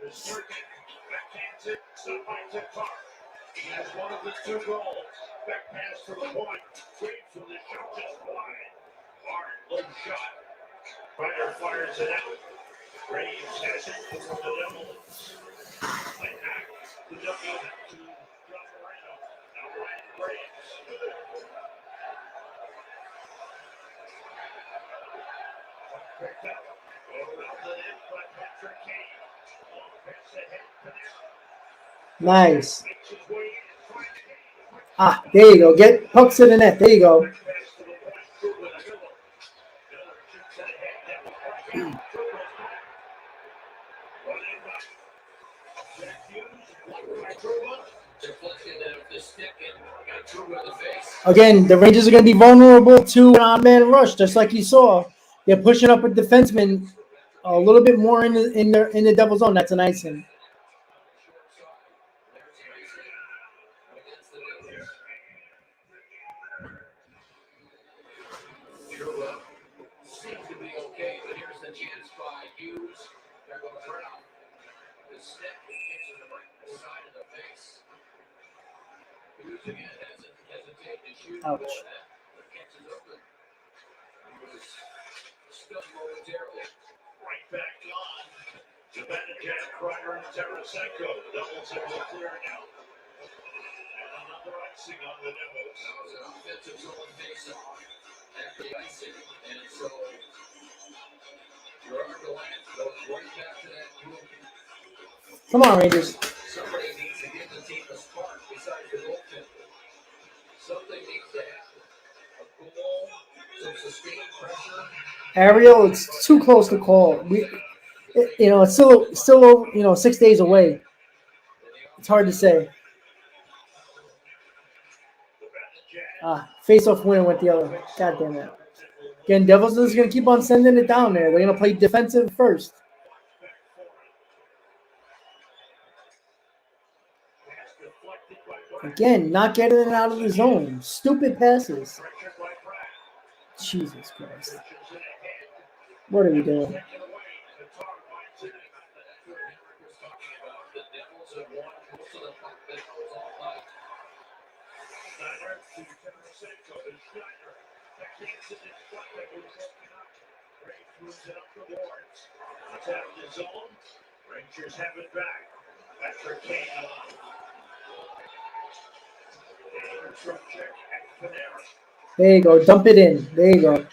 The circuit backhands it. Stopped by Tatar. He has one of the 2 goals. Back pass to the point. Wait for the shot just wide. Hard, low shot. Ryder fires it out. Graves has it for the Devils. They hack the W to John Moreno. Now Ryan Graves. Picked up. Around the net by Patrick Kane. Long pass ahead to Panarin.
Nice.
Makes his way in.
Ah, there you go. Get pucks in the net. There you go. Again, the Rangers are going to be vulnerable to an odd-man rush, just like you saw. They're pushing up a defenseman a little bit more in the Devil zone. That's an icing.
Seems to be okay, but here's the chance by Hughes. There goes Brown. The stick kicks to the right side of the face. Hughes again hasn't hesitated to shoot.
Ouch.
The catch is open. He was stunned momentarily.
Right back on. Zibanejad, Kreider, and Tarasenko. Devils have to clear now. And another icing on the Devils.
That was an offensive zone face-off after the icing. And so Gerard Gallant goes right back to that group.
Come on, Rangers.
Somebody needs to give the team a spark besides the goaltender. Something needs to happen. A goal, some sustained pressure.
Ariel, it's too close to call. It's still 6 days away. It's hard to say. Face-off winner went the other way. God damn it. Again, Devils is going to keep on sending it down there. They're going to play defensive first. Again, not getting it out of the zone. Stupid passes. Jesus Christ. What are we doing?
Rangers have it back. Patrick Kane on.
There you go. Dump it in. There you go.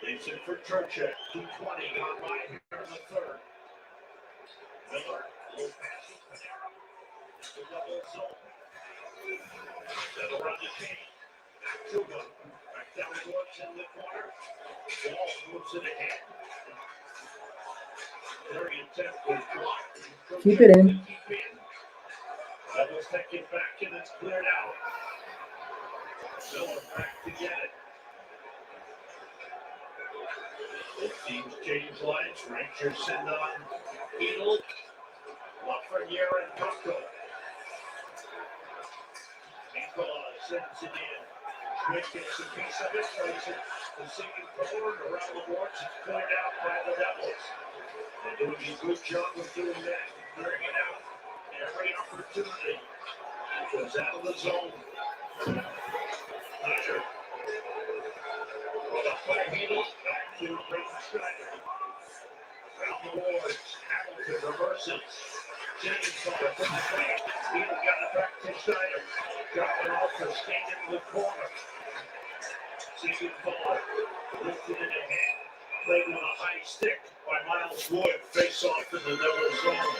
Leaves it for Trocheck. 2:20 gone by here in the third. Miller, low pass to Panera. It's a double zone. That'll run the chain. Truba, back down towards in the corner. Ball moves it ahead. Very intent was blocked.
Keep it in.
Keep in. Doubles taken back and it's cleared out. Miller back to get it. Both teams change lines. Rangers send on Beetle, Lafreniere, and Costco. Nicola sends it in. Schmidt gets a piece of it, plays it the sinking forward around the boards. It's cleared out by the Devils. They're doing a good job of doing that, clearing it out. Every opportunity goes out of the zone. Hunter. Brought up by Beetle, back to Brayden Schneider. Around the boards, Hamilton reverses. James on the front plate. Beetle got it back to Schneider. Dropping off the skate into the corner. Second forward, lifted it ahead. Played with a high stick by Miles Wood. Face off in the middle zone.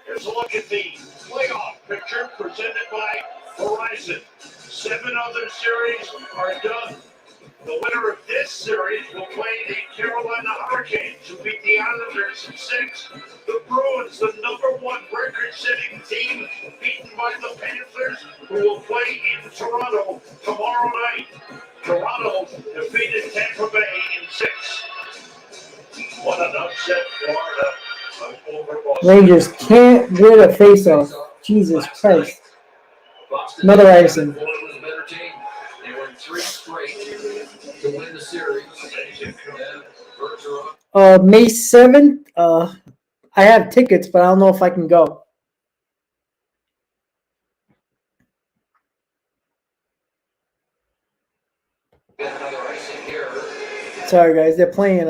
Here's a look at the playoff picture presented by Verizon. 7 other series are done. The winner of this series will play the Carolina Hurricanes, who beat the Islanders in 6. The Bruins, the #1 record-setting team, beaten by the Panthers, who will play in Toronto tomorrow night. Toronto defeated Tampa Bay in 6. What an upset, Florida.
Rangers can't win a face-off. Jesus Christ. Another icing.
Florida was a better team. They won 3 straight to win the series. And Birds are up.
May 7th, I have tickets, but I don't know if I can go.
Another icing here.
Sorry, guys. They're playing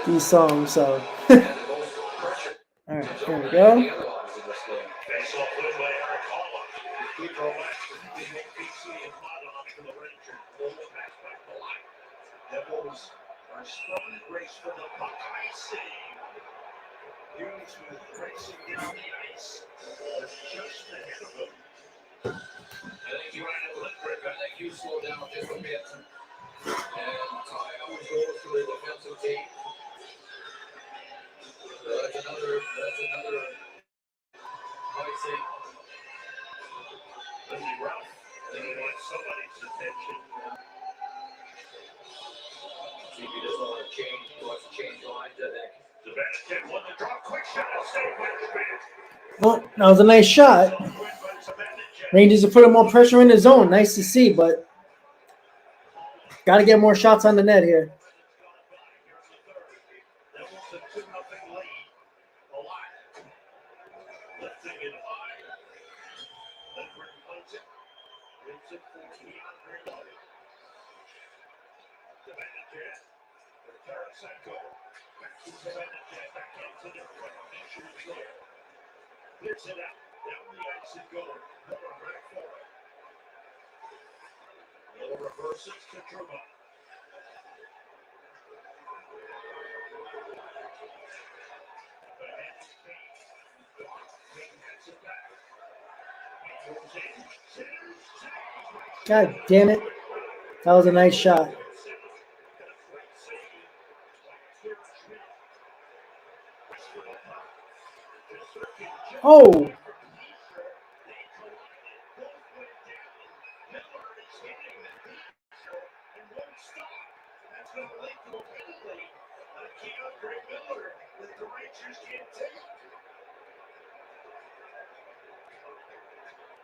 these songs, so. All right, here we go.
Face off win by Eric Halla. Pedro West, BC and Madon for the Rangers. Low pass by Polak. Devils are strong race for the Buckeye save. Hughes was racing down the ice. Was just ahead of him.
I think you slowed down just a bit. And I always go to the defensive team. That's another icing.
Lindsey Ralph, then he wants somebody's attention.
See if he doesn't want to change. He wants to change lines, I think.
Zibanejad won the draw. Quick shot and save by Schmidt.
Well, that was a nice shot.
Win by Zibanejad.
Rangers are putting more pressure in the zone. Nice to see, but got to get more shots on the net here.
Devils a 2-0 lead. A lot. Lifting it high. Lindgren plays it. Gives it for DeAndre Lowe. Zibanejad for Tarasenko. Back to Zibanejad. Back into the front. Issues there. Clears it out. Down the ice and goal. Miller back for it. Miller reverses to Truba.
God damn it. That was a nice shot. Oh.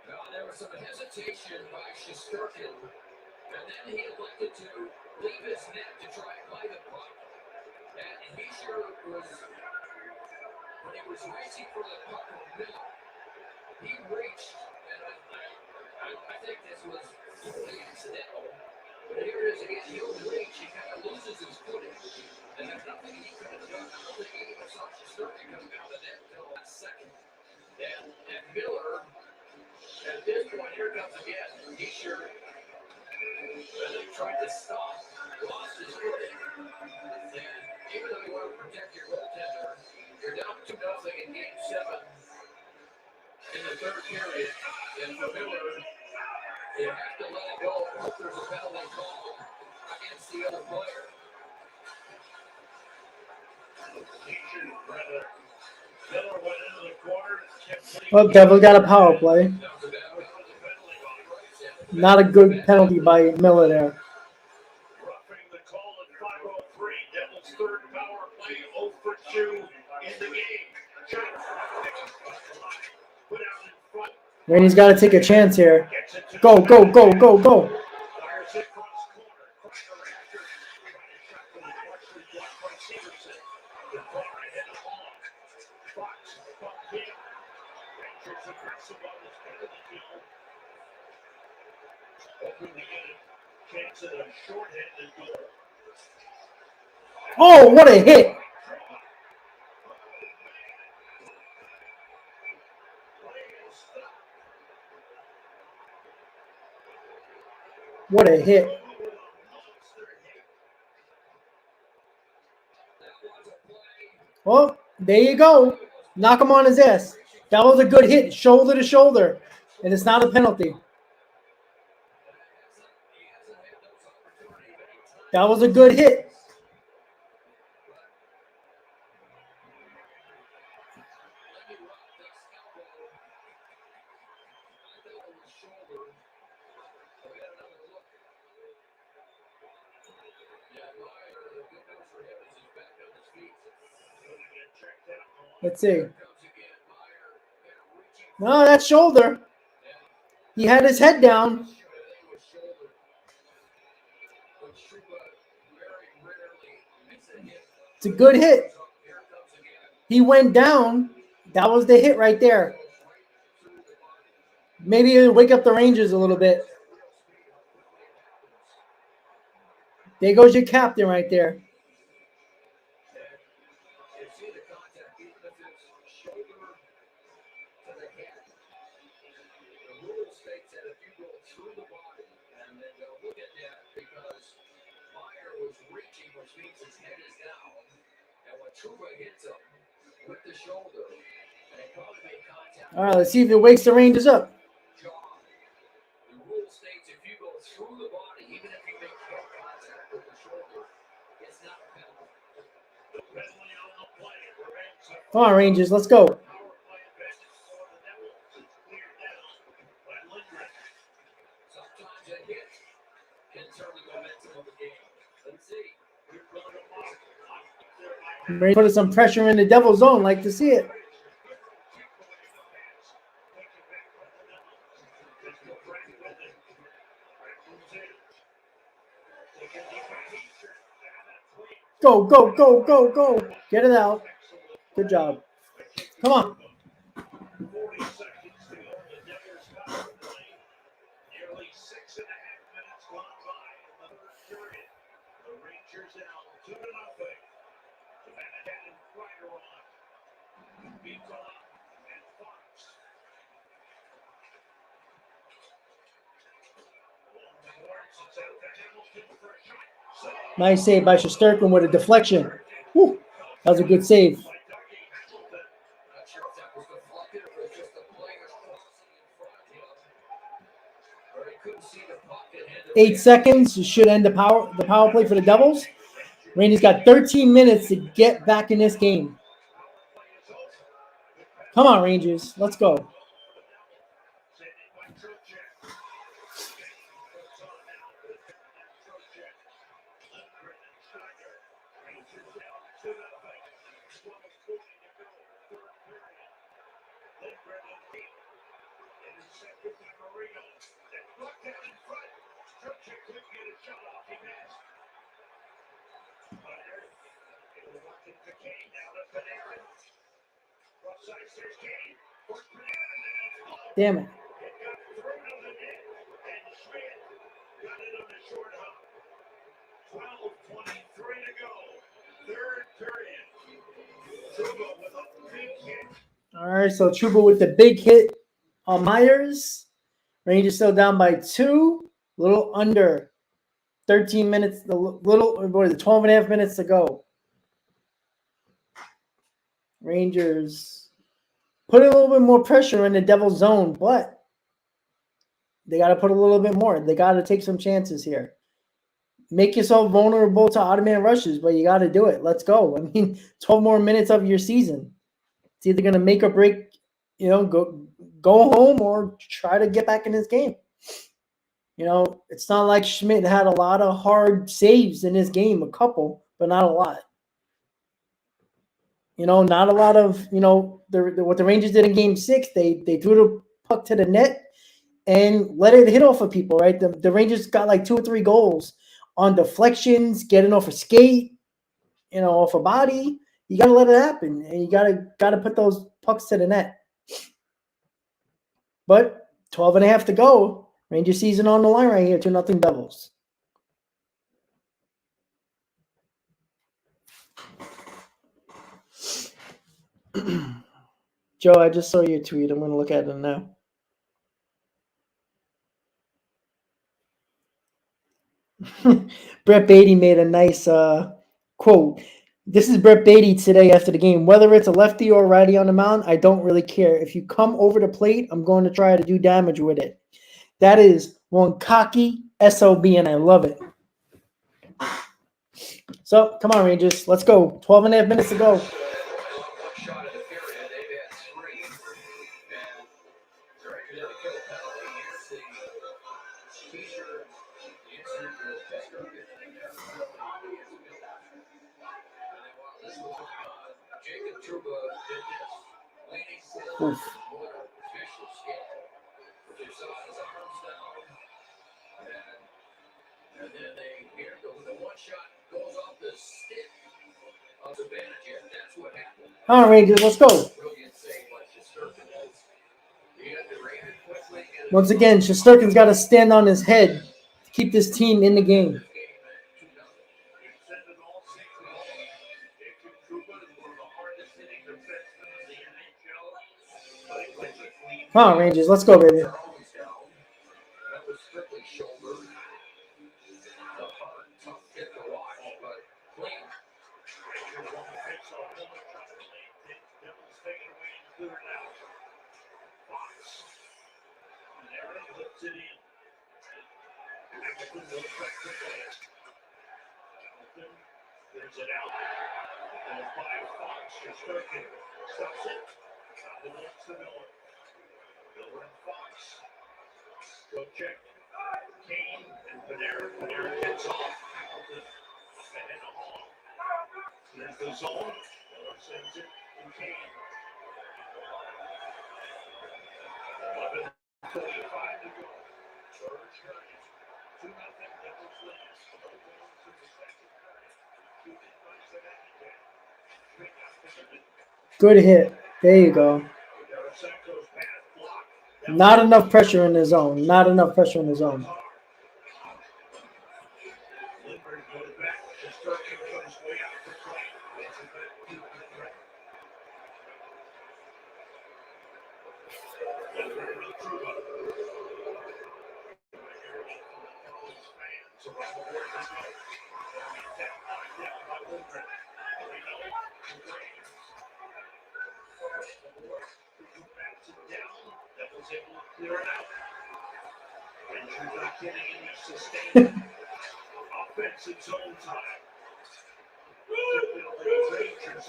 Well, there was some hesitation by Shesterkin, and then he elected to leave his net to try and play the puck. And he sure was, when he was racing for the puck in the middle, he reached, and I think this was totally accidental. But here it is again, he'll reach, he kind of loses his footing, and there's nothing he could have done. I don't think he even saw Shesterkin come down the net until the last second. And Miller, at this point, here comes again. He sure, when they tried to stop, lost his footing. And even though you want to protect your goaltender, You're down 2-0 in Game 7 in the third period. And for Miller, you have to let it go if there's a penalty call against the other player.
Miller went into the corner.
Well, Devil got a power play. Not a good penalty by Miller there.
Roughing the call at 5:03. Devils' third power play, 0 for 2 in the game. Put out in front.
Randy's got to take a chance here. Go, go, go, go, go.
Fires it cross corner. Corner after. Shot from the partially blocked by Severson. The far ahead of Long. Fox bumped in. Rangers aggressive on this penalty kill. Hoping to get a chance at a shorthanded goal.
Oh, what a hit. What a hit. Well, there you go. Knock him on his ass. That was a good hit, shoulder to shoulder. And it's not a penalty. That was a good hit. Let's see. No, that's shoulder. He had his head down. It's a good hit. He went down. That was the hit right there. Maybe it'll wake up the Rangers a little bit. There goes your captain right there. All right, let's see if it wakes the Rangers up.
The rule states if you go through the body, even if you make contact with the shoulder, it's not a penalty.
Come on, Rangers, let's go.
Sometimes a hit can turn the momentum of the game. Let's see.
Ready to put some pressure in the Devil zone. Like to see it. Go, go, go, go, go. Get it out. Good job. Come on.
40 seconds to go. The Devils power play. Nearly 6.5 minutes gone by in the third period. The Rangers down 2-0. Savannah and Ryder on. Beacon and Fox.
Nice save by Shesterkin with a deflection. Whew. That was a good save.
Not sure if that was deflected or just the players crossing in front of him. Or he couldn't see the puck and had to
8 seconds should end the power play for the Devils. Randy's got 13 minutes to get back in this game. Come on, Rangers. Let's go. Damn it. All right, so Trouba with the big hit on Myers. Rangers still down by 2. A little under 13 minutes, what is it, 12 and a half minutes to go. Rangers put a little bit more pressure in the Devil's zone, but they got to put a little bit more. They got to take some chances here. Make yourself vulnerable to automatic rushes, but you got to do it. Let's go. I mean, 12 more minutes of your season. It's either going to make or break, go home or try to get back in this game. It's not like Schmidt had a lot of hard saves in this game, a couple, but not a lot. Not a lot of, what the Rangers did in Game 6, they threw the puck to the net and let it hit off of people, right? The Rangers got like 2 or 3 goals on deflections, getting off a skate, off a body. You got to let it happen, and you got to put those pucks to the net. But 12 and a half to go. Ranger season on the line right here, 2-0 Devils. Joe, I just saw your tweet. I'm going to look at it now. Brett Beatty made a nice quote. This is Brett Beatty today after the game. Whether it's a lefty or a righty on the mound, I don't really care. If you come over the plate, I'm going to try to do damage with it. That is one cocky SOB, and I love it. So, come on, Rangers. Let's go. 12 and a half minutes to go. Oof.
And then the one shot goes off the stick of the manager. That's what happened.
All right, Rangers, let's go. Once again, Shesterkin's got to stand on his head to keep this team in the game. Come on, Rangers, let's go, baby.
There's it out. And by Fox, Shesterkin stops it. Now belongs to Miller. Miller and Fox. Go check. Kane and Panarin. Panarin gets off. Hamilton. And in the hall. There's the zone. Miller sends it to Kane. 11:45 to go. Surge Hurricane. 2-0 Devils leads. No goals in the second period.
Good hit. There you go. Not enough pressure in the zone. Not enough pressure in the zone.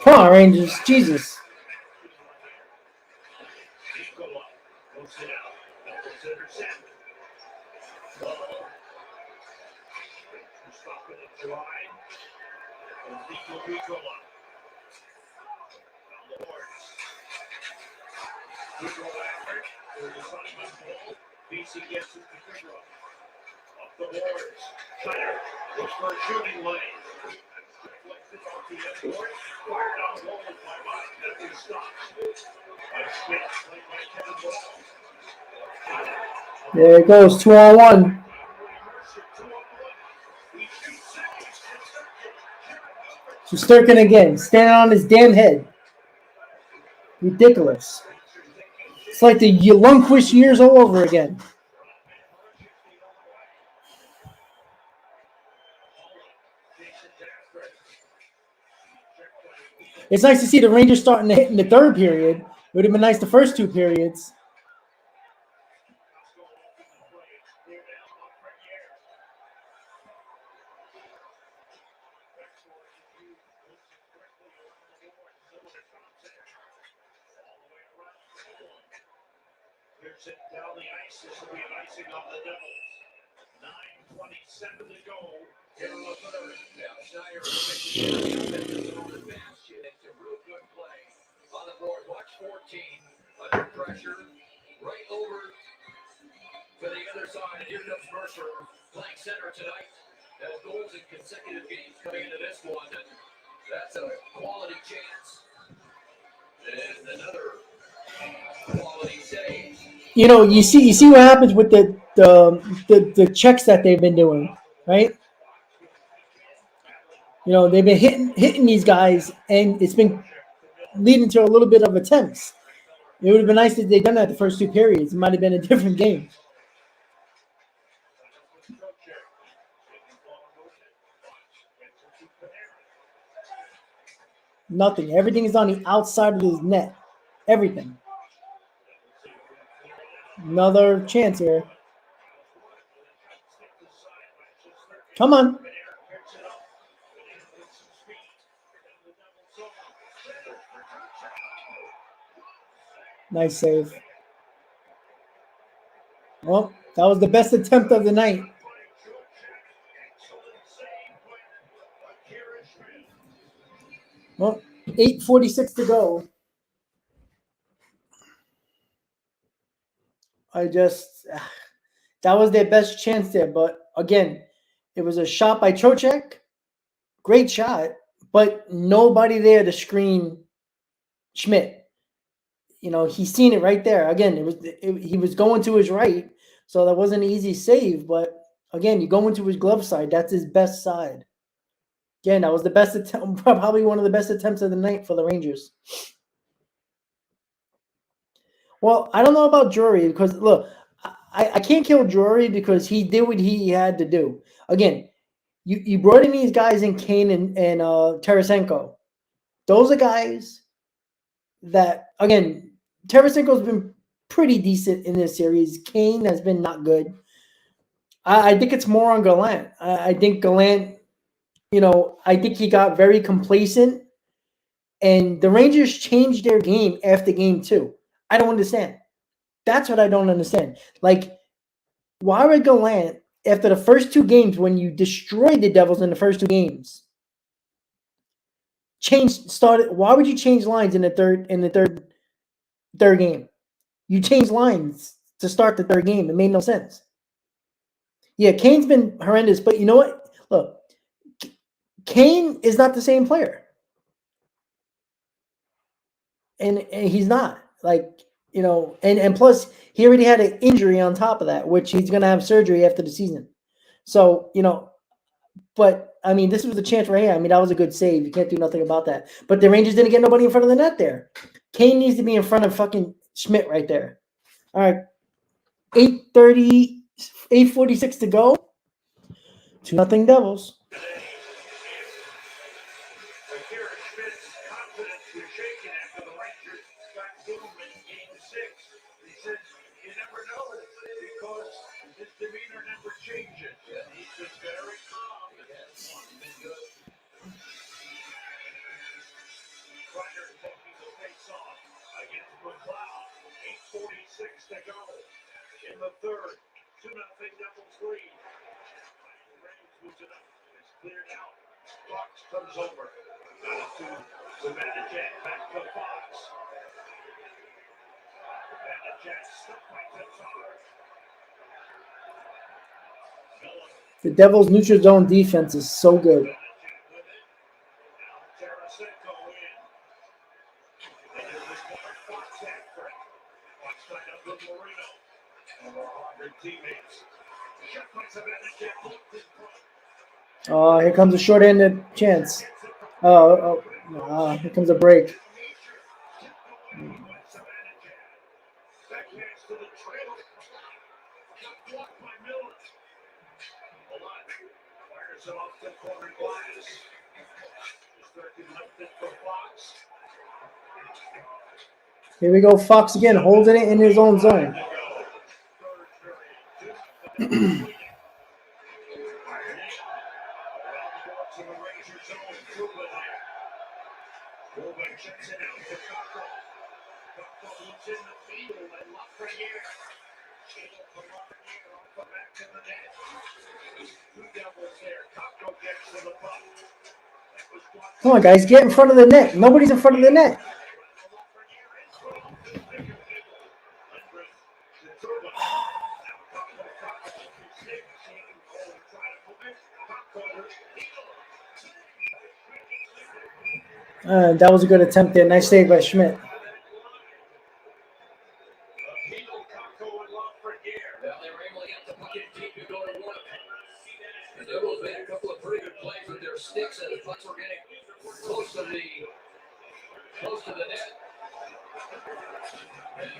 Come on, Rangers. Jesus.
BC gets it to Figaro. Up the boards. Schneider looks for a shooting lane. Deflected off the end board. Fired out goal by Mike. Nothing stops. By Schmidt. Played by Kevin Ball.
There it goes. 2-on-1. Shesterkin again. Standing on his damn head. Ridiculous. It's like the Lundqvist years all over again. It's nice to see the Rangers starting to hit in the third period. It would have been nice the first two periods.
Here's it down the ice. This will be an icing on the Devils. 9:27 to go here in the third.
Now, Schneider is making the offensive zone and bastion. It's a real good play on the board. Watch 14 under pressure, right over to the other side. And here comes Mercer playing center tonight. Has goals in consecutive games coming into this one. And that's a quality chance. And another quality save.
You know, you see what happens with the checks that they've been doing, right? You know, they've been hitting these guys, and it's been leading to a little bit of attempts. It would have been nice if they'd done that the first two periods. It might have been a different game. Nothing. Everything is on the outside of his net. Everything. Another chance here. Come on. Nice save. Well, that was the best attempt of the night. Well, 8:46 to go. That was their best chance there. But again, it was a shot by Trocheck. Great shot, but nobody there to screen Schmidt. You know, he's seen it right there. Again, he was going to his right, so that wasn't an easy save. But again, you go into his glove side. That's his best side. Again, that was the best attempt, probably one of the best attempts of the night for the Rangers. Well, I don't know about Drury because, look, I can't kill Drury because he did what he had to do. Again, you brought in these guys in Kane and Tarasenko. Those are guys that, again, Tarasenko's been pretty decent in this series. Kane has been not good. I think it's more on Gallant. I think Gallant, you know, I think he got very complacent. And the Rangers changed their game after game 2. I don't understand. That's what I don't understand. Like, why would Gallant, after the first 2 games, when you destroyed the Devils in the first 2 games, why would you change lines in the third game? You changed lines to start the third game. It made no sense. Yeah, Kane's been horrendous, but you know what? Look, Kane is not the same player. And he's not. Like, you know, and plus he already had an injury on top of that, which he's going to have surgery after the season. So, you know, but I mean, this was a chance right here. I mean, that was a good save. You can't do nothing about that. But the Rangers didn't get nobody in front of the net there. Kane needs to be in front of fucking Schmidt right there. All right. 8:46 to go. 2-0 Devils.
To go in the third. 2-0 Devils lead. Reigns moves it up. It's cleared out. Fox comes over. Got it to Zibanejad. Back to Fox. Zibanejad stuck by Tatar.
The Devils' neutral zone defense is so good.
Now Tarasenko in. And there's this corner. Fox after it. Fox tied up with Marino. Their teammates. Shot by Zibanejad.
Oh, here comes a short-handed chance. Here comes a break. Here we go, Fox again, holding it in his own zone. Come on, guys, get in front of the net. Nobody's in front of the net. That was a good attempt there. Nice save by Schmidt.
Well, they were able to get the puck in deep and go to work. And they both made a couple of pretty good plays with their sticks as the pucks were getting close to the net. And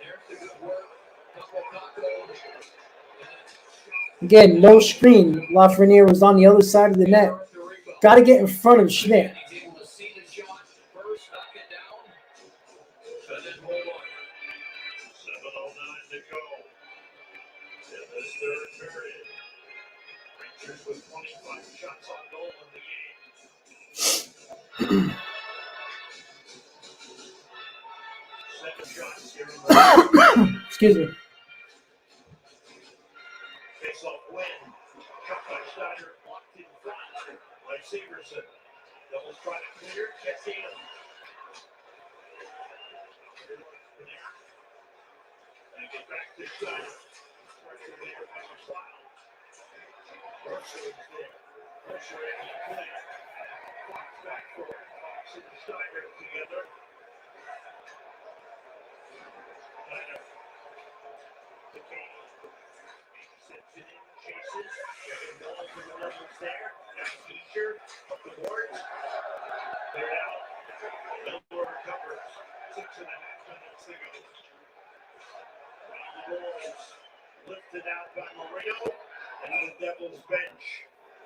there's the good work. Couple of tacos.
Again, no screen. Lafreniere was on the other side of the net. Got to get in front of Schmidt.
He's able to see the shot first, knock it down, and then hold on.
7:09 to go in this third period. Rangers with 25 shots on goal in the game. 7 shots here in the
Excuse me.
face-off win. Shot by Schneider, blocked in front by Severson. Doubles try to clear, gets in. And get back to Schneider. Pressure there by McLeod. Pressure is there. Pressure in the play. Fox back for Fox and Schneider together. Schneider. The game. Sets it in, chases. Getting balls in the levels there. Now Beecher up the boards. Cleared out. Miller recovers. 6.5 minutes to go. Round the goals. Lifted out by Marino. And the Devils bench.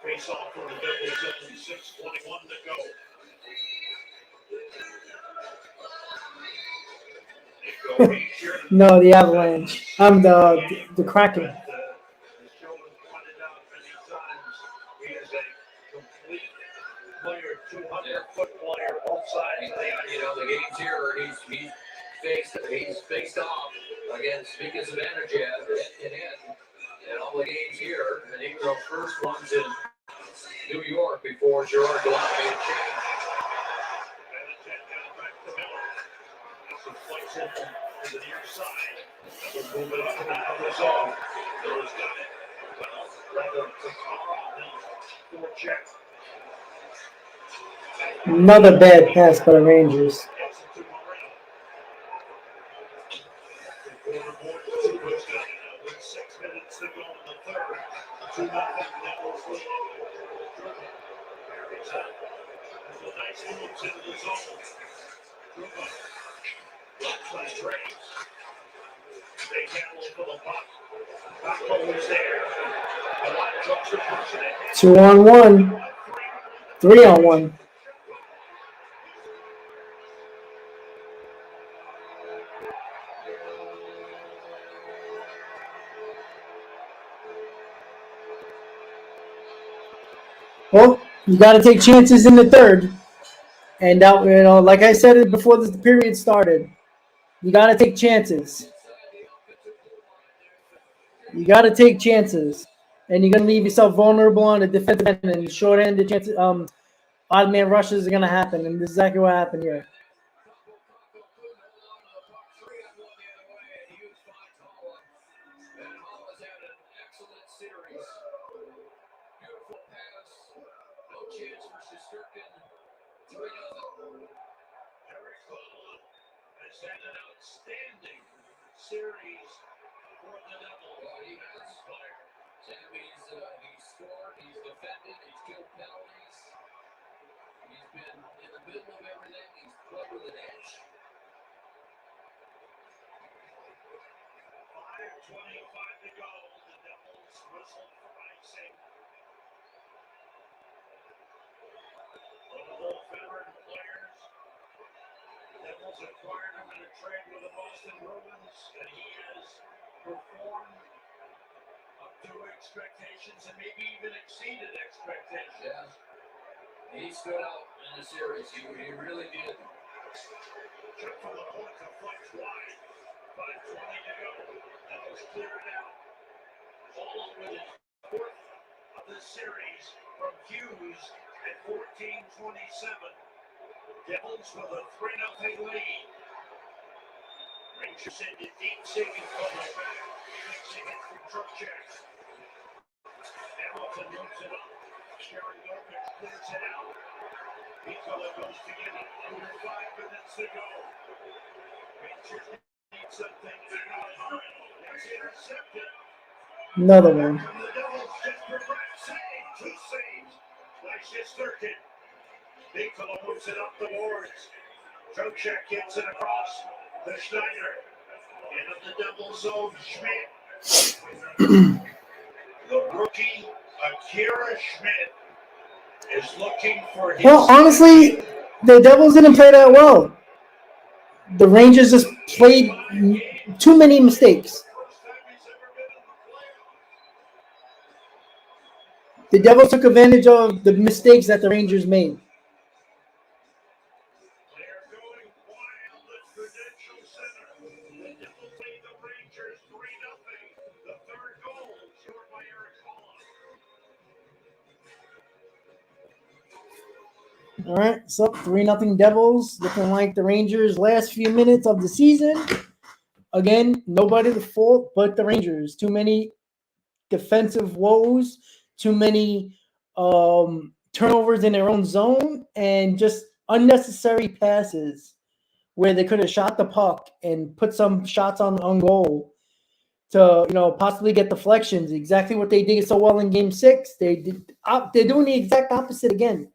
Face off for the Devils at 6:21 to go. Nico Beecher.
No, the Avalanche. I'm the Kraken.
The show has pointed out many times. He is a complete player, 200-foot player, both sides of the ice.
You know, the game's here. He's faced off against Mika Zibanejad in and all the games here. And even those first ones in New York before Gerard Gallant made a change.
Zibanejad got it back to Miller. That's a flight to the near side. Miller moving up in the other zone. Miller's got it. Well, rather to Carl on the forecheck.
Another bad pass by the Rangers.
Gets it to Moreno. Tuba's got it with 6 minutes to go in the third. 2-0 Devils lead. Carries up. There's a nice moves into the zone. Tuba. Blocked by Graves. They handle for the puck. Paco is there. A lot of trucks are pushing it.
2-on-1. 3-on-1. Well, you got to take chances in the third. And that, like I said it before the period started, you got to take chances. You got to take chances. And you're going to leave yourself vulnerable on the defensive end, and short-handed chances, odd man rushes are going to happen. And this is exactly what happened here.
Has had an outstanding series for the Devils.
He has fired. He's scored, he's defended, he's killed penalties. He's been in the middle of everything. He's played with an edge.
5:25 to go. The Devils whistle for icing. the veteran players. Devils acquired him in a trade with the Boston Bruins, and he has performed up to expectations and maybe even exceeded expectations.
Yeah. He stood out in the series. He really did.
Check from the point to flex wide. 5:20 to go. Devils clear it out. Hall with his fourth of the series from Hughes at 14:27. Devils with a 3-0 lead. Rangers send it deep, saving cover back. Fixing it from truck checks. Hamilton moves it up. Sharon Gilbert clears it out. Nicola goes to get it. Under 5 minutes to go. Rangers need something to go. That's intercepted.
Another one.
From the Devils, Jesper Bratt save. 2 saves. Nice Shesterkin. Nicola moves it up the boards. Trocheck gets it across the Schneider. Into the Devil zone, Schmidt. The rookie, Akira Schmidt, is looking for his...
Well, honestly, the Devils didn't play that well. The Rangers just played too many mistakes. The Devils took advantage of the mistakes that the Rangers made.
They're going wild at Prudential Center. The Devils lead the Rangers 3-0. The third goal scored by Eric Holland.
All right, so 3-0 Devils, looking like the Rangers' last few minutes of the season. Again, nobody to fault but the Rangers. Too many defensive woes, too many turnovers in their own zone, and just unnecessary passes where they could have shot the puck and put some shots on goal to, possibly get deflections. Exactly what they did so well in Game 6. They're doing the exact opposite again.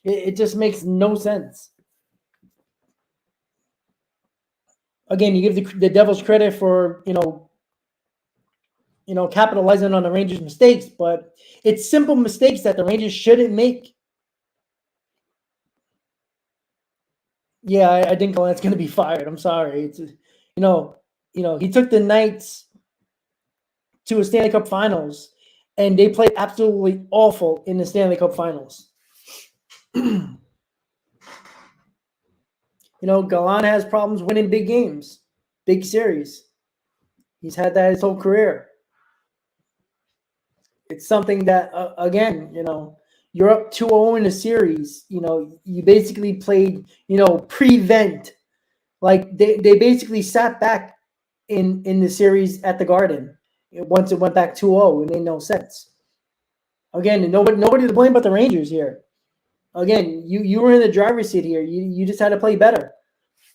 It just makes no sense. Again, you give the Devils credit for, capitalizing on the Rangers' mistakes, but it's simple mistakes that the Rangers shouldn't make. Yeah, I think Gallant's going to be fired. I'm sorry. It's, he took the Knights to a Stanley Cup Finals, and they played absolutely awful in the Stanley Cup Finals. Gallant has problems winning big games, big series. He's had that his whole career. It's something that, again, you're up 2-0 in a series. You basically played, prevent. Like they basically sat back in the series at the Garden. Once it went back 2-0, it made no sense. Again, nobody to blame but the Rangers here. Again, you were in the driver's seat here. You just had to play better,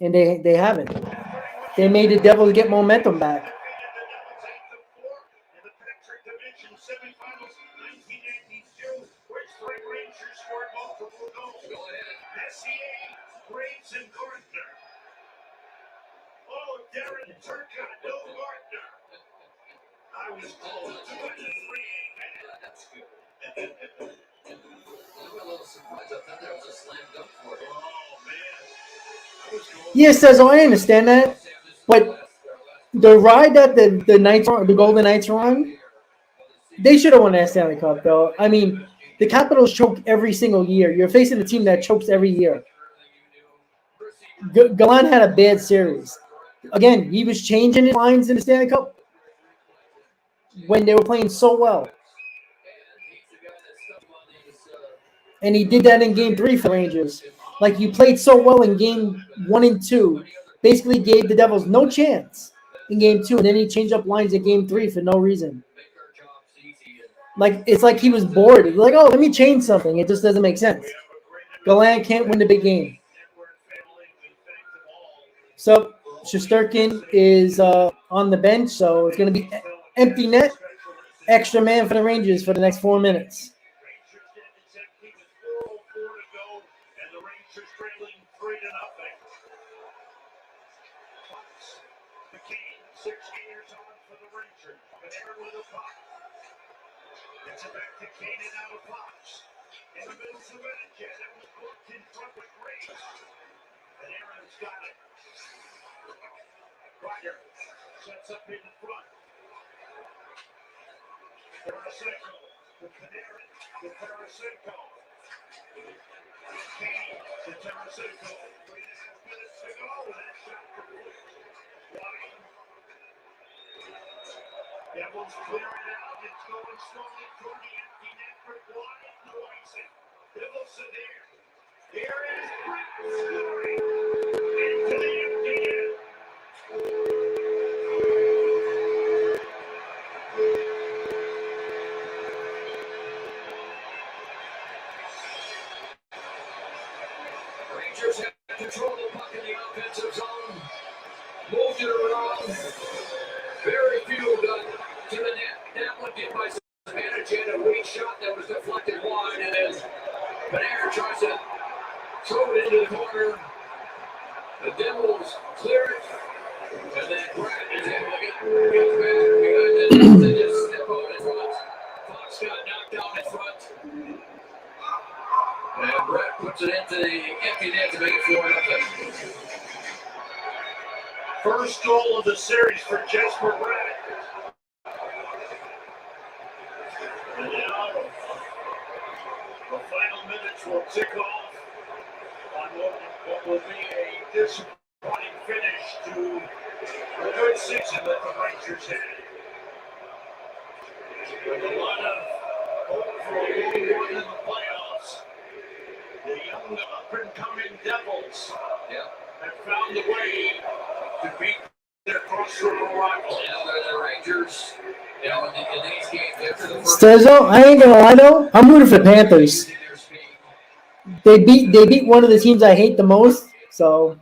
and they haven't. They made the Devils get momentum back.
Darren Turcotte, no Gardner. I was close. 2-3.
That's good. I'm a little surprised. I thought that was a slam dunk for him.
Oh, man.
Yes, I understand that. But the ride that the Knights, the Golden Knights are on, they should have won that Stanley Cup, though. I mean, the Capitals choke every single year. You're facing a team that chokes every year. Gallant had a bad series. Again, he was changing his lines in the Stanley Cup when they were playing so well. And he did that in Game 3 for Rangers. Like, you played so well in Game 1 and 2, basically gave the Devils no chance in Game 2, and then he changed up lines in Game 3 for no reason. Like, it's like he was bored. He's like, oh, let me change something. It just doesn't make sense. Gallant can't win the big game. So Shesterkin is on the bench, so it's going to be empty net, extra man for the Rangers for the next 4 minutes.
In the middle to Etiquette. It was blocked in front with Graves. And Aaron's got it. Ryder sets up in the front. Tarasenko to Panarin to Tarasenko. Kane to Tarasenko. 3.5 minutes to go. That shot complete. Wide. Devils clear it out. It's going slowly toward the empty net for Wide. Noisy. Nicholson here. Here is Brett scoring. Into the empty net.
Rangers have control of the puck in the offensive zone. Moved it around. Very few got to the net. That one did by Zibanejad. A weak shot that was deflected wide. And then Panarin tries to throw it into the corner. The Devils clear it. And then Brett is able to get back. And they just step out in front. Fox got knocked down in front. And Brett puts it into the empty net to make it 4-0.
First goal of the series for Jesper Bratt. And now the final minutes will tick off on what will be a disappointing finish to a good season that the Rangers had. With a lot of hope for a long run in the playoffs, the young up-and-coming Devils have found a way to beat their cross-river rivals.
The Rangers, in these games after the first
Stezo, I ain't gonna lie though, I'm rooting for the Panthers. They beat one of the teams I hate the most, so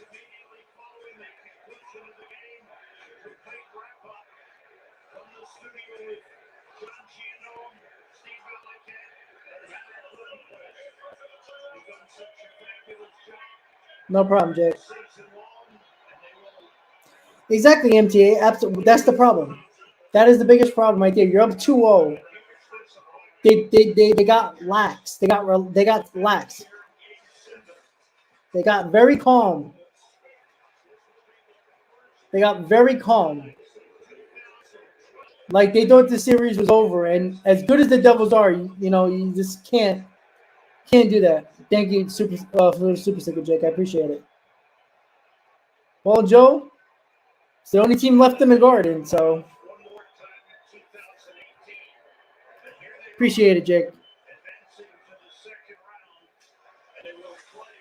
Immediately following the conclusion of the game, complete wrap-up from the studio with John Giannone, Steve Valiquette, and Hannah Lundquist. You've done such a fabulous job.
no problem, Jake.
Season long, and they will
Exactly, MTA. Absolutely, that's the problem. That is the biggest problem right there. You're up 2-0. They got lax. They got lax. They got very calm. Like they thought the series was over, and as good as the Devils are, you just can't do that. Thank you, for the super sticker, Jake. I appreciate it. Well, Joe, it's the only team left in the Garden, so appreciate it, Jake.
advancing to the second round, and they will play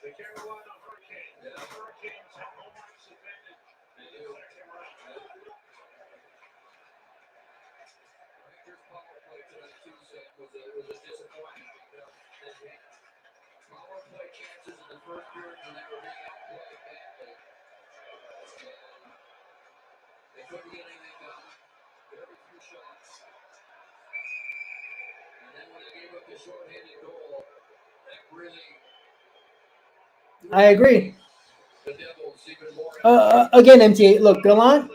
the Carolina Hurricanes. The Hurricanes have home ice advantage in the second round.
Rangers power play tonight, Tuesday, was a disappointment. They had power play chances in the first period, and they were being outplayed badly. They couldn't get anything done. Very few shots. And then when they gave up the short-handed goal, that really
I agree.
the Devils even more.
Again, MTA. Look, Gallant,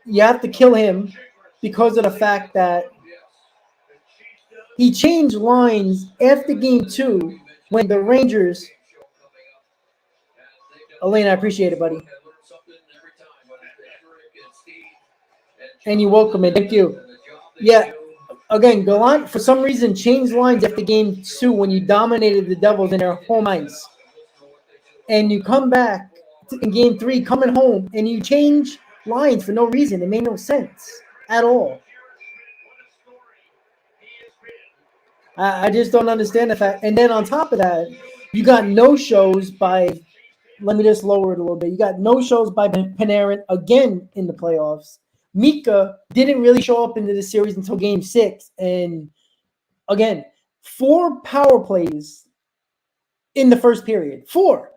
you have to kill him because of the fact that he changed lines after game 2 when the Rangers. Elena, I appreciate it, buddy. And you're welcome, and thank you. Yeah, again, Gallant, for some reason, changed lines after game 2 when you dominated the Devils in their home ice. And you come back in game 3, coming home, and you change lines for no reason. It made no sense at all. I just don't understand the fact. And then on top of that, you got no-shows by – let me just lower it a little bit. You got no-shows by Panarin again in the playoffs. Mika didn't really show up into the series until game 6. And, again, 4 power plays in the first period. 4.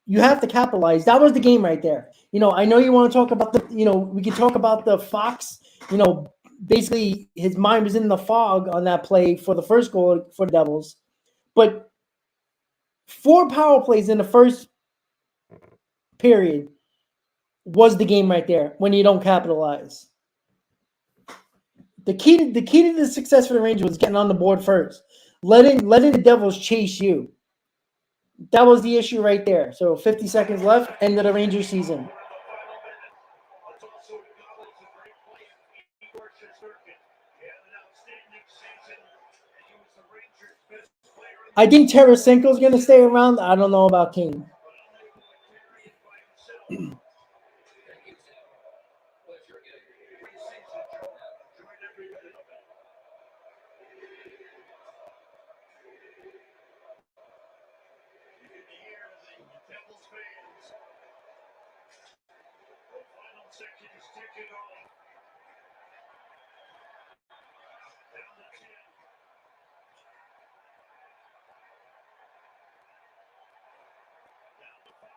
You have to capitalize. That was the game right there. I know you want to talk about we can talk about the Fox, basically his mind was in the fog on that play for the first goal for the Devils. But 4 power plays in the first period was the game right there when you don't capitalize. The key to the success for the Rangers was getting on the board first. Letting the Devils chase you. That was the issue right there. So 50 seconds left, end of the Rangers season.
Let's also acknowledge the great play of Igor Shesterkin. He had an outstanding season, and he was the Rangers' best player in the
I think Tarasenko's going to stay around. I don't know about Kane.
but unable to carry it by himself.
Thank you, Tim. Pleasure again.
Preseason, Joe. Enjoyed every minute of it. You can hear the Devils fans. The final section is ticking off. Down to 10. Down to 5.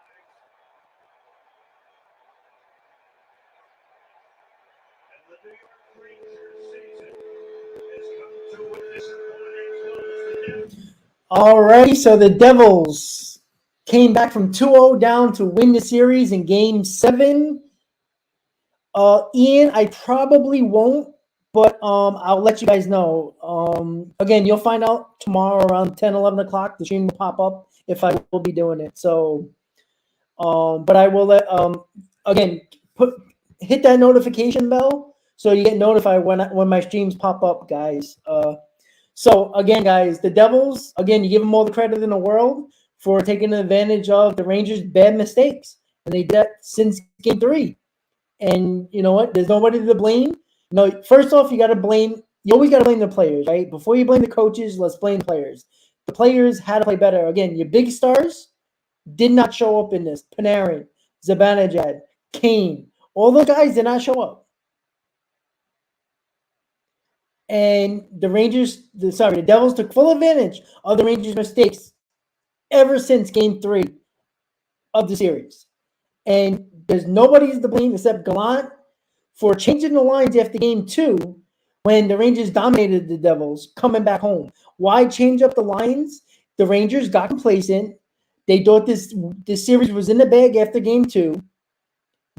And the New York Rangers season has come to a disappointing close.
Alrighty, so the Devils came back from 2-0 down to win the series in Game 7. Ian, I probably won't, but I'll let you guys know. Again, you'll find out tomorrow around 10, 11 o'clock. The stream will pop up if I will be doing it. So, but I will let again hit that notification bell so you get notified when my streams pop up, guys. So again, guys, the Devils, again, you give them all the credit in the world for taking advantage of the Rangers' bad mistakes, and they did that since Game 3. And you know what? There's nobody to blame. First off, you always got to blame the players, right? Before you blame the coaches, let's blame the players. The players had to play better. Again, your big stars did not show up in this. Panarin, Zibanejad, Kane, all those guys did not show up. And the Devils took full advantage of the Rangers' mistakes ever since Game 3 of the series. And there's nobody to blame except Gallant for changing the lines after Game 2 when the Rangers dominated the Devils coming back home. Why change up the lines? The Rangers got complacent. They thought this series was in the bag after Game 2,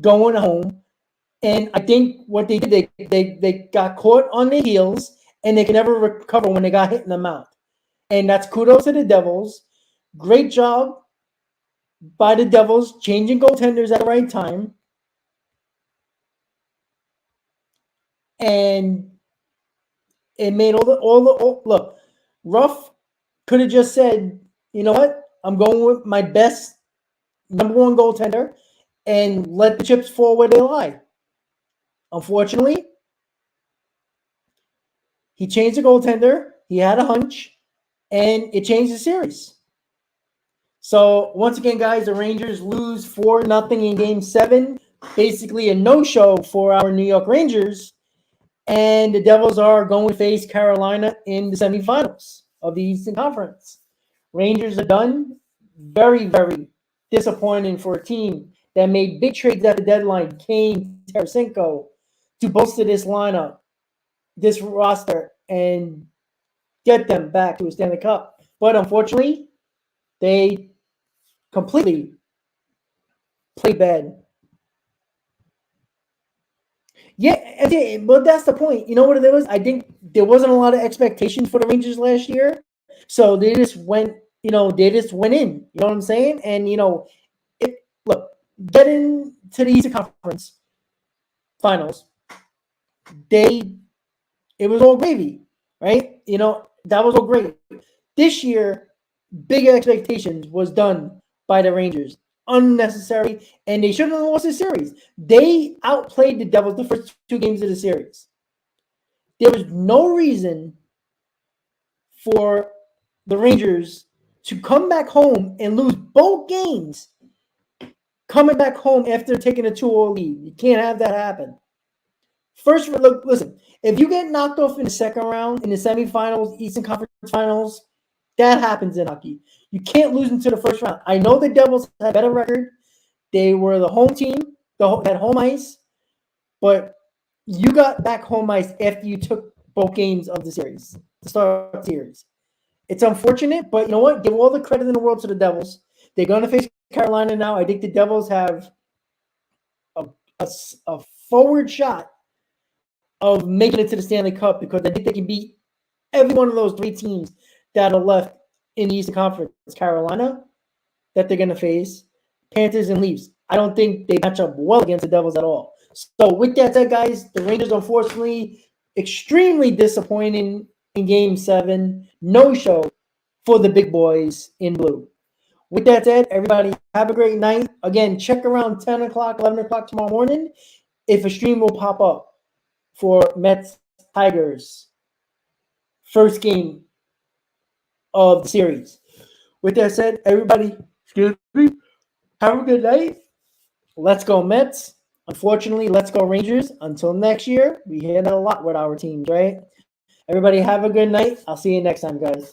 going home. And I think what they did, they got caught on their heels, and they can never recover when they got hit in the mouth. And that's kudos to the Devils. Great job by the Devils changing goaltenders at the right time. And it made look. Ruff could have just said, you know what? I'm going with my best number 1 goaltender and let the chips fall where they lie. Unfortunately, he changed the goaltender. He had a hunch, and it changed the series. So once again, guys, the Rangers lose 4-0 in Game 7. Basically a no-show for our New York Rangers. And the Devils are going to face Carolina in the semifinals of the Eastern Conference. Rangers are done. Very, very disappointing for a team that made big trades at the deadline. Kane, Tarasenko, to bolster this lineup, this roster, and get them back to a Stanley Cup. But unfortunately, they completely played bad. Yeah, but that's the point. You know what it was? I think there wasn't a lot of expectations for the Rangers last year. So they just went in. You know what I'm saying? And, getting to the Eastern Conference Finals, it was all gravy, right? That was all great. This year, big expectations was done by the Rangers. Unnecessary, and they shouldn't have lost the series. They outplayed the Devils the first 2 games of the series. There was no reason for the Rangers to come back home and lose both games coming back home after taking a 2-0 lead. You can't have that happen. First, look, listen, if you get knocked off in the second round, in the semifinals, Eastern Conference Finals, That happens in hockey. You can't lose into the first round. I know the Devils had a better record. They were the home team, had home ice, but you got back home ice after you took both games of the series, the start of the series. It's unfortunate, but you know what? Give all the credit in the world to the Devils. They're going to face Carolina now. I think the Devils have a forward shot of making it to the Stanley Cup because I think they can beat every one of those 3 teams that are left in the Eastern Conference. Carolina, that they're going to face, Panthers and Leafs. I don't think they match up well against the Devils at all. So with that said, guys, the Rangers unfortunately extremely disappointing in Game 7. No show for the big boys in blue. With that said, everybody have a great night. Again, check around 10 o'clock, 11 o'clock tomorrow morning if a stream will pop up for Mets Tigers first game of the series. With that said, everybody, excuse me, have a good night. Let's go Mets. Unfortunately, let's go Rangers. Until next year, we hear that a lot with our teams, right? Everybody have a good night. I'll see you next time, guys.